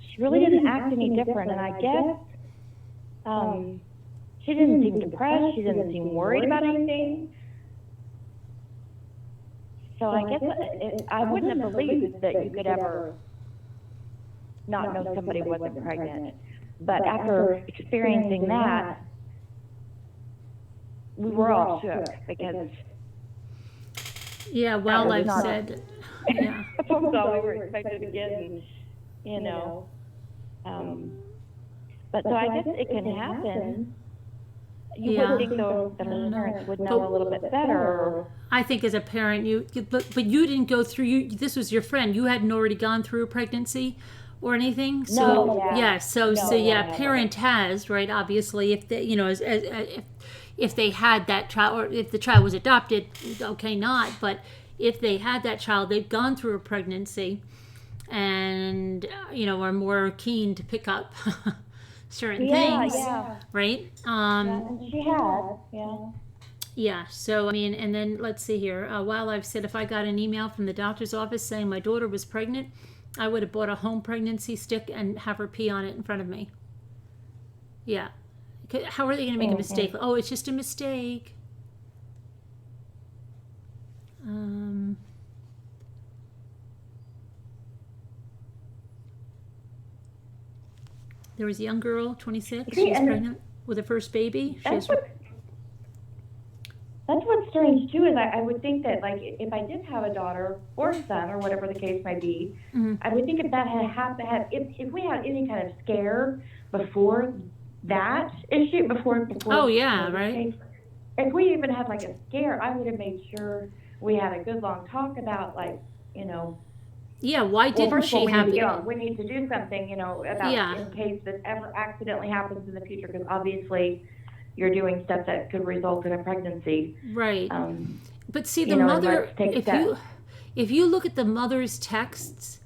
S2: She really didn't act any different, and I guess she didn't seem depressed. She didn't seem worried about anything. So I guess I wouldn't have believed that you could ever not know somebody wasn't pregnant. But after experiencing that, we were all shook because
S1: Yeah, Wildlife said, yeah.
S2: that's all we were expected to get, and, but so I guess it can happen. You would think, though, that her parents would know a little bit better.
S1: I think as a parent, but you didn't go through, this was your friend. You hadn't already gone through a pregnancy or anything. So,
S2: No, yeah.
S1: parent has, right, obviously, if they, if they had that child, or if the child was adopted, okay, not, but if they had that child, they've gone through a pregnancy and, are more keen to pick up certain things, right?
S2: And she had,
S1: Yeah, so, and then let's see here. Wildlife said, if I got an email from the doctor's office saying my daughter was pregnant, I would have bought a home pregnancy stick and have her pee on it in front of me. Yeah. How are they going to make a mistake? Oh, it's just a mistake. There was a young girl, 26. She was pregnant with her first baby.
S2: That's what's strange too. Is I would think that, like, if I did have a daughter or a son or whatever the case might be, I would think if that had happened, if we had any kind of scare before that issue, before.
S1: Oh yeah, right.
S2: If we even had like a scare, I would have made sure we had a good long talk about, like,
S1: Yeah, why didn't she have it?
S2: We need to do something, about in case this ever accidentally happens in the future, because obviously you're doing stuff that could result in a pregnancy.
S1: Right. But see, the mother, if you look at the mother's texts,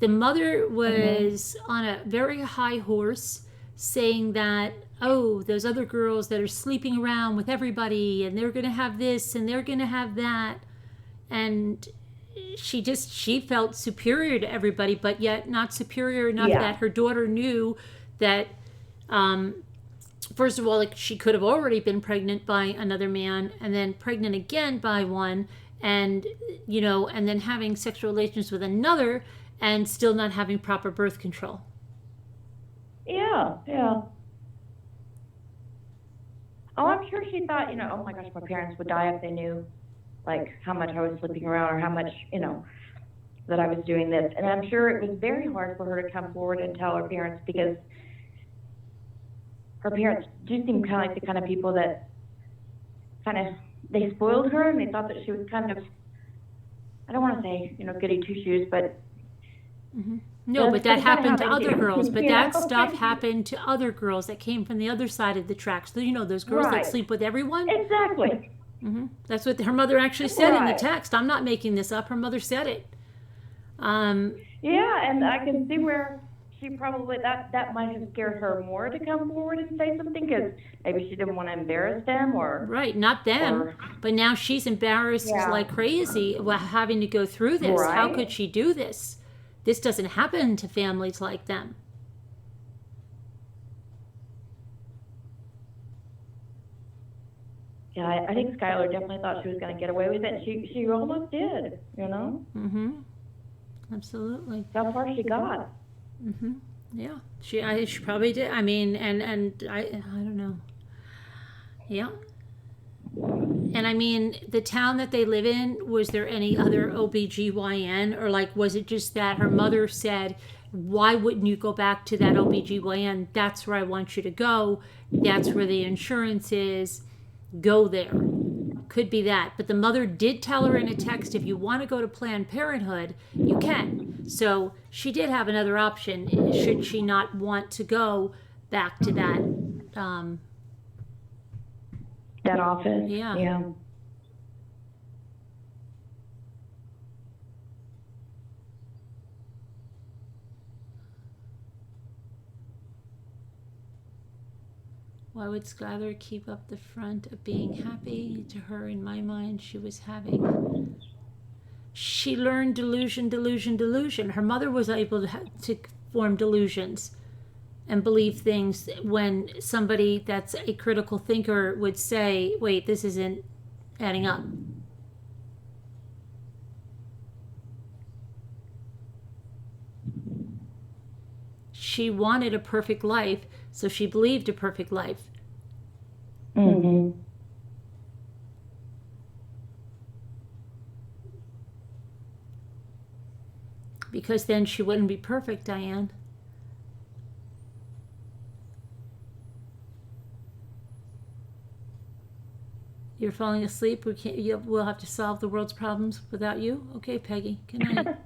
S1: the mother was on a very high horse saying that, oh, those other girls that are sleeping around with everybody and they're going to have this and they're going to have that. And she felt superior to everybody, but yet not superior enough that her daughter knew that, first of all, like, she could have already been pregnant by another man and then pregnant again by one, and and then having sexual relations with another and still not having proper birth control.
S2: Yeah. Oh, I'm sure she thought, oh my gosh, my parents would die if they knew, like, how much I was sleeping around or how much, that I was doing this. And I'm sure it was very hard for her to come forward and tell her parents, because her parents do seem kind of like the kind of people that they spoiled her, and they thought that she was kind of, I don't want to say, goody two-shoes, but...
S1: No, but that happened to other girls. But that stuff happened to other girls that came from the other side of the tracks. So, those girls that sleep with everyone?
S2: Exactly.
S1: That's what her mother actually said in the text. I'm not making this up. Her mother said it.
S2: Yeah, and I can see where she probably, that might have scared her more to come forward and say something, because maybe she didn't want to embarrass them, or... Right,
S1: not them. But now she's embarrassed like crazy having to go through this. Right. How could she do this? This doesn't happen to families like them.
S2: Yeah, I think Skylar definitely thought she was going to get away with it. She almost did,
S1: Absolutely.
S2: How far she got.
S1: Yeah, she probably did. I mean, and I don't know. Yeah. And I mean, the town that they live in, was there any other OBGYN? Or like, was it just that her mother said, why wouldn't you go back to that OBGYN? That's where I want you to go. That's where the insurance is. Go there. Could be that. But the mother did tell her in a text, if you want to go to Planned Parenthood, you can. So she did have another option should she not want to go back to that.
S2: That office.
S1: Yeah.
S2: Yeah.
S1: Why would Skylar keep up the front of being happy? To her, in my mind, she was having. She learned delusion, delusion, delusion. Her mother was able to form delusions and believe things when somebody that's a critical thinker would say, wait, this isn't adding up. She wanted a perfect life, so she believed a perfect life.
S2: Mm-hmm.
S1: Because then she wouldn't be perfect, Diane. You're falling asleep. We'll have to solve the world's problems without you. Okay, Peggy. Good night.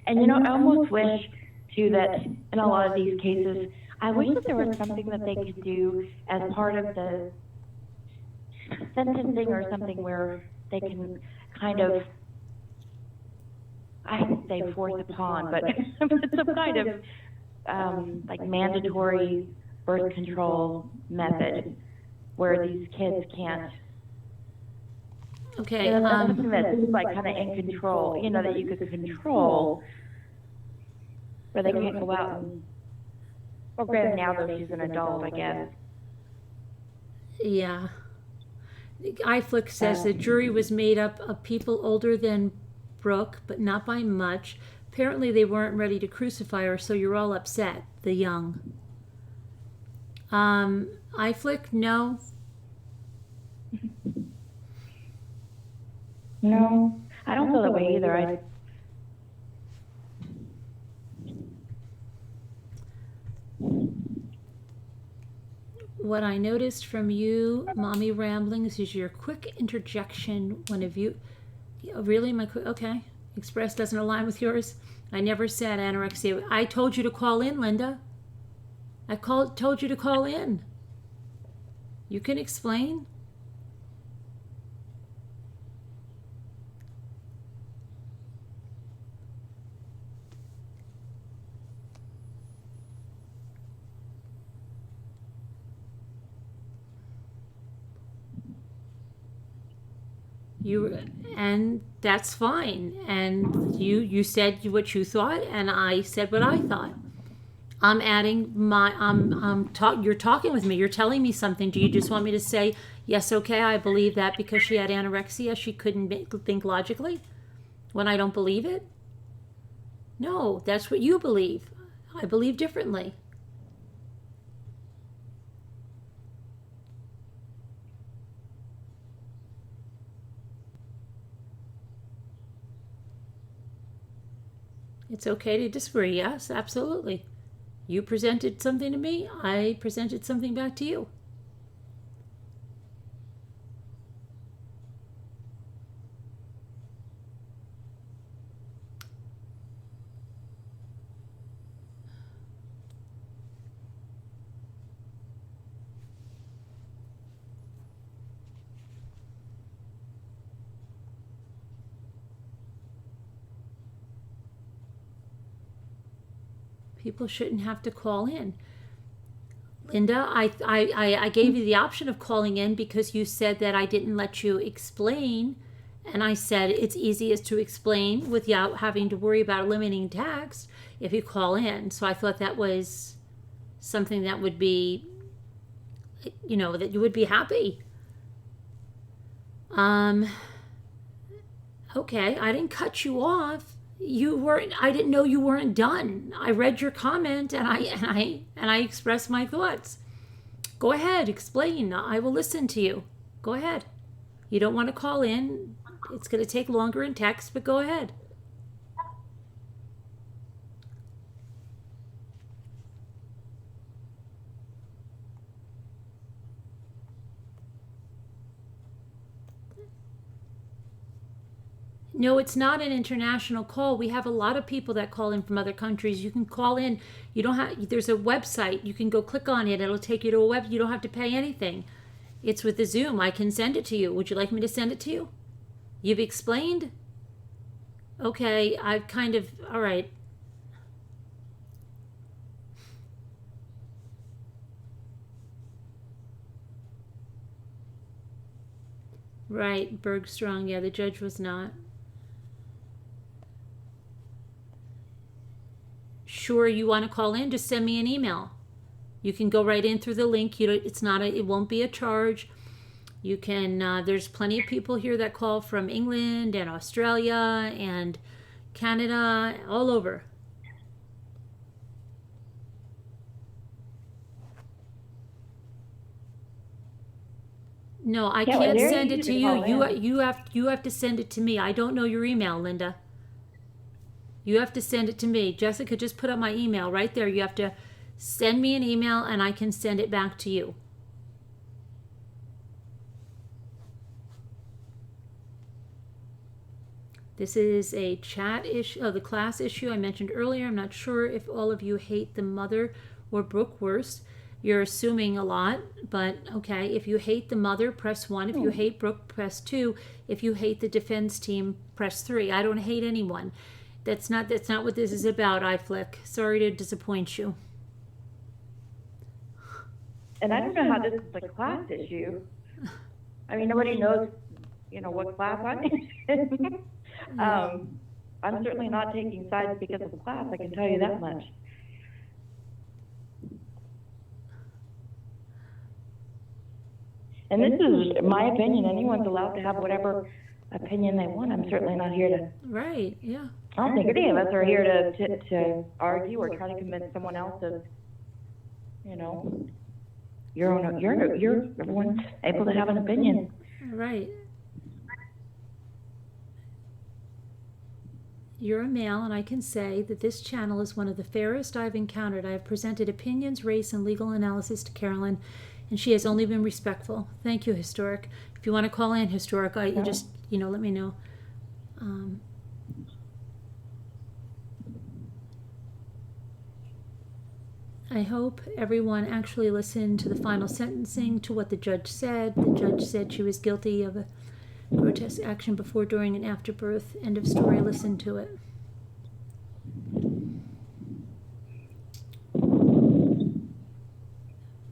S2: And I almost wish too that in a lot of these cases, I wish that there was something that they could do as part of the sentencing or something where they can kind of, I hate to say force upon, but some kind of like mandatory birth control method where these kids can't.
S1: Okay.
S2: That's something that's like kind of in control, that you could control, where they can't go out and. Well, granted, now though she's an adult, I guess.
S1: Yeah. iFlick says the jury was made up of people older than Brooke, but not by much. Apparently they weren't ready to crucify her, so you're all upset, the young. iFlick, no.
S2: No, I don't feel that way either.
S1: What I noticed from you, Mommy Ramblings, is your quick interjection when a view. Really, okay. Express doesn't align with yours. I never said anorexia. I told you to call in, Linda. Told you to call in. You can explain. And that's fine. And you said what you thought, and I said what I thought. I'm adding you're talking with me. You're telling me something. Do you just want me to say, yes, okay, I believe that because she had anorexia, she couldn't think logically when I don't believe it? No, that's what you believe. I believe differently. It's okay to disagree. Yes, absolutely. You presented something to me. I presented something back to you. People shouldn't have to call in. Linda, I gave you the option of calling in because you said that I didn't let you explain. And I said it's easiest to explain without having to worry about eliminating text if you call in. So I thought that was something that would be, that you would be happy. Okay, I didn't cut you off. I didn't know you weren't done. I read your comment and I expressed my thoughts. Go ahead, explain. I will listen to you. Go ahead. You don't want to call in. It's going to take longer in text, but go ahead. No, it's not an international call. We have a lot of people that call in from other countries. You can call in. You don't have. There's a website. You can go click on it. It'll take you to a web. You don't have to pay anything. It's with the Zoom. I can send it to you. Would you like me to send it to you? You've explained? Okay, I've kind of. All right. Right, Bergstrong. Yeah, the judge was not. Sure, you want to call in? Just send me an email. You can go right in through the link. It won't be a charge. You can. There's plenty of people here that call from England and Australia and Canada, all over. No, I can't send it to you. You have to send it to me. I don't know your email, Linda. You have to send it to me. Jessica just put up my email right there. You have to send me an email and I can send it back to you. This is a chat issue, the class issue I mentioned earlier. I'm not sure if all of you hate the mother or Brooke worse. You're assuming a lot, but okay. If you hate the mother, press 1. If you hate Brooke, press 2. If you hate the defense team, press 3. I don't hate anyone. That's not what this is about, iFlick. Sorry to disappoint you.
S2: And I don't know how this is a class issue. I mean, nobody knows, what class I'm in. I'm certainly not taking sides because of the class, I can tell you that much. And this is my opinion. Anyone's allowed to have whatever opinion they want. I'm certainly not here to...
S1: Right, yeah.
S2: I don't think any of us are here to argue or try to convince someone else of, everyone's able to have an opinion.
S1: Right. You're a male, and I can say that this channel is one of the fairest I've encountered. I have presented opinions, race, and legal analysis to Carolyn, and she has only been respectful. Thank you, Historic. If you want to call in, Historic, just, let me know. I hope everyone actually listened to the final sentencing, to what the judge said. The judge said she was guilty of a grotesque action before, during, and after birth. End of story. Listen to it.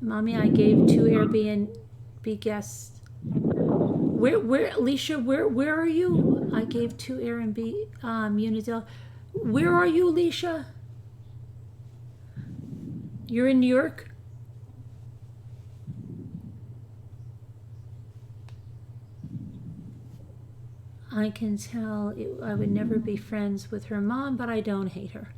S1: Mommy, I gave 2 Airbnb guests. Where, Alicia? Where are you? I gave 2 Airbnb units. Where are you, Alicia? You're in New York? I can tell I would never be friends with her mom, but I don't hate her.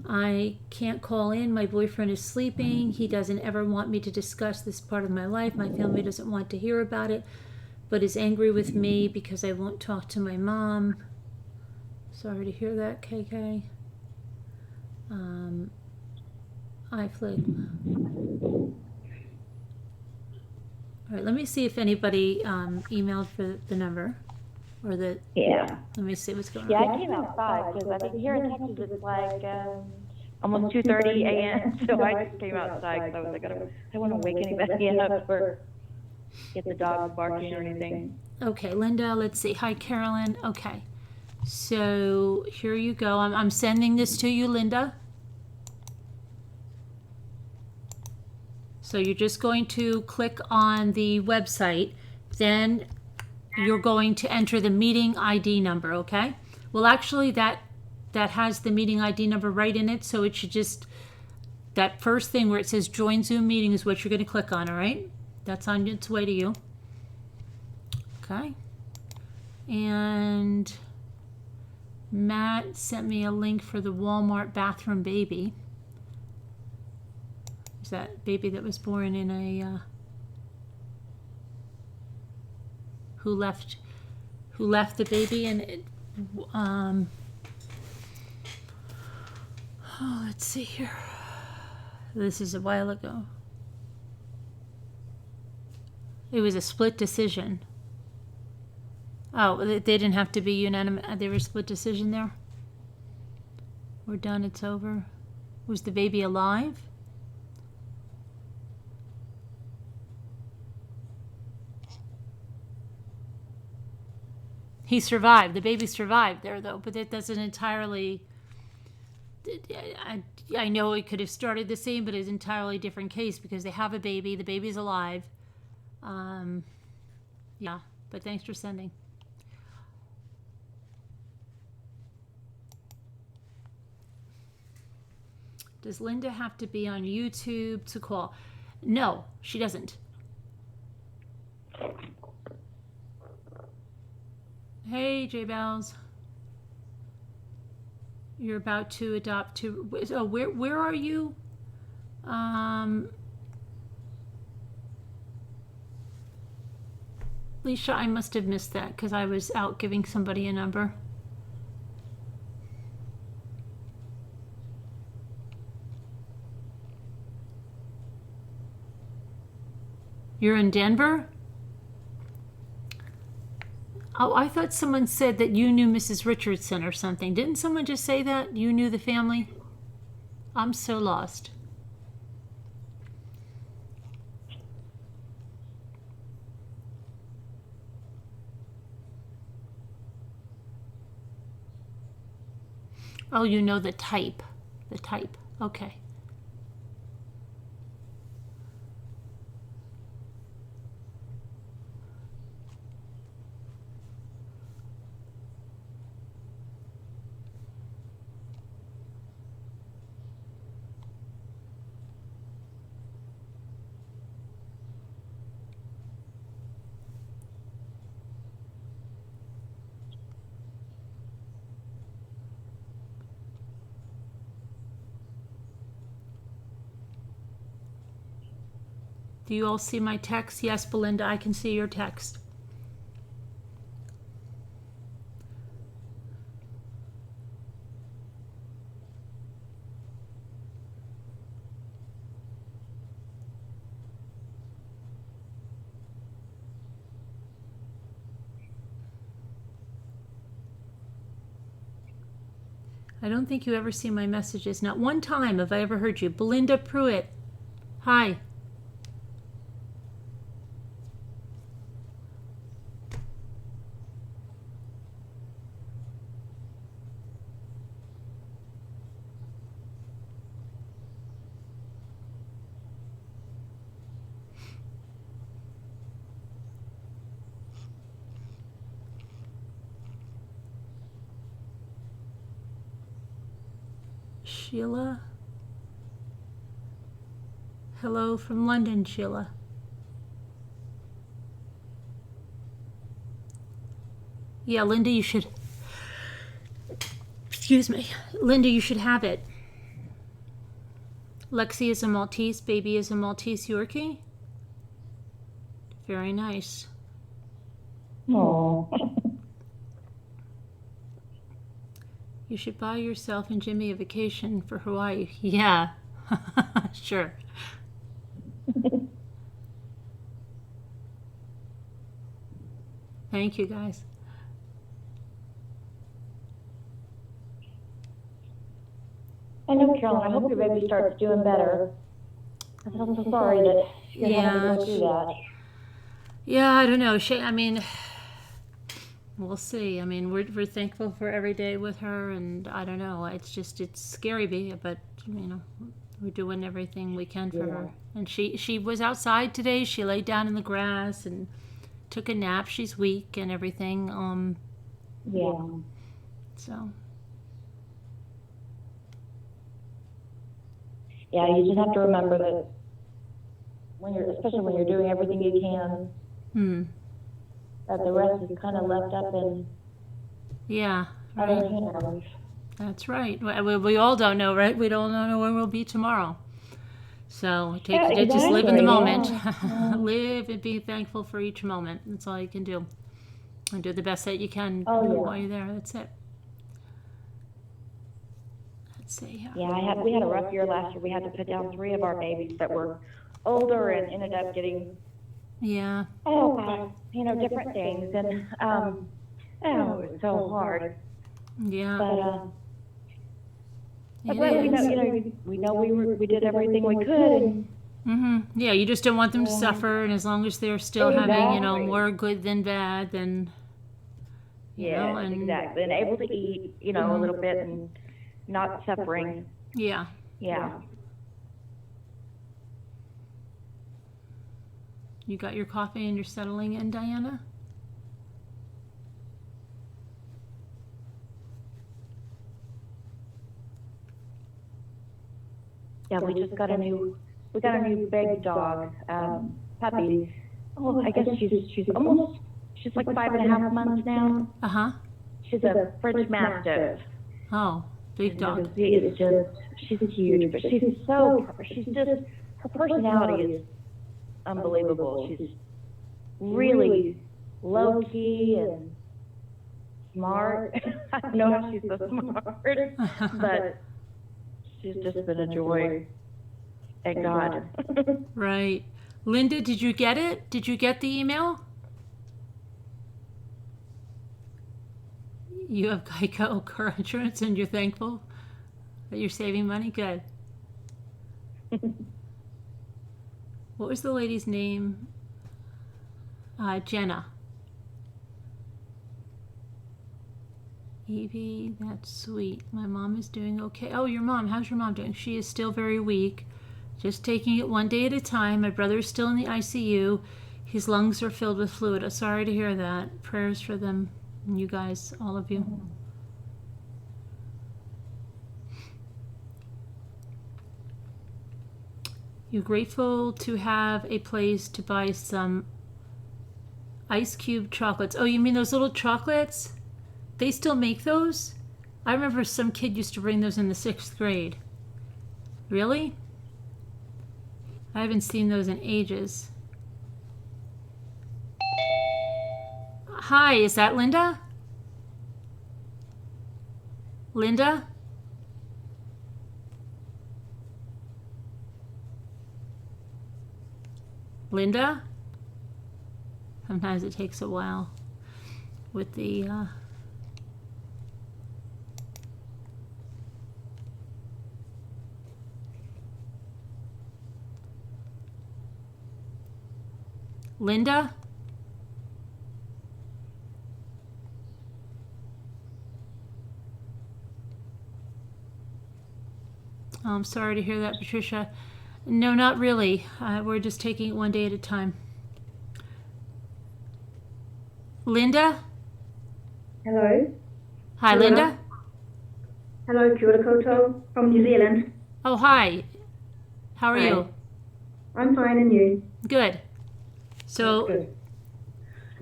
S1: I can't call in. My boyfriend is sleeping. He doesn't ever want me to discuss this part of my life. My family doesn't want to hear about it, but is angry with me because I won't talk to my mom. Sorry to hear that, KK. iFlick. All right, let me see if anybody emailed for the number. Or the...
S2: Yeah.
S1: Let me see what's going on.
S2: Yeah, I came outside because I think here in Texas it's like almost 2:30 a.m. So I just came outside because I was like, I don't want to wake anybody up or get the dogs barking or anything.
S1: Okay, Linda, let's see. Hi, Carolyn. Okay. So here you go. I'm sending this to you, Linda. So you're just going to click on the website. Then you're going to enter the meeting ID number, okay? Well, actually, that has the meeting ID number right in it, so it should just, that first thing where it says join Zoom meeting is what you're going to click on, all right? That's on its way to you. Okay. And Matt sent me a link for the Walmart bathroom baby. Is that baby that was born in a who left the baby and it, oh, let's see here. This is a while ago. It was a split decision. Oh, they didn't have to be unanimous. They were split decision there. We're done. It's over. Was the baby alive? He survived. The baby survived there, though, but it doesn't entirely. I know it could have started the same, but it's an entirely different case because they have a baby. The baby's alive. Yeah, but thanks for sending. Does Linda have to be on YouTube to call? No, she doesn't. Hey, J Bells. You're about to adopt two. Oh, where are you? Leisha, I must have missed that because I was out giving somebody a number. You're in Denver? Oh, I thought someone said that you knew Mrs. Richardson or something. Didn't someone just say that? You knew the family? I'm so lost. Oh, you know the type. The type. Okay. Do you all see my text? Yes, Belinda, I can see your text. I don't think you ever see my messages. Not one time have I ever heard you. Belinda Pruitt. Hi. Sheila. Hello from London, Sheila. Yeah, Linda, you should. Excuse me. Linda, you should have it. Lexi is a Maltese. Baby is a Maltese Yorkie. Very nice.
S2: Oh.
S1: You should buy yourself and Jimmy a vacation for Hawaii. Yeah, sure. Thank you, guys.
S2: I know, Carolyn. I hope your baby starts doing better. I'm so sorry that you're having to go through that.
S1: Yeah, I don't know. I mean, we'll see. I mean, we're thankful for every day with her, and I don't know. It's scary, but you know, we're doing everything we can for her. And she was outside today. She laid down in the grass and took a nap. She's weak and everything.
S2: Yeah.
S1: So.
S2: Yeah, you just have to remember that especially when you're doing everything you can, that the rest is kind of left up in.
S1: Yeah,
S2: out of hands.
S1: That's right. We all don't know, right? We don't know where we'll be tomorrow. So just live in the moment. Live and be thankful for each moment. That's all you can do. And do the best that you can while you're there. That's it. Let's see.
S2: Yeah, we had a rough year last year. We had to put down 3 of our babies that were older and ended up getting different things, and it was so hard.
S1: Yeah.
S2: But we know we did everything we could.
S1: Yeah, you just don't want them to suffer, and as long as they're still having, more good than bad, then
S2: exactly, and able to eat, a little bit and not suffering.
S1: Yeah. You got your coffee and you're settling in, Diana?
S2: Yeah, we got a new big dog, puppy. Oh, I guess she's like 5.5 months now. She's a French Mastiff.
S1: Oh, big dog.
S2: She's huge, but her personality is unbelievable. She's really low key and smart. I don't know if she's so smart, but she's just been a joy. Thank God.
S1: Right. Linda, did you get it? Did you get the email? You have Geico car insurance and you're thankful that you're saving money? Good. What was the lady's name? Jenna. Evie, that's sweet. My mom is doing okay. Oh, your mom. How's your mom doing? She is still very weak. Just taking it one day at a time. My brother is still in the ICU. His lungs are filled with fluid. I'm sorry to hear that. Prayers for them and you guys, all of you. You're grateful to have a place to buy some ice cube chocolates. Oh, you mean those little chocolates? They still make those? I remember some kid used to bring those in the 6th grade. Really? I haven't seen those in ages. Hi, is that Linda? Linda? Linda? Sometimes it takes a while with the Linda? Oh, I'm sorry to hear that, Patricia. No, not really. We're just taking it one day at a time. Linda?
S3: Hello.
S1: Hi, Linda.
S3: Hello, kia ora koutou from New Zealand.
S1: Oh, hi. How are you?
S3: I'm fine, and you?
S1: Good. So,
S3: Good.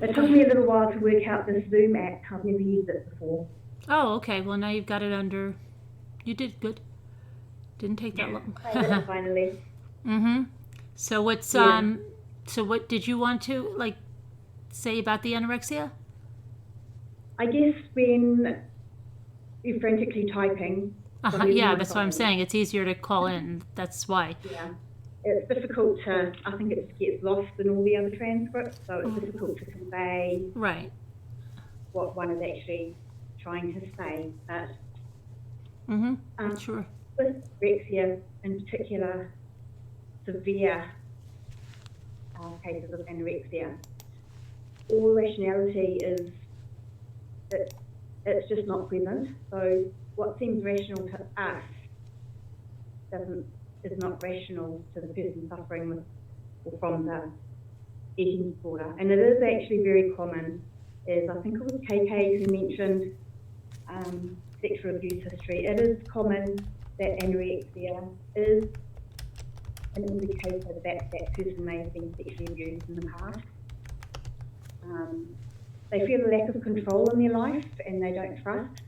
S3: It took me a little while to work out this Zoom app. I've never used it before.
S1: oh, okay. Well, now you've got it under. You did good. Didn't take that long.
S3: I did it finally.
S1: So what's So what did you want to say about the anorexia?
S3: I guess when you're frantically typing.
S1: Yeah, that's what I'm saying. It's easier to call in. That's why.
S3: Yeah. It's difficult to, I think it gets lost in all the other transcripts, so it's difficult to convey
S1: Right.
S3: what one is actually trying to say. But
S1: Sure.
S3: with anorexia, in particular, severe cases of anorexia, all rationality is, it's just not present. So what seems rational to us is not rational to the person suffering with or from the eating disorder. And it is actually very common. I think it was KK who mentioned sexual abuse history. It is common that anorexia is an indicator that that person may have been sexually abused in the past. They feel a lack of control in their life and they don't trust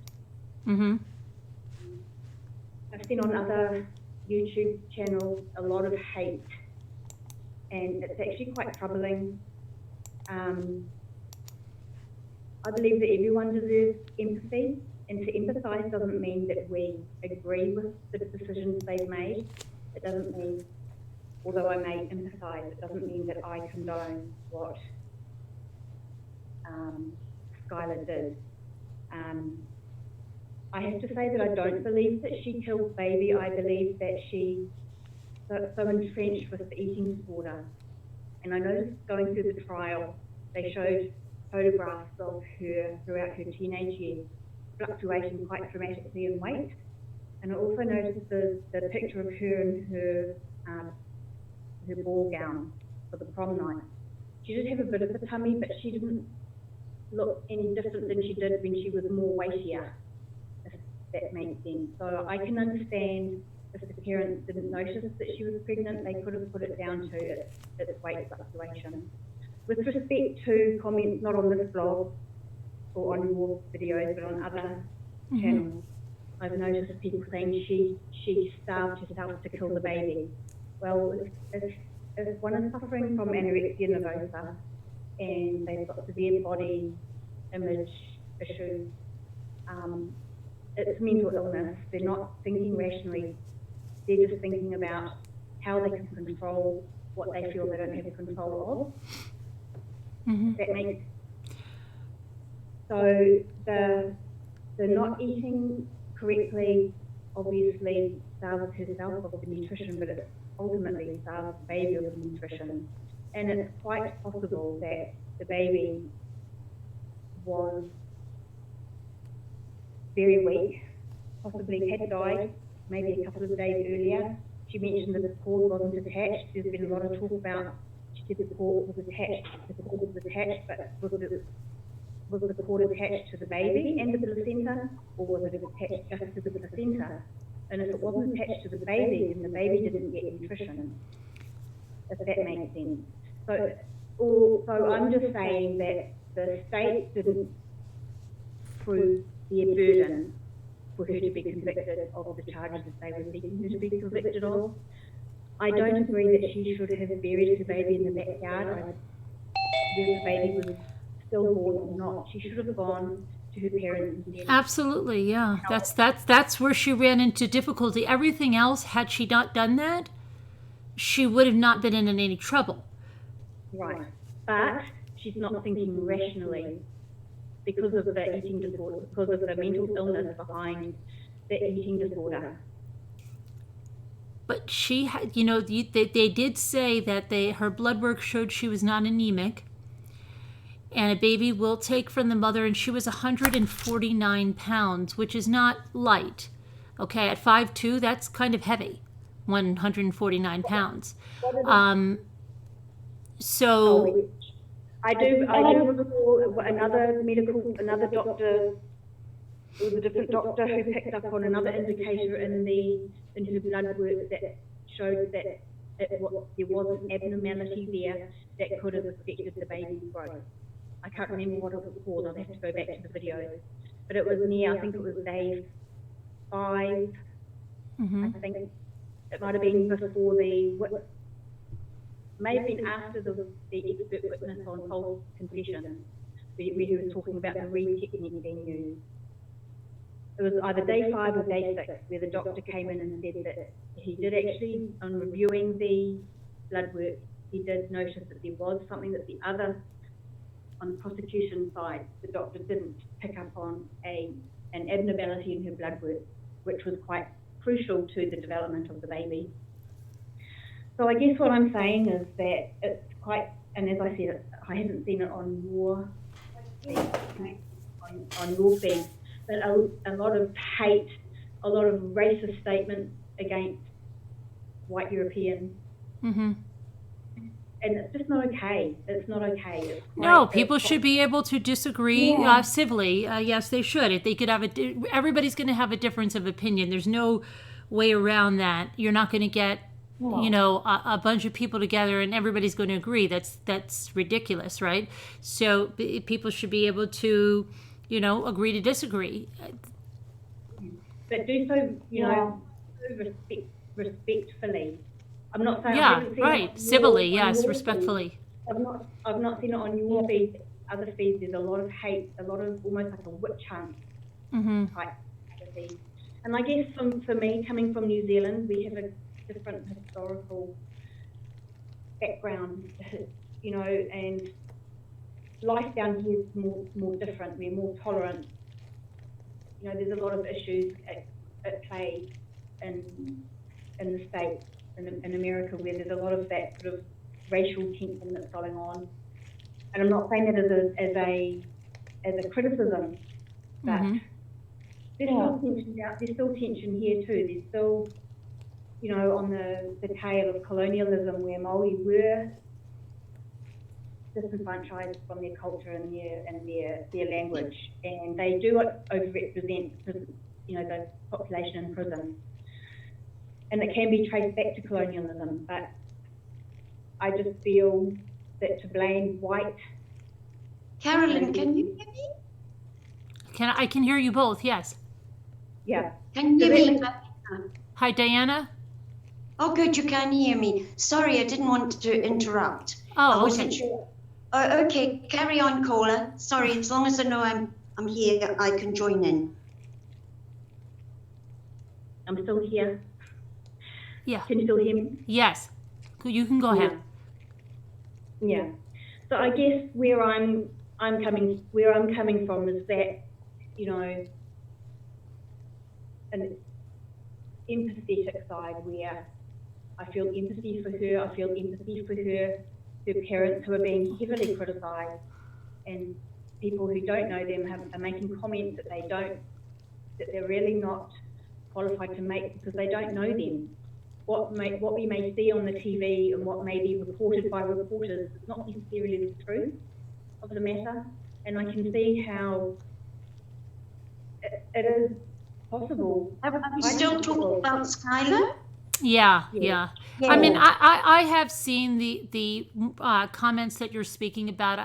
S1: Mm-hmm.
S3: I've seen on other YouTube channels a lot of hate, and it's actually quite troubling. I believe that everyone deserves empathy, and to empathise doesn't mean that we agree with the decisions they've made. It doesn't mean, although I may empathise, it doesn't mean that I condone what Skylar did. I have to say that I don't believe that she killed baby. I believe that she so entrenched with the eating disorder. And I noticed going through the trial, they showed photographs of her throughout her teenage years, fluctuating quite dramatically in weight. And I also noticed the picture of her in her ball gown for the prom night. She did have a bit of a tummy, but she didn't look any different than she did when she was more weightier, if that makes sense. So I can understand if the parents didn't notice that she was pregnant, they could have put it down to its weight fluctuation. With respect to comments not on this blog or on your videos, but on other channels, I've noticed people saying she starved herself to kill the baby. Well, if one is suffering from anorexia nervosa and they've got severe body image issues, it's mental illness. They're not thinking rationally. They're just thinking about how they can control what they feel they don't have control of. That makes so the not eating correctly obviously starves herself of the nutrition, but it ultimately starves the baby of the nutrition. And it's quite possible that the baby was very weak, possibly had died maybe a couple of days earlier. She mentioned that the cord wasn't attached. There's been a lot of talk about she said the cord was attached, but was the cord attached to the baby and the placenta, or was it attached just to the placenta? And if it wasn't attached to the baby, then the baby didn't get nutrition, if that makes sense. So I'm just saying that the state didn't prove their burden for her to be convicted of the charges that they were seeking her to be convicted of. I don't agree that she should have buried the baby in the backyard, whether the baby was stillborn or not. She should have gone to her parents and said,
S1: Absolutely, yeah. That's where she ran into difficulty. Everything else, had she not done that, she would have not been in any trouble.
S3: right. But she's not thinking rationally because of the eating disorder, because of the mental illness behind the eating disorder.
S1: But she had, they did say that her blood work showed she was not anemic, and a baby will take from the mother, and she was 149 pounds, which is not light. Okay, at 5'2", that's kind of heavy, 149 pounds. So
S3: I do recall another doctor. It was a different doctor who picked up on another indicator in her blood work that showed that there was an abnormality there that could have affected the baby's growth. I can't remember what it was called. I'll have to go back to the video. But it was near, I think it was day 5. I think it might have been before may have been after the expert witness on false confession, where he was talking about the read technique being used. It was either day 5 or day 6 where the doctor came in and said that he did actually, on reviewing the blood work, he did notice that there was something that on the prosecution side, the doctor didn't pick up on an abnormality in her blood work, which was quite crucial to the development of the baby. So I guess what I'm saying is that it's quite, and as I said, I haven't seen it on your feed, but a lot of hate, a lot of racist statements against white Europeans. And it's just not okay. It's not okay.
S1: No, people should be able to disagree civilly. Yes, they should. They could have everybody's going to have a difference of opinion. There's no way around that. You're not going to get a bunch of people together and everybody's going to agree. That's ridiculous, right? So people should be able to, agree to disagree.
S3: but do so, you know, so respectfully. I'm not saying I
S1: Yeah,
S3: haven't seen
S1: right.
S3: it
S1: Civilly,
S3: on
S1: yes,
S3: your
S1: respectfully.
S3: feed. I've not seen it on your feed. Other feeds, there's a lot of hate, a lot of almost like a witch hunt
S1: Mm-hmm.
S3: type activity. And I guess for me, coming from New Zealand, we have a different historical background, you know, and life down here is more different. We're more tolerant. You know, there's a lot of issues at play in the States, in America, where there's a lot of that sort of racial tension that's going on. And I'm not saying that as a criticism, but
S1: Mm-hmm.
S3: there's still tension here too. There's still, you know, on the tail of colonialism, where Maori were disenfranchised from their culture and their language, and they do overrepresent, you know, the population in prison, and it can be traced back to colonialism. But I just feel that to blame white.
S4: Carolyn, can you hear me?
S1: I can hear you both, yes.
S3: Yeah.
S4: Can you
S3: So
S4: hear me?
S1: Hi, Diana?
S4: Oh, good, you can hear me. Sorry, I didn't want to interrupt.
S1: Oh,
S4: I wasn't
S1: okay.
S4: sure. Oh, okay, carry on, caller. Sorry, as long as I know I'm here, I can join in.
S3: I'm still here.
S1: Yeah.
S3: Can you still hear me?
S1: Yes. You can go ahead.
S3: Yeah. So I guess where I'm coming from is that, you know, an empathetic side where I feel empathy for her. I feel empathy for her parents who are being heavily criticised, and people who don't know them are making comments that they're really not qualified to make because they don't know them. What we may see on the TV and what may be reported by reporters is not necessarily the truth of the matter, and I can see how it is possible.
S4: Are we still talking about Skylar?
S1: Yeah.
S3: Yeah.
S1: I mean, I have seen the comments that you're speaking about.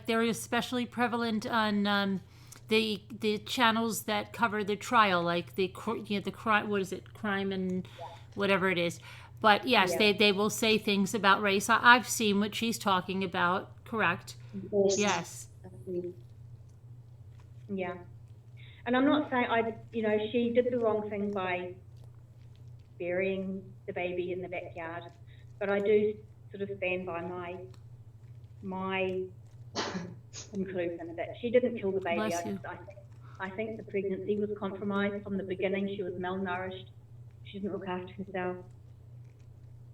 S1: They're especially prevalent on the channels that cover the trial, like the crime. What is it? Crime and whatever it is. But yes, they will say things about race. I've seen what she's talking about. Correct. Yes.
S3: Yeah. And I'm not saying she did the wrong thing by burying the baby in the backyard, but I do sort of stand by my conclusion that she didn't kill the baby.
S1: Bless you.
S3: I think the pregnancy was compromised from the beginning. She was malnourished. She didn't look after herself.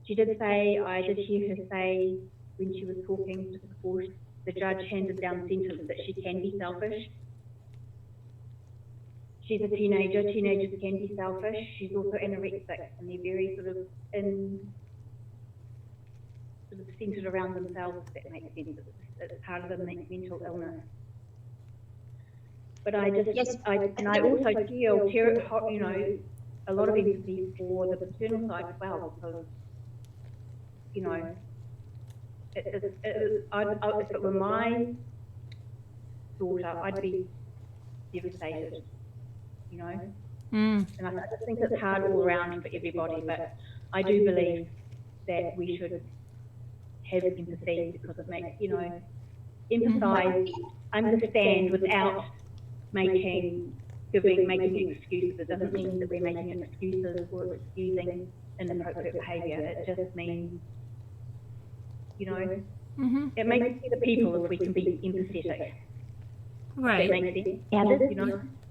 S3: She did say, I did hear her say when she was talking just before the judge handed down sentence, that she can be selfish. She's a teenager. Teenagers can be selfish. She's also anorexic, and they're very sort of centered around themselves, if that makes sense. It's part of the mental illness. But I also feel, a lot of empathy for the paternal side as well, because, if it were my daughter, I'd be devastated. And I just think it's hard all around for everybody, but I do believe that we should have empathy, because it makes, empathise, understand without making excuses. It doesn't mean that we're making excuses or excusing inappropriate behaviour. It just means, it makes us the people if we can be empathetic.
S1: Right.
S3: That makes sense.
S2: Yeah,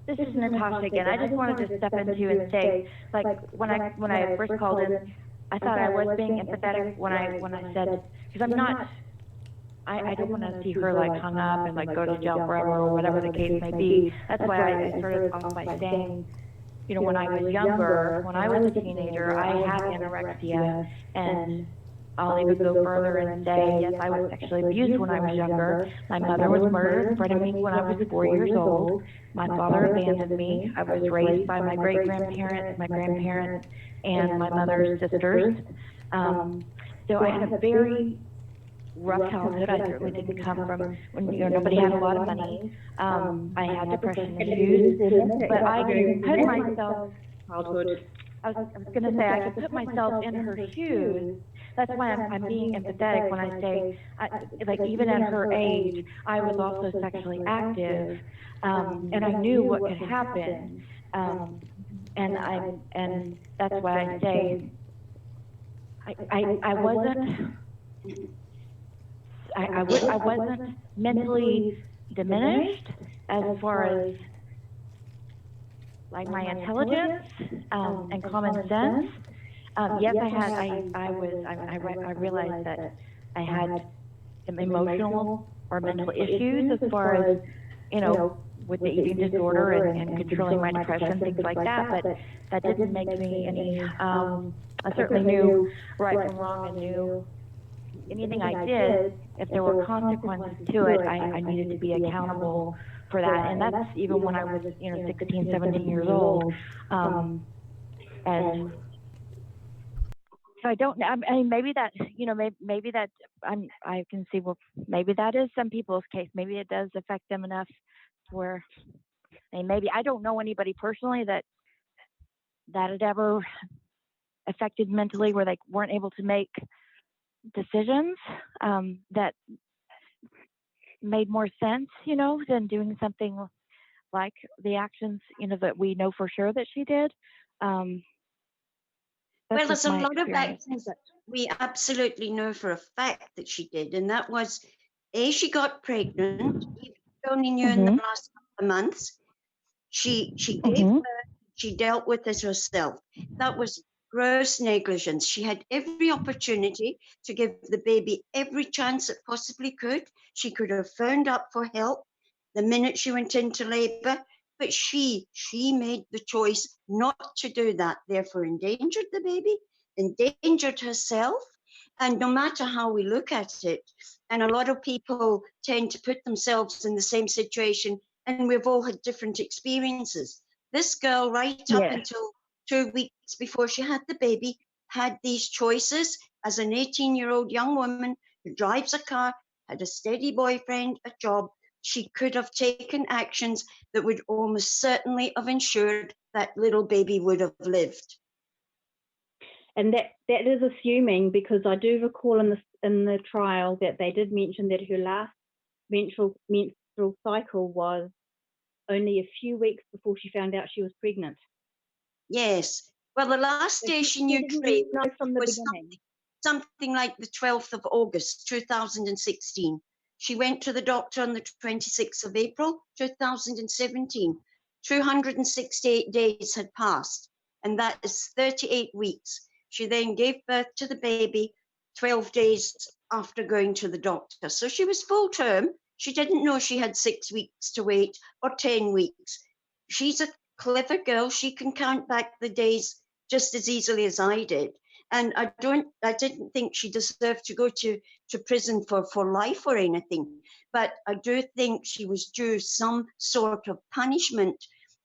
S2: this is Natasha again. I just wanted to step into and say, like, when I first called in, I thought I was being empathetic when I said, because I'm not, I don't want to see her like hung up and like go to jail forever or whatever the case may be. That's why I started off by saying, when I was younger, when I was a teenager, I had anorexia, and I'll even go further and say, yes, I was sexually abused when I was younger. My mother was murdered in front of me when I was 4 years old. My father abandoned me. I was raised by my great-grandparents, my grandparents, and my mother's sisters. So I had a very rough childhood. I certainly didn't come from when nobody had a lot of money. I had depression issues, but I didn't put myself
S3: childhood.
S2: I was going to say I could put myself in her shoes. That's why I'm being empathetic when I say, like, even at her age, I was also sexually active, and I knew what could happen, and that's why I say I wasn't mentally diminished as far as like my intelligence and common sense. Yes, I realized that I had some emotional or mental issues as far as, with the eating disorder and controlling my depression, things like that. But that didn't make me any, I certainly knew right from wrong and knew anything I did, if there were consequences to it, I needed to be accountable for that. And that's even when I was, 16, 17 years old. And so I don't know. I mean, maybe that, maybe that I can see, well, maybe that is some people's case. Maybe it does affect them enough where, and maybe I don't know anybody personally that it ever affected mentally where they weren't able to make decisions that made more sense, than doing something like the actions, that we know for sure that she did.
S4: Well, there's a lot of
S2: experience.
S4: actions that we absolutely know for a fact that she did, and that was, she got pregnant, even only knew in the last couple of months. She gave birth, she dealt with it herself. That was gross negligence. She had every opportunity to give the baby every chance it possibly could. She could have phoned up for help the minute she went into labor, but she made the choice not to do that, therefore endangered the baby, endangered herself. And no matter how we look at it, and a lot of people tend to put themselves in the same situation, and we've all had different experiences. This girl, right up until 2 weeks before she had the baby, had these choices as an 18-year-old young woman who drives a car, had a steady boyfriend, a job. She could have taken actions that would almost certainly have ensured that little baby would have lived.
S3: And that is assuming, because I do recall in the trial that they did mention that her last menstrual cycle was only a few weeks before she found out she was pregnant.
S4: Yes. Well, the last day she knew
S3: from the
S4: was
S3: beginning.
S4: something like the 12th of August, 2016. She went to the doctor on the 26th of April, 2017. 268 days had passed, and that is 38 weeks. She then gave birth to the baby 12 days after going to the doctor. So she was full term. She didn't know she had 6 weeks to wait or 10 weeks. She's a clever girl. She can count back the days just as easily as I did. And I didn't think she deserved to go to prison for life or anything. But I do think she was due some sort of punishment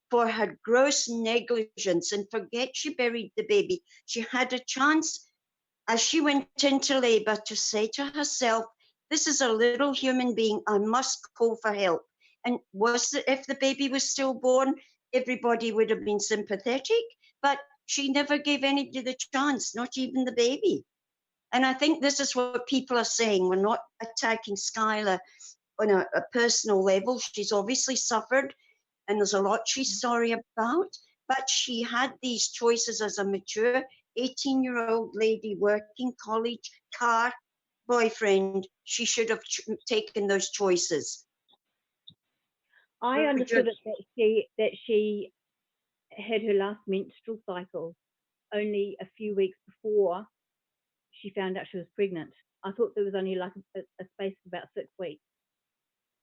S4: for her gross negligence. And forget she buried the baby. She had a chance as she went into labor to say to herself, this is a little human being, I must call for help. And if the baby was stillborn, everybody would have been sympathetic, but she never gave anybody the chance, not even the baby. And I think this is what people are saying. We're not attacking Skylar on a personal level. She's obviously suffered, and there's a lot she's sorry about, but she had these choices as a mature 18-year-old lady working, college, car, boyfriend. She should have taken those choices.
S3: I understood it that she had her last menstrual cycle only a few weeks before she found out she was pregnant. I thought there was only like a space of about 6 weeks.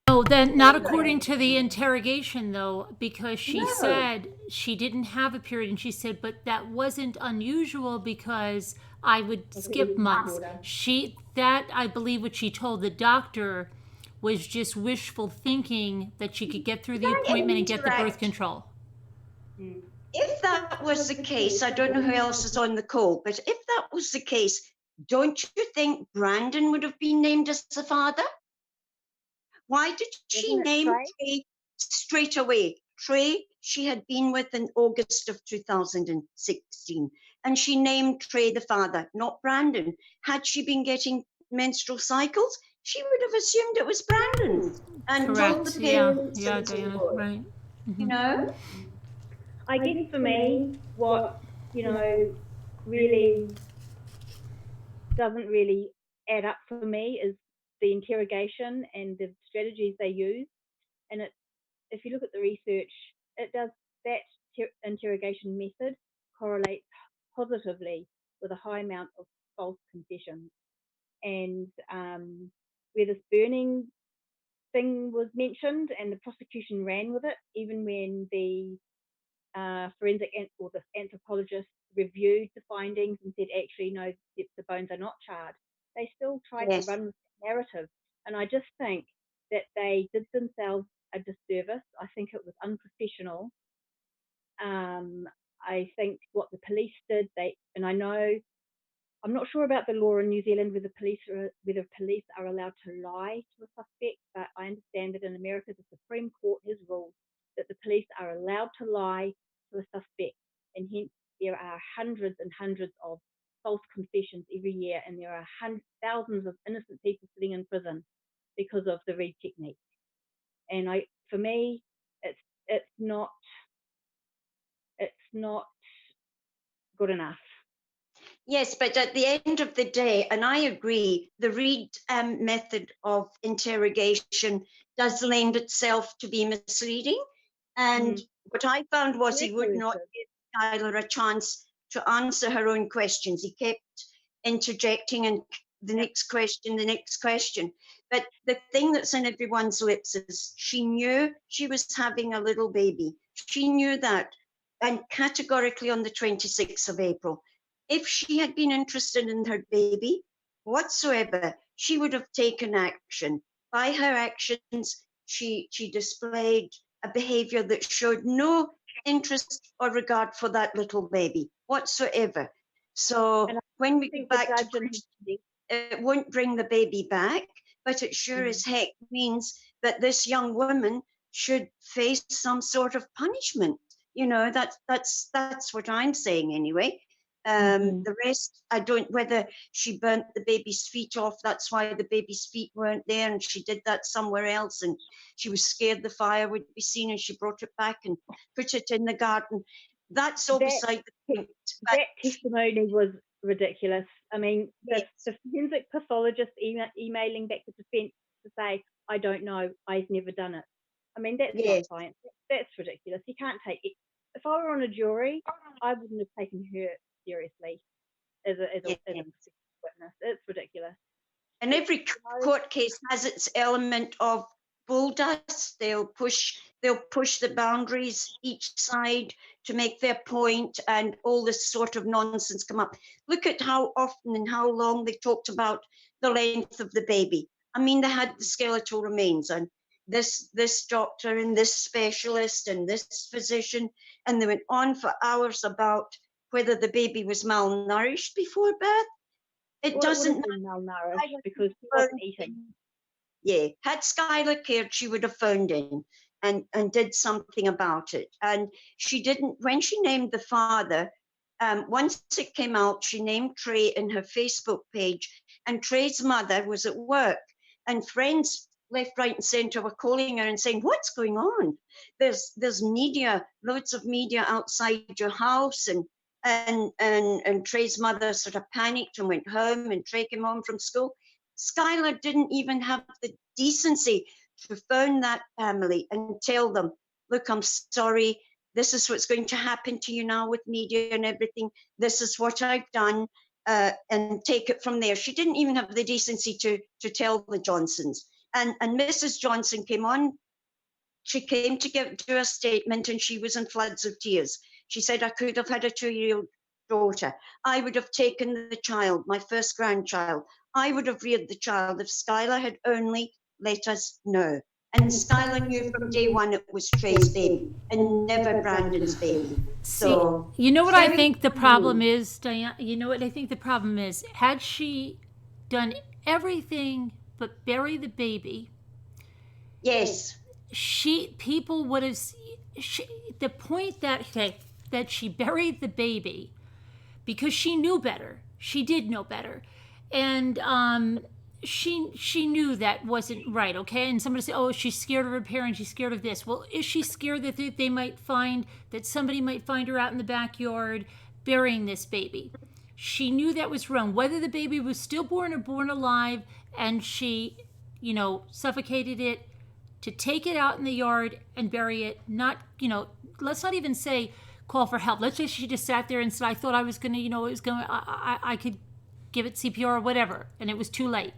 S1: Oh, then not according to the interrogation, though, because she said she didn't have a period, and she said, but that wasn't unusual because I would skip months. I believe what she told the doctor was just wishful thinking that she could get through the appointment and get the birth control.
S4: If that was the case, I don't know who else is on the call, but if that was the case, don't you think Brandon would have been named as the father? Why did she name Kay straight away? Trey she had been with in August of 2016, and she named Trey the father, not Brandon. Had she been getting menstrual cycles, she would have assumed it was Brandon and told the
S1: Correct. Yeah.
S4: parents
S1: Yeah,
S4: and so
S1: Diana.
S4: forth.
S1: Right.
S4: You know?
S3: I guess for me, what, really doesn't really add up for me is the interrogation and the strategies they use. And if you look at the research, it does that interrogation method correlates positively with a high amount of false confessions. And where this burning thing was mentioned and the prosecution ran with it, even when the forensic or the anthropologist reviewed the findings and said, actually, no, the bones are not charred, they still tried to
S4: Yes.
S3: run with the narrative. And I just think that they did themselves a disservice. I think it was unprofessional. I think what the police did, and I know, I'm not sure about the law in New Zealand whether police are allowed to lie to a suspect, but I understand that in America the Supreme Court has ruled that the police are allowed to lie to a suspect, and hence there are hundreds and hundreds of false confessions every year, and there are thousands of innocent people sitting in prison because of the Reid technique. And for me, it's not good enough.
S4: Yes, but at the end of the day, and I agree, the Reid method of interrogation does lend itself to be misleading. And what I found was he would not give Skylar a chance to answer her own questions. He kept interjecting and the next question. But the thing that's in everyone's lips is she knew she was having a little baby. She knew that, and categorically on the 26th of April. If she had been interested in her baby whatsoever, she would have taken action. By her actions, she displayed a behavior that showed no interest or regard for that little baby whatsoever. So when we go back to questioning, it won't bring the baby back, but it sure as heck means that this young woman should face some sort of punishment. You know, that's what I'm saying anyway. The rest, I don't, whether she burnt the baby's feet off, that's why the baby's feet weren't there, and she did that somewhere else, and she was scared the fire would be seen, and she brought it back and put it in the garden. That's all beside the point.
S3: That testimony was ridiculous. I mean, the forensic pathologist emailing back the defence to say, I don't know, I've never done it. I mean, that's not science. That's ridiculous. You can't take it. If I were on a jury, I wouldn't have taken her seriously as a witness. It's ridiculous.
S4: And every court case has its element of bull dust. They'll push the boundaries each side to make their point, and all this sort of nonsense come up. Look at how often and how long they talked about the length of the baby. I mean, they had the skeletal remains, and this doctor and this specialist and this physician, and they went on for hours about whether the baby was malnourished before birth. It doesn't matter.
S3: Malnourished because she wasn't eating.
S4: Yeah, had Skylar cared, she would have phoned in and did something about it. And she didn't. When she named the father, once it came out, she named Trey in her Facebook page, and Trey's mother was at work, and friends left, right, and centre were calling her and saying, "What's going on? There's media, loads of media outside your house," and Trey's mother sort of panicked and went home, and Trey came home from school. Skylar didn't even have the decency to phone that family and tell them, look, I'm sorry, this is what's going to happen to you now with media and everything. This is what I've done, and take it from there. She didn't even have the decency to tell the Johnsons. And Mrs. Johnson came on. She came to do a statement, and she was in floods of tears. She said, I could have had a 2-year-old daughter. I would have taken the child, my first grandchild. I would have reared the child if Skylar had only let us know. And Skylar knew from day one it was Trey's baby and never Brandon's baby. So,
S1: you know what I think the problem is, Diane? You know what I think the problem is? Had she done everything but bury the baby,
S4: yes,
S1: people would have. the point that she buried the baby because she knew better. She did know better, and she knew that wasn't right. Okay, and somebody said, "Oh, she's scared of her parents. She's scared of this." Well, is she scared that they might find that somebody might find her out in the backyard burying this baby? She knew that was wrong. Whether the baby was stillborn or born alive, and she, suffocated it, to take it out in the yard and bury it. Not, let's not even say call for help. Let's say she just sat there and said, I thought I was going to, I could give it CPR or whatever, and it was too late.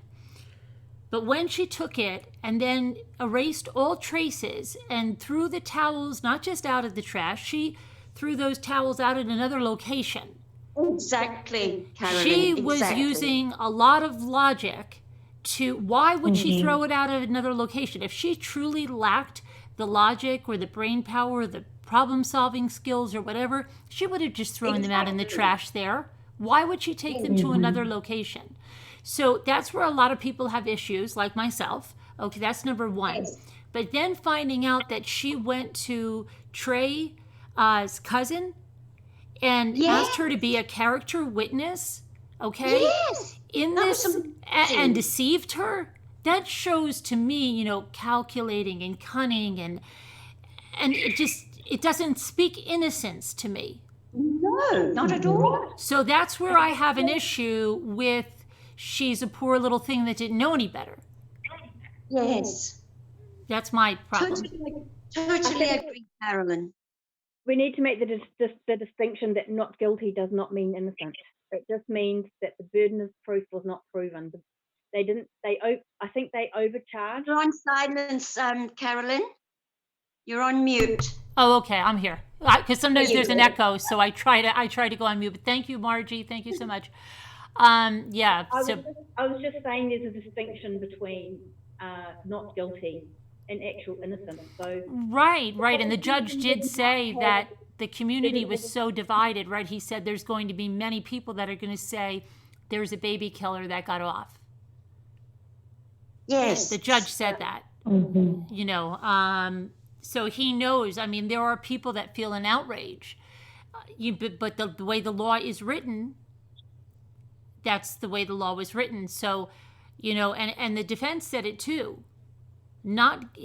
S1: But when she took it and then erased all traces and threw the towels, not just out of the trash, she threw those towels out at another location.
S4: Exactly, Carolyn.
S1: She was using a lot of logic to, why would she throw it out at another location? If she truly lacked the logic or the brain power or the problem-solving skills or whatever, she would have just thrown them out in the trash there. Why would she take them to another location? So that's where a lot of people have issues, like myself. Okay, that's number one.
S4: Yes.
S1: But then finding out that she went to Trey's cousin and asked her to be a character witness, okay?
S4: Yes.
S1: In this, and deceived her, that shows to me, calculating and cunning, and it doesn't speak innocence to me.
S4: No, not at all.
S1: So that's where I have an issue with, she's a poor little thing that didn't know any better.
S4: Yes.
S1: That's my problem.
S4: Totally agree, Carolyn.
S3: We need to make the distinction that not guilty does not mean innocent. It just means that the burden of proof was not proven. I think they overcharged.
S4: You're on silence, Carolyn. You're on mute.
S1: Oh, okay, I'm here. Because sometimes there's an echo, so I try to go on mute. But thank you, Margie. Thank you so much. Yeah.
S3: I was just saying there's a distinction between not guilty and actual innocence. So
S1: right, and the judge did say that the community was so divided, right? He said there's going to be many people that are going to say there's a baby killer that got off.
S4: Yes.
S1: The judge said that. So he knows. I mean, there are people that feel an outrage. But the way the law is written, that's the way the law was written. So, and the defense said it too. Not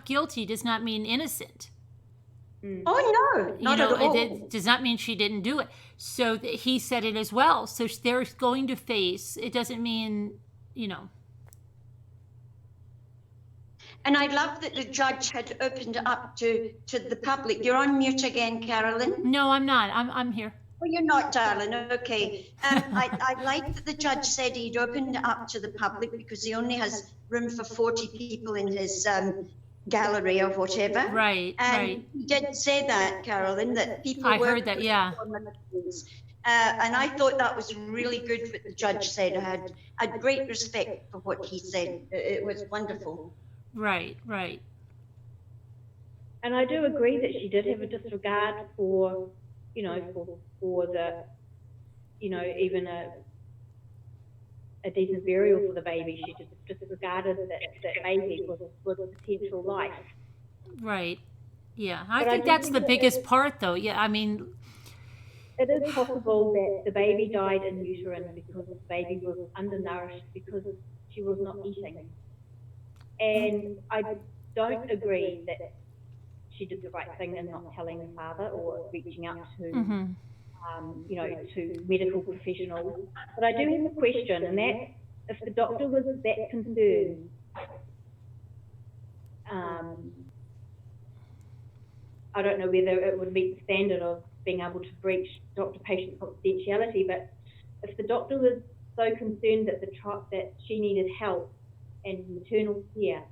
S1: guilty does not mean innocent.
S4: Oh, no, not at all.
S1: It does not mean she didn't do it. So he said it as well. So they're going to face, it doesn't mean,
S4: And I love that the judge had opened it up to the public. You're on mute again, Carolyn.
S1: No, I'm not. I'm here.
S4: Oh, you're not, darling. Okay. I like that the judge said he'd opened it up to the public because he only has room for 40 people in his gallery or whatever.
S1: Right,
S4: and he did say that, Carolyn, that people
S1: I heard that, yeah.
S4: And I thought that was really good what the judge said. I had great respect for what he said. It was wonderful.
S1: Right.
S3: And I do agree that she did have a disregard for, for the, even a decent burial for the baby. She just disregarded that baby was a potential life.
S1: Right. Yeah. I think that's the biggest part, though. Yeah. I mean,
S3: it is possible that the baby died in uterine because the baby was undernourished because she was not eating. And I don't agree that she did the right thing in not telling the father or reaching out to, to medical professionals. But I do have a question, and that if the doctor was that concerned, I don't know whether it would meet the standard of being able to breach doctor-patient confidentiality, but if the doctor was so concerned that that she needed help and maternal care,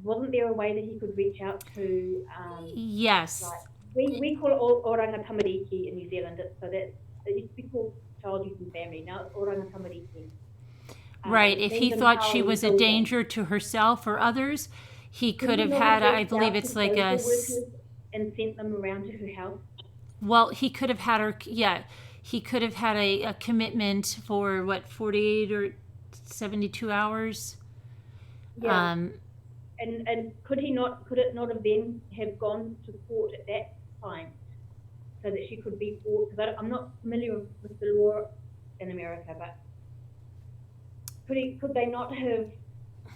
S3: wasn't there a way that he could reach out to?
S1: Yes.
S3: We call it oranga tamariki in New Zealand. So that it used to be called child youth and family. Now it's oranga tamariki.
S1: Right. If he thought she was a danger to herself or others, he could have had. I believe it's like a.
S3: And sent them around to her house.
S1: Well, he could have had her. Yeah, he could have had a commitment for 48 or 72 hours.
S3: Yeah. and could it not have then have gone to court at that time so that she could be brought, because I'm not familiar with the law in America, but could they not have,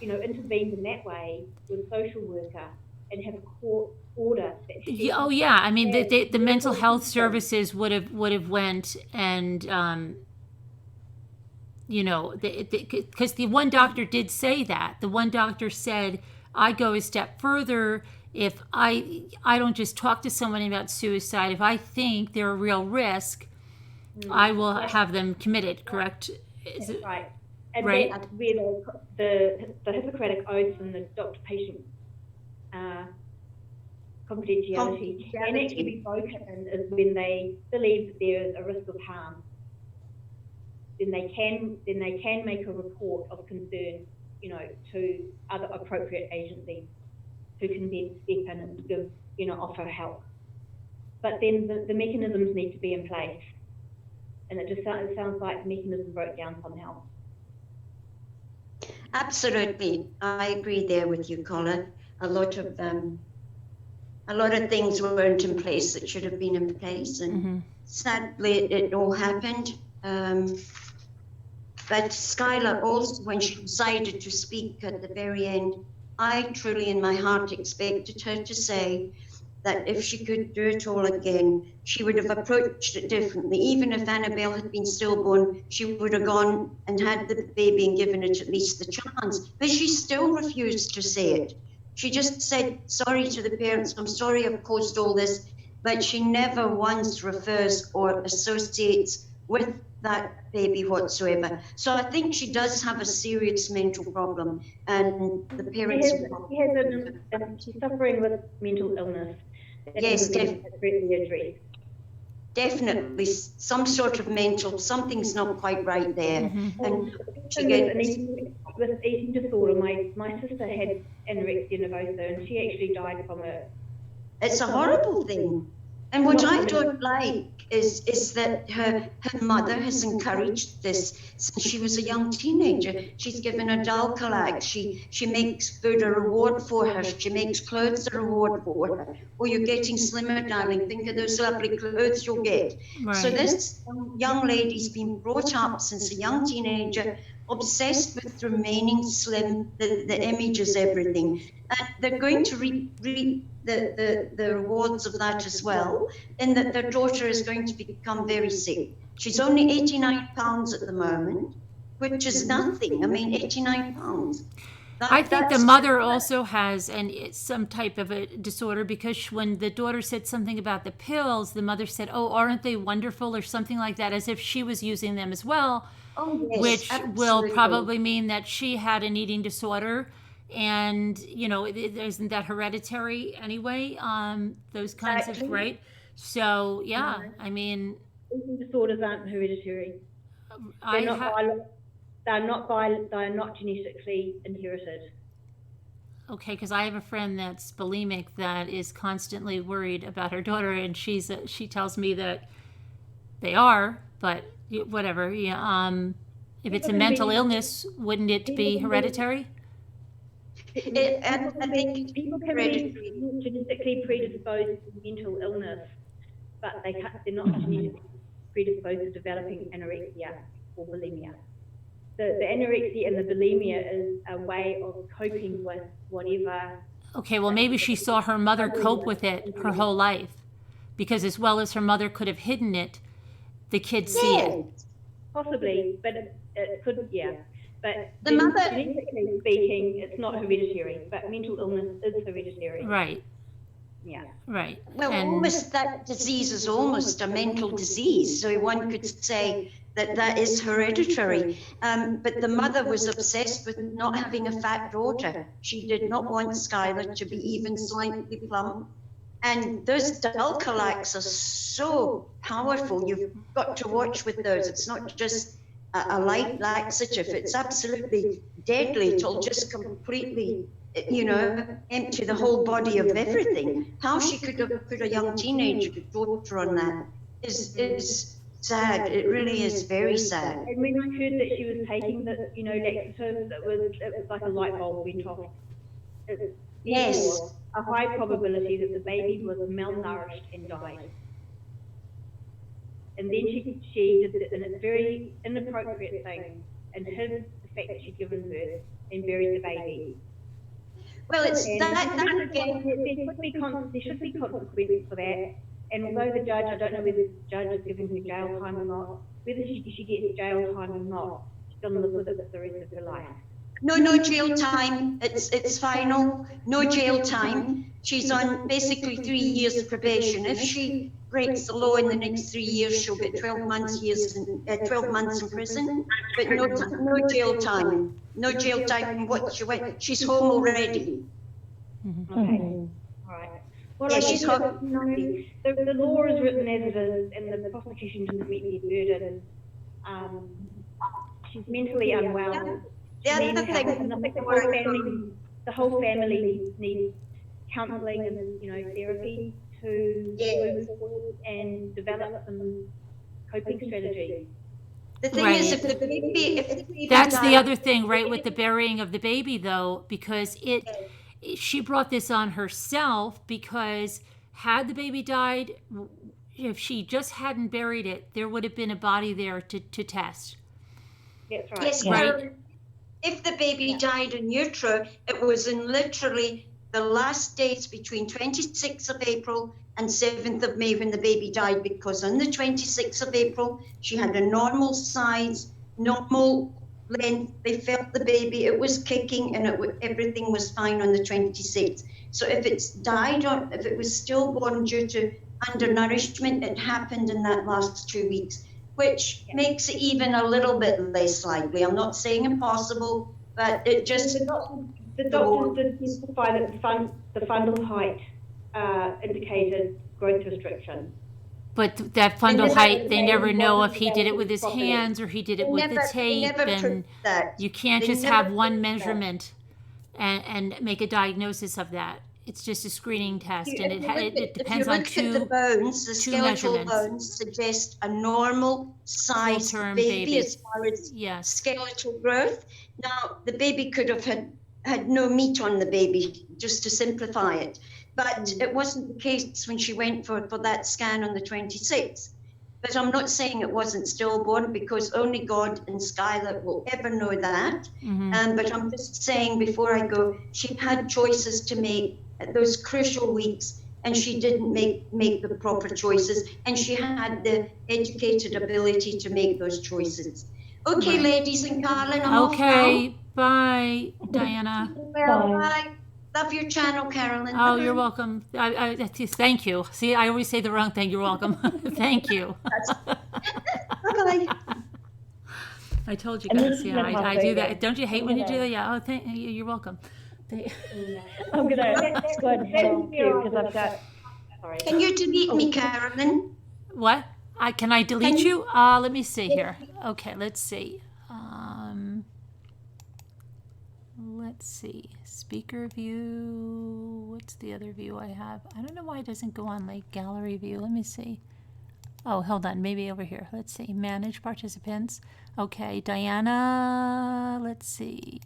S3: intervened in that way with a social worker and have a court order that she
S1: Oh yeah, I mean
S3: has
S1: the mental health
S3: symptoms?
S1: services would have went and because the one doctor did say that. The one doctor said, I go a step further. If I don't just talk to someone about suicide, if I think they're a real risk, I will have them committed, correct? Is it,
S3: Right. And
S1: right?
S3: that's where the Hippocratic Oath and the doctor-patient confidentiality can actually be broken is when they believe that there is a risk of harm. Then they can make a report of concern, to other appropriate agencies who can then step in and give, offer help. But then the mechanisms need to be in place. And it sounds like the mechanism broke down somehow.
S4: Absolutely, I agree there with you, Colin. A lot of things weren't in place that should have been in place, and sadly, it all happened. But Skylar also, when she decided to speak at the very end, I truly in my heart expected her to say that if she could do it all again, she would have approached it differently. Even if Annabelle had been stillborn, she would have gone and had the baby and given it at least the chance. But she still refused to say it. She just said, sorry to the parents, I'm sorry I've caused all this, but she never once refers or associates with that baby whatsoever. So I think she does have a serious mental problem, and the parents...
S3: She's suffering with mental illness.
S4: Yes, definitely some sort of something's not quite right there. And she gets...
S3: With eating disorder, my sister had anorexia nervosa, and she actually died from it.
S4: It's a horrible thing. And what I don't like is that her mother has encouraged this since she was a young teenager. She's given her Dalcolac. She makes food a reward for her. She makes clothes a reward for her. Oh, you're getting slimmer, darling. Think of those lovely clothes you'll get.
S1: Right.
S4: So this young lady's been brought up since a young teenager, obsessed with remaining slim. The image is everything. And they're going to reap the rewards of that as well, in that their daughter is going to become very sick. She's only 89 pounds at the moment, which is nothing. I mean, 89 pounds.
S1: I think the mother also has some type of a disorder, because when the daughter said something about the pills, the mother said, oh, aren't they wonderful, or something like that, as if she was using them as well.
S4: Oh, yes,
S1: which
S4: absolutely.
S1: Will probably mean that she had an eating disorder. And, isn't that hereditary anyway? Those kinds of, right? So, yeah, I mean...
S3: Eating disorders aren't hereditary. They're not genetically inherited.
S1: Okay, because I have a friend that's bulimic that is constantly worried about her daughter, and she tells me that they are, but whatever. Yeah, if it's a mental illness, wouldn't it be hereditary?
S3: I think people can be genetically predisposed to mental illness, but they're not genetically predisposed to developing anorexia or bulimia. The anorexia and the bulimia is a way of coping with whatever.
S1: Okay, well, maybe she saw her mother cope with it her whole life, because as well as her mother could have hidden it, the kids see it.
S3: Possibly, but it could, yeah. But
S4: the mother,
S3: genetically speaking, it's not hereditary, but mental illness is hereditary.
S1: Right.
S3: Yeah.
S1: Right.
S4: Well, almost that disease is almost a mental disease, so one could say that is hereditary. But the mother was obsessed with not having a fat daughter. She did not want Skylar to be even slightly plump. And those Dalcolacs are so powerful. You've got to watch with those. It's not just a light laxative. It's absolutely deadly. It'll just completely, empty the whole body of everything. How she could have put a young teenager daughter on that is sad. It really is very sad.
S3: And when I heard that she was taking the, laxatives, it was like a light bulb went off. it's
S4: Yes.
S3: therefore a high probability that the baby was malnourished and died. And then she did a very inappropriate thing and hid the fact that she'd given birth and buried the baby.
S4: Well, it's
S3: And
S4: that again.
S3: there should be consequences for that. And although the judge, I don't know whether the judge is giving her jail time or not, whether she gets jail time or not, she's going to live with it for the rest of her life.
S4: No jail time. It's final. No jail time. She's on basically 3 years probation. If she breaks the law in the next 3 years, she'll get 12 months in prison. But no jail time. No jail time from what she went. She's home already.
S3: Okay. All right. Well,
S4: Yeah,
S3: I
S4: she's
S3: guess
S4: home.
S3: the law is written as it is, and the prosecution didn't meet their burden. She's mentally unwell.
S4: The other thing,
S3: And I think the whole family needs counselling and therapy to move forward and develop some coping strategies.
S4: the thing
S1: Right.
S4: is, if the baby
S1: That's the
S4: died-
S1: other thing, right, with the burying of the baby, though, because she brought this on herself, because had the baby died, if she just hadn't buried it, there would have been a body there to test.
S3: That's right.
S4: Yes,
S1: Right.
S4: well, if the baby died in utero, it was in literally the last days between 26th of April and 7th of May when the baby died, because on the 26th of April, she had a normal size, normal length. They felt the baby, it was kicking, and everything was fine on the 26th. So if it's died or if it was stillborn due to undernourishment, it happened in that last 2 weeks, which makes it even a little bit less likely. I'm not saying impossible, but it just...
S3: The doctors did specify that the fundal height indicated growth restriction.
S1: But that fundal height, they never know if he did it with his
S3: Properly.
S1: hands or he did it with the
S4: They
S1: tape,
S4: never
S1: and
S4: proved that.
S1: you can't
S4: They
S1: just
S4: never
S1: have one
S4: proved that.
S1: measurement and make a diagnosis of that. It's just a screening test, and it depends on
S4: If you look at the bones, the
S1: two
S4: skeletal
S1: measurements.
S4: bones suggest a normal size
S1: Full-term
S4: baby,
S1: baby.
S4: as far as
S1: Yes.
S4: skeletal growth. Now, the baby could have had no meat on the baby, just to simplify it. But it wasn't the case when she went for that scan on the 26th. But I'm not saying it wasn't stillborn, because only God and Skylar will ever know that. But I'm just saying, before I go, she had choices to make at those crucial weeks, and she didn't make the proper choices, and she had the educated ability to make those choices. Okay, ladies and Carlin, I'm off
S1: Okay, bye, Diana.
S4: now. Well, bye. Love your channel, Carolyn.
S1: Oh, you're welcome. Thank you. See, I always say the wrong thing. You're welcome. Thank you.
S4: Bye.
S1: I told you
S2: And
S1: guys.
S2: this is
S1: Yeah,
S2: my
S1: I do that.
S2: favorite.
S1: Don't you hate when you do that? Yeah. Oh, you're welcome.
S2: I'm gonna go ahead and head off too, because I've got. Sorry.
S4: Can you delete me, Carolyn?
S1: What? Can I delete
S4: Can
S1: you? Let me see here. Okay, let's see. Let's see. Speaker view. What's the other view I have? I don't know why it doesn't go on like gallery view. Let me see. Oh, hold on. Maybe over here. Let's see. Manage participants. Okay, Diana. Let's see.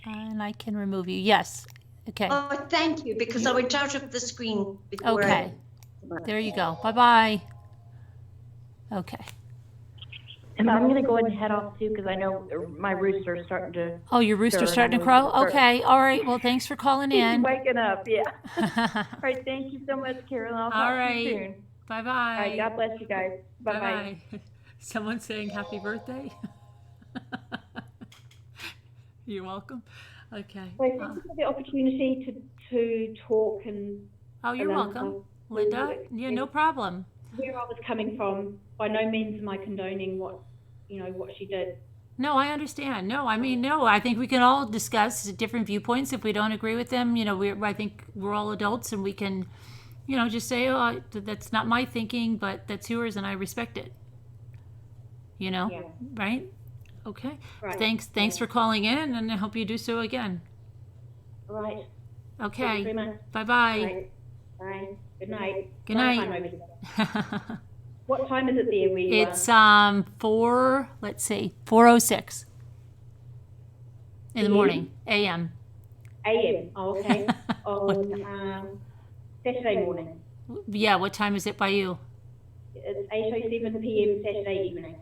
S1: And I can remove you. Yes. Okay.
S4: Oh, thank you, because I went out of the screen before.
S1: Okay. There you go. Bye-bye. Okay.
S2: And I'm gonna go ahead and head off too, because I know my rooster's starting to.
S1: Oh, your rooster's starting to crow? Okay. All right. Well, thanks for calling
S2: He's
S1: in.
S2: waking up, yeah. All right, thank you so much, Carolyn. I'll
S1: All
S2: talk to
S1: right.
S2: you soon.
S1: Bye-bye.
S2: All right, God bless you guys. Bye-bye.
S1: Bye-bye. Someone's saying happy birthday. You're welcome. Okay.
S3: So thank you for the opportunity to talk and
S1: Oh, you're
S3: allow
S1: welcome.
S3: myself to
S1: Linda? Yeah, no problem.
S3: where I was coming from. By no means am I condoning what she did.
S1: No, I understand. No, I mean, no, I think we can all discuss different viewpoints. If we don't agree with them, I think we're all adults, and we can, just say, oh, that's not my thinking, but that's yours, and I respect it.
S3: Yeah.
S1: Right? Okay.
S3: Right.
S1: Thanks for calling in, and I hope you do so again.
S3: All right. Thank you
S1: Okay.
S3: very much.
S1: Bye-bye.
S3: Right. Bye. Good night.
S1: Good
S3: Night
S1: night.
S3: time over there. What time is it there where you
S1: It's
S3: are?
S1: 4:06 in the morning, AM.
S3: a.m. Oh, okay. On Saturday morning.
S1: Yeah, what time is it by you?
S3: It's 8:07 p.m. Saturday evening.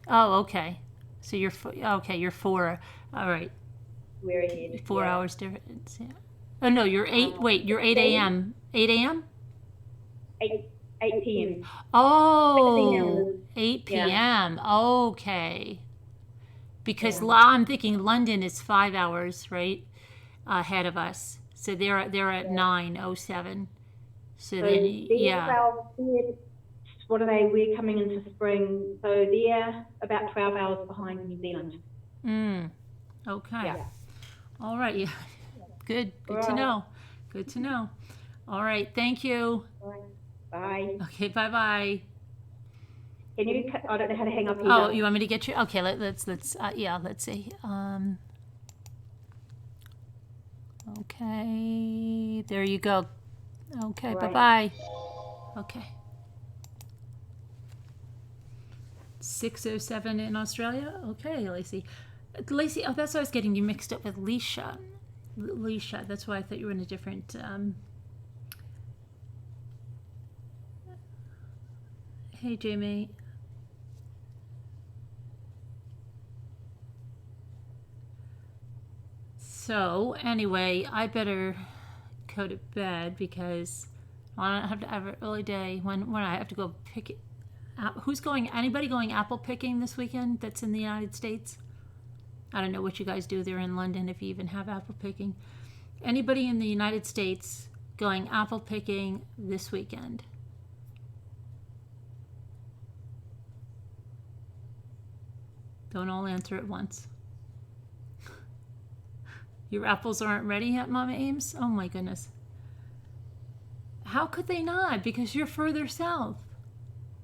S1: Oh, okay. So okay, you're 4. All right.
S3: We're ahead.
S1: 4
S3: Yeah.
S1: hours difference. Yeah. Oh no, you're 8. Wait, you're 8
S3: 16,
S1: a.m. 8 a.m.
S3: 8 p.m. 16
S1: Oh,
S3: hours.
S1: 8
S3: Yeah.
S1: p.m. Okay. Because
S3: Yeah.
S1: I'm thinking London is 5 hours, right, ahead of us. So they're at
S3: Yeah.
S1: 9:07. So
S3: So
S1: then,
S3: they're
S1: yeah.
S3: 12, what are they? We're coming into spring, so they're about 12 hours behind New Zealand.
S1: Okay.
S3: Yeah.
S1: All right. Yeah. Good.
S3: All
S1: Good to
S3: right.
S1: know. Good to know. All right. Thank you.
S3: All right. Bye.
S1: Okay. Bye bye.
S3: Can you? I don't know how to hang up either.
S1: Oh, you want me to get you? Okay. Let's yeah. Let's see. Okay. There you go. Okay.
S3: All
S1: Bye
S3: right.
S1: bye. Okay. 6:07 in Australia. Okay, Lacey. Lacey. Oh, that's why I was getting you mixed up with Leisha. Leisha. That's why I thought you were in a different. Hey, Jamie. So anyway, I better go to bed because I don't have to have an early day when I have to go pick it. Who's going? Anybody going apple picking this weekend? That's in the United States. I don't know what you guys do there in London if you even have apple picking. Anybody in the United States going apple picking this weekend? Don't all answer at once. Your apples aren't ready yet, Mama Ames? Oh my goodness. How could they not? Because you're further south.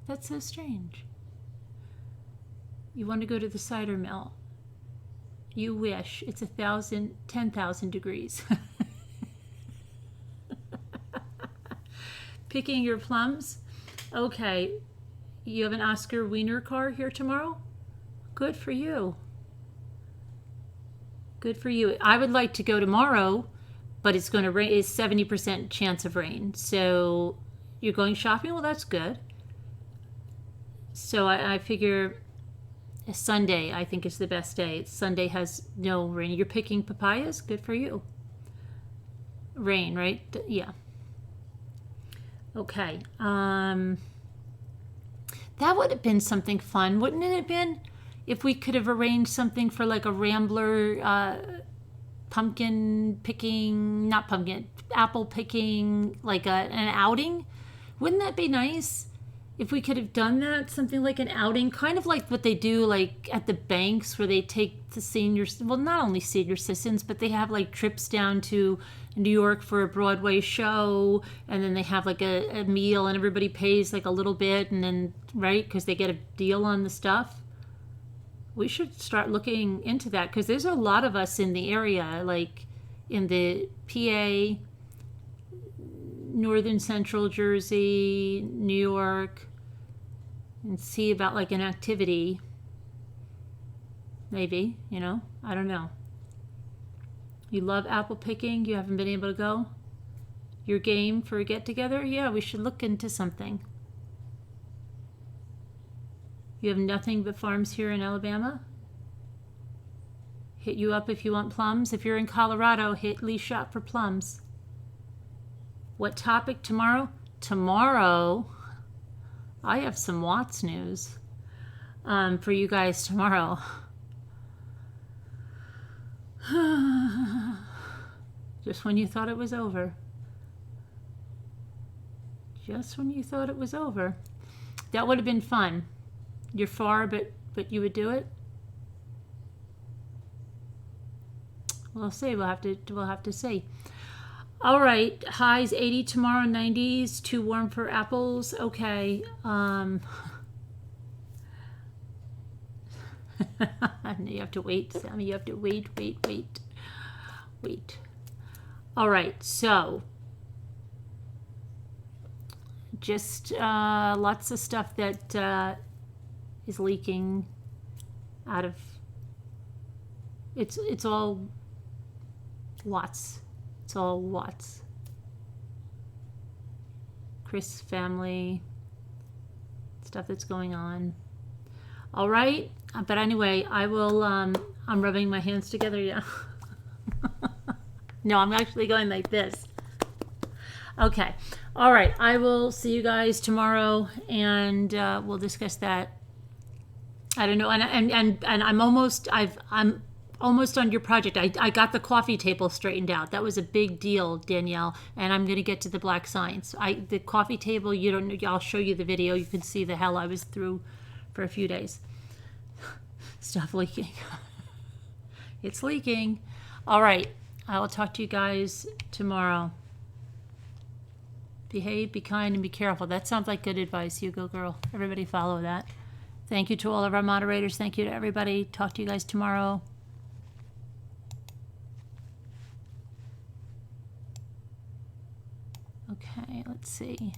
S1: That's so strange. You want to go to the cider mill. You wish. It's 10,000 degrees. Picking your plums? Okay. You have an Oscar Wiener car here tomorrow? Good for you. Good for you. I would like to go tomorrow, but it's going to rain. It's 70% chance of rain. So you're going shopping? Well, that's good. So I figure Sunday, I think, is the best day. Sunday has no rain. You're picking papayas? Good for you. Rain, right? Yeah. Okay. That would have been something fun, wouldn't it have been? If we could have arranged something for like a Rambler pumpkin picking, not pumpkin, apple picking, like an outing. Wouldn't that be nice? If we could have done that, something like an outing, kind of like what they do like at the banks where they take the seniors, well, not only senior citizens, but they have like trips down to New York for a Broadway show, and then they have like a meal and everybody pays like a little bit, and then, right, because they get a deal on the stuff. We should start looking into that because there's a lot of us in the area, like in the PA, northern central Jersey, New York, and see about like an activity. Maybe, I don't know. You love apple picking? You haven't been able to go? Your game for a get together? Yeah, we should look into something. You have nothing but farms here in Alabama? Hit you up if you want plums. If you're in Colorado, hit Lee Shop for plums. What topic tomorrow? Tomorrow, I have some Watts news for you guys tomorrow. Just when you thought it was over. Just when you thought it was over. That would have been fun. You're far, but you would do it? We'll see. We'll have to see. All right. Highs 80 tomorrow, 90s. Too warm for apples. Okay. You have to wait, Sammy. You have to wait. All right. So just lots of stuff that is leaking out of. It's all Watts It's all Watts. Chris family, stuff that's going on. All right, but anyway, I will, I'm rubbing my hands together, yeah. No, I'm actually going like this. Okay, all right, I will see you guys tomorrow, and we'll discuss that. I don't know, and I'm almost on your project. I got the coffee table straightened out. That was a big deal, Danielle, and I'm gonna get to the black science. The coffee table, I'll show you the video. You can see the hell I was through for a few days. Stuff leaking. It's leaking. All right, I will talk to you guys tomorrow. Behave, be kind, and be careful. That sounds like good advice. You go, girl. Everybody follow that. Thank you to all of our moderators. Thank you to everybody. Talk to you guys tomorrow. Okay, let's see.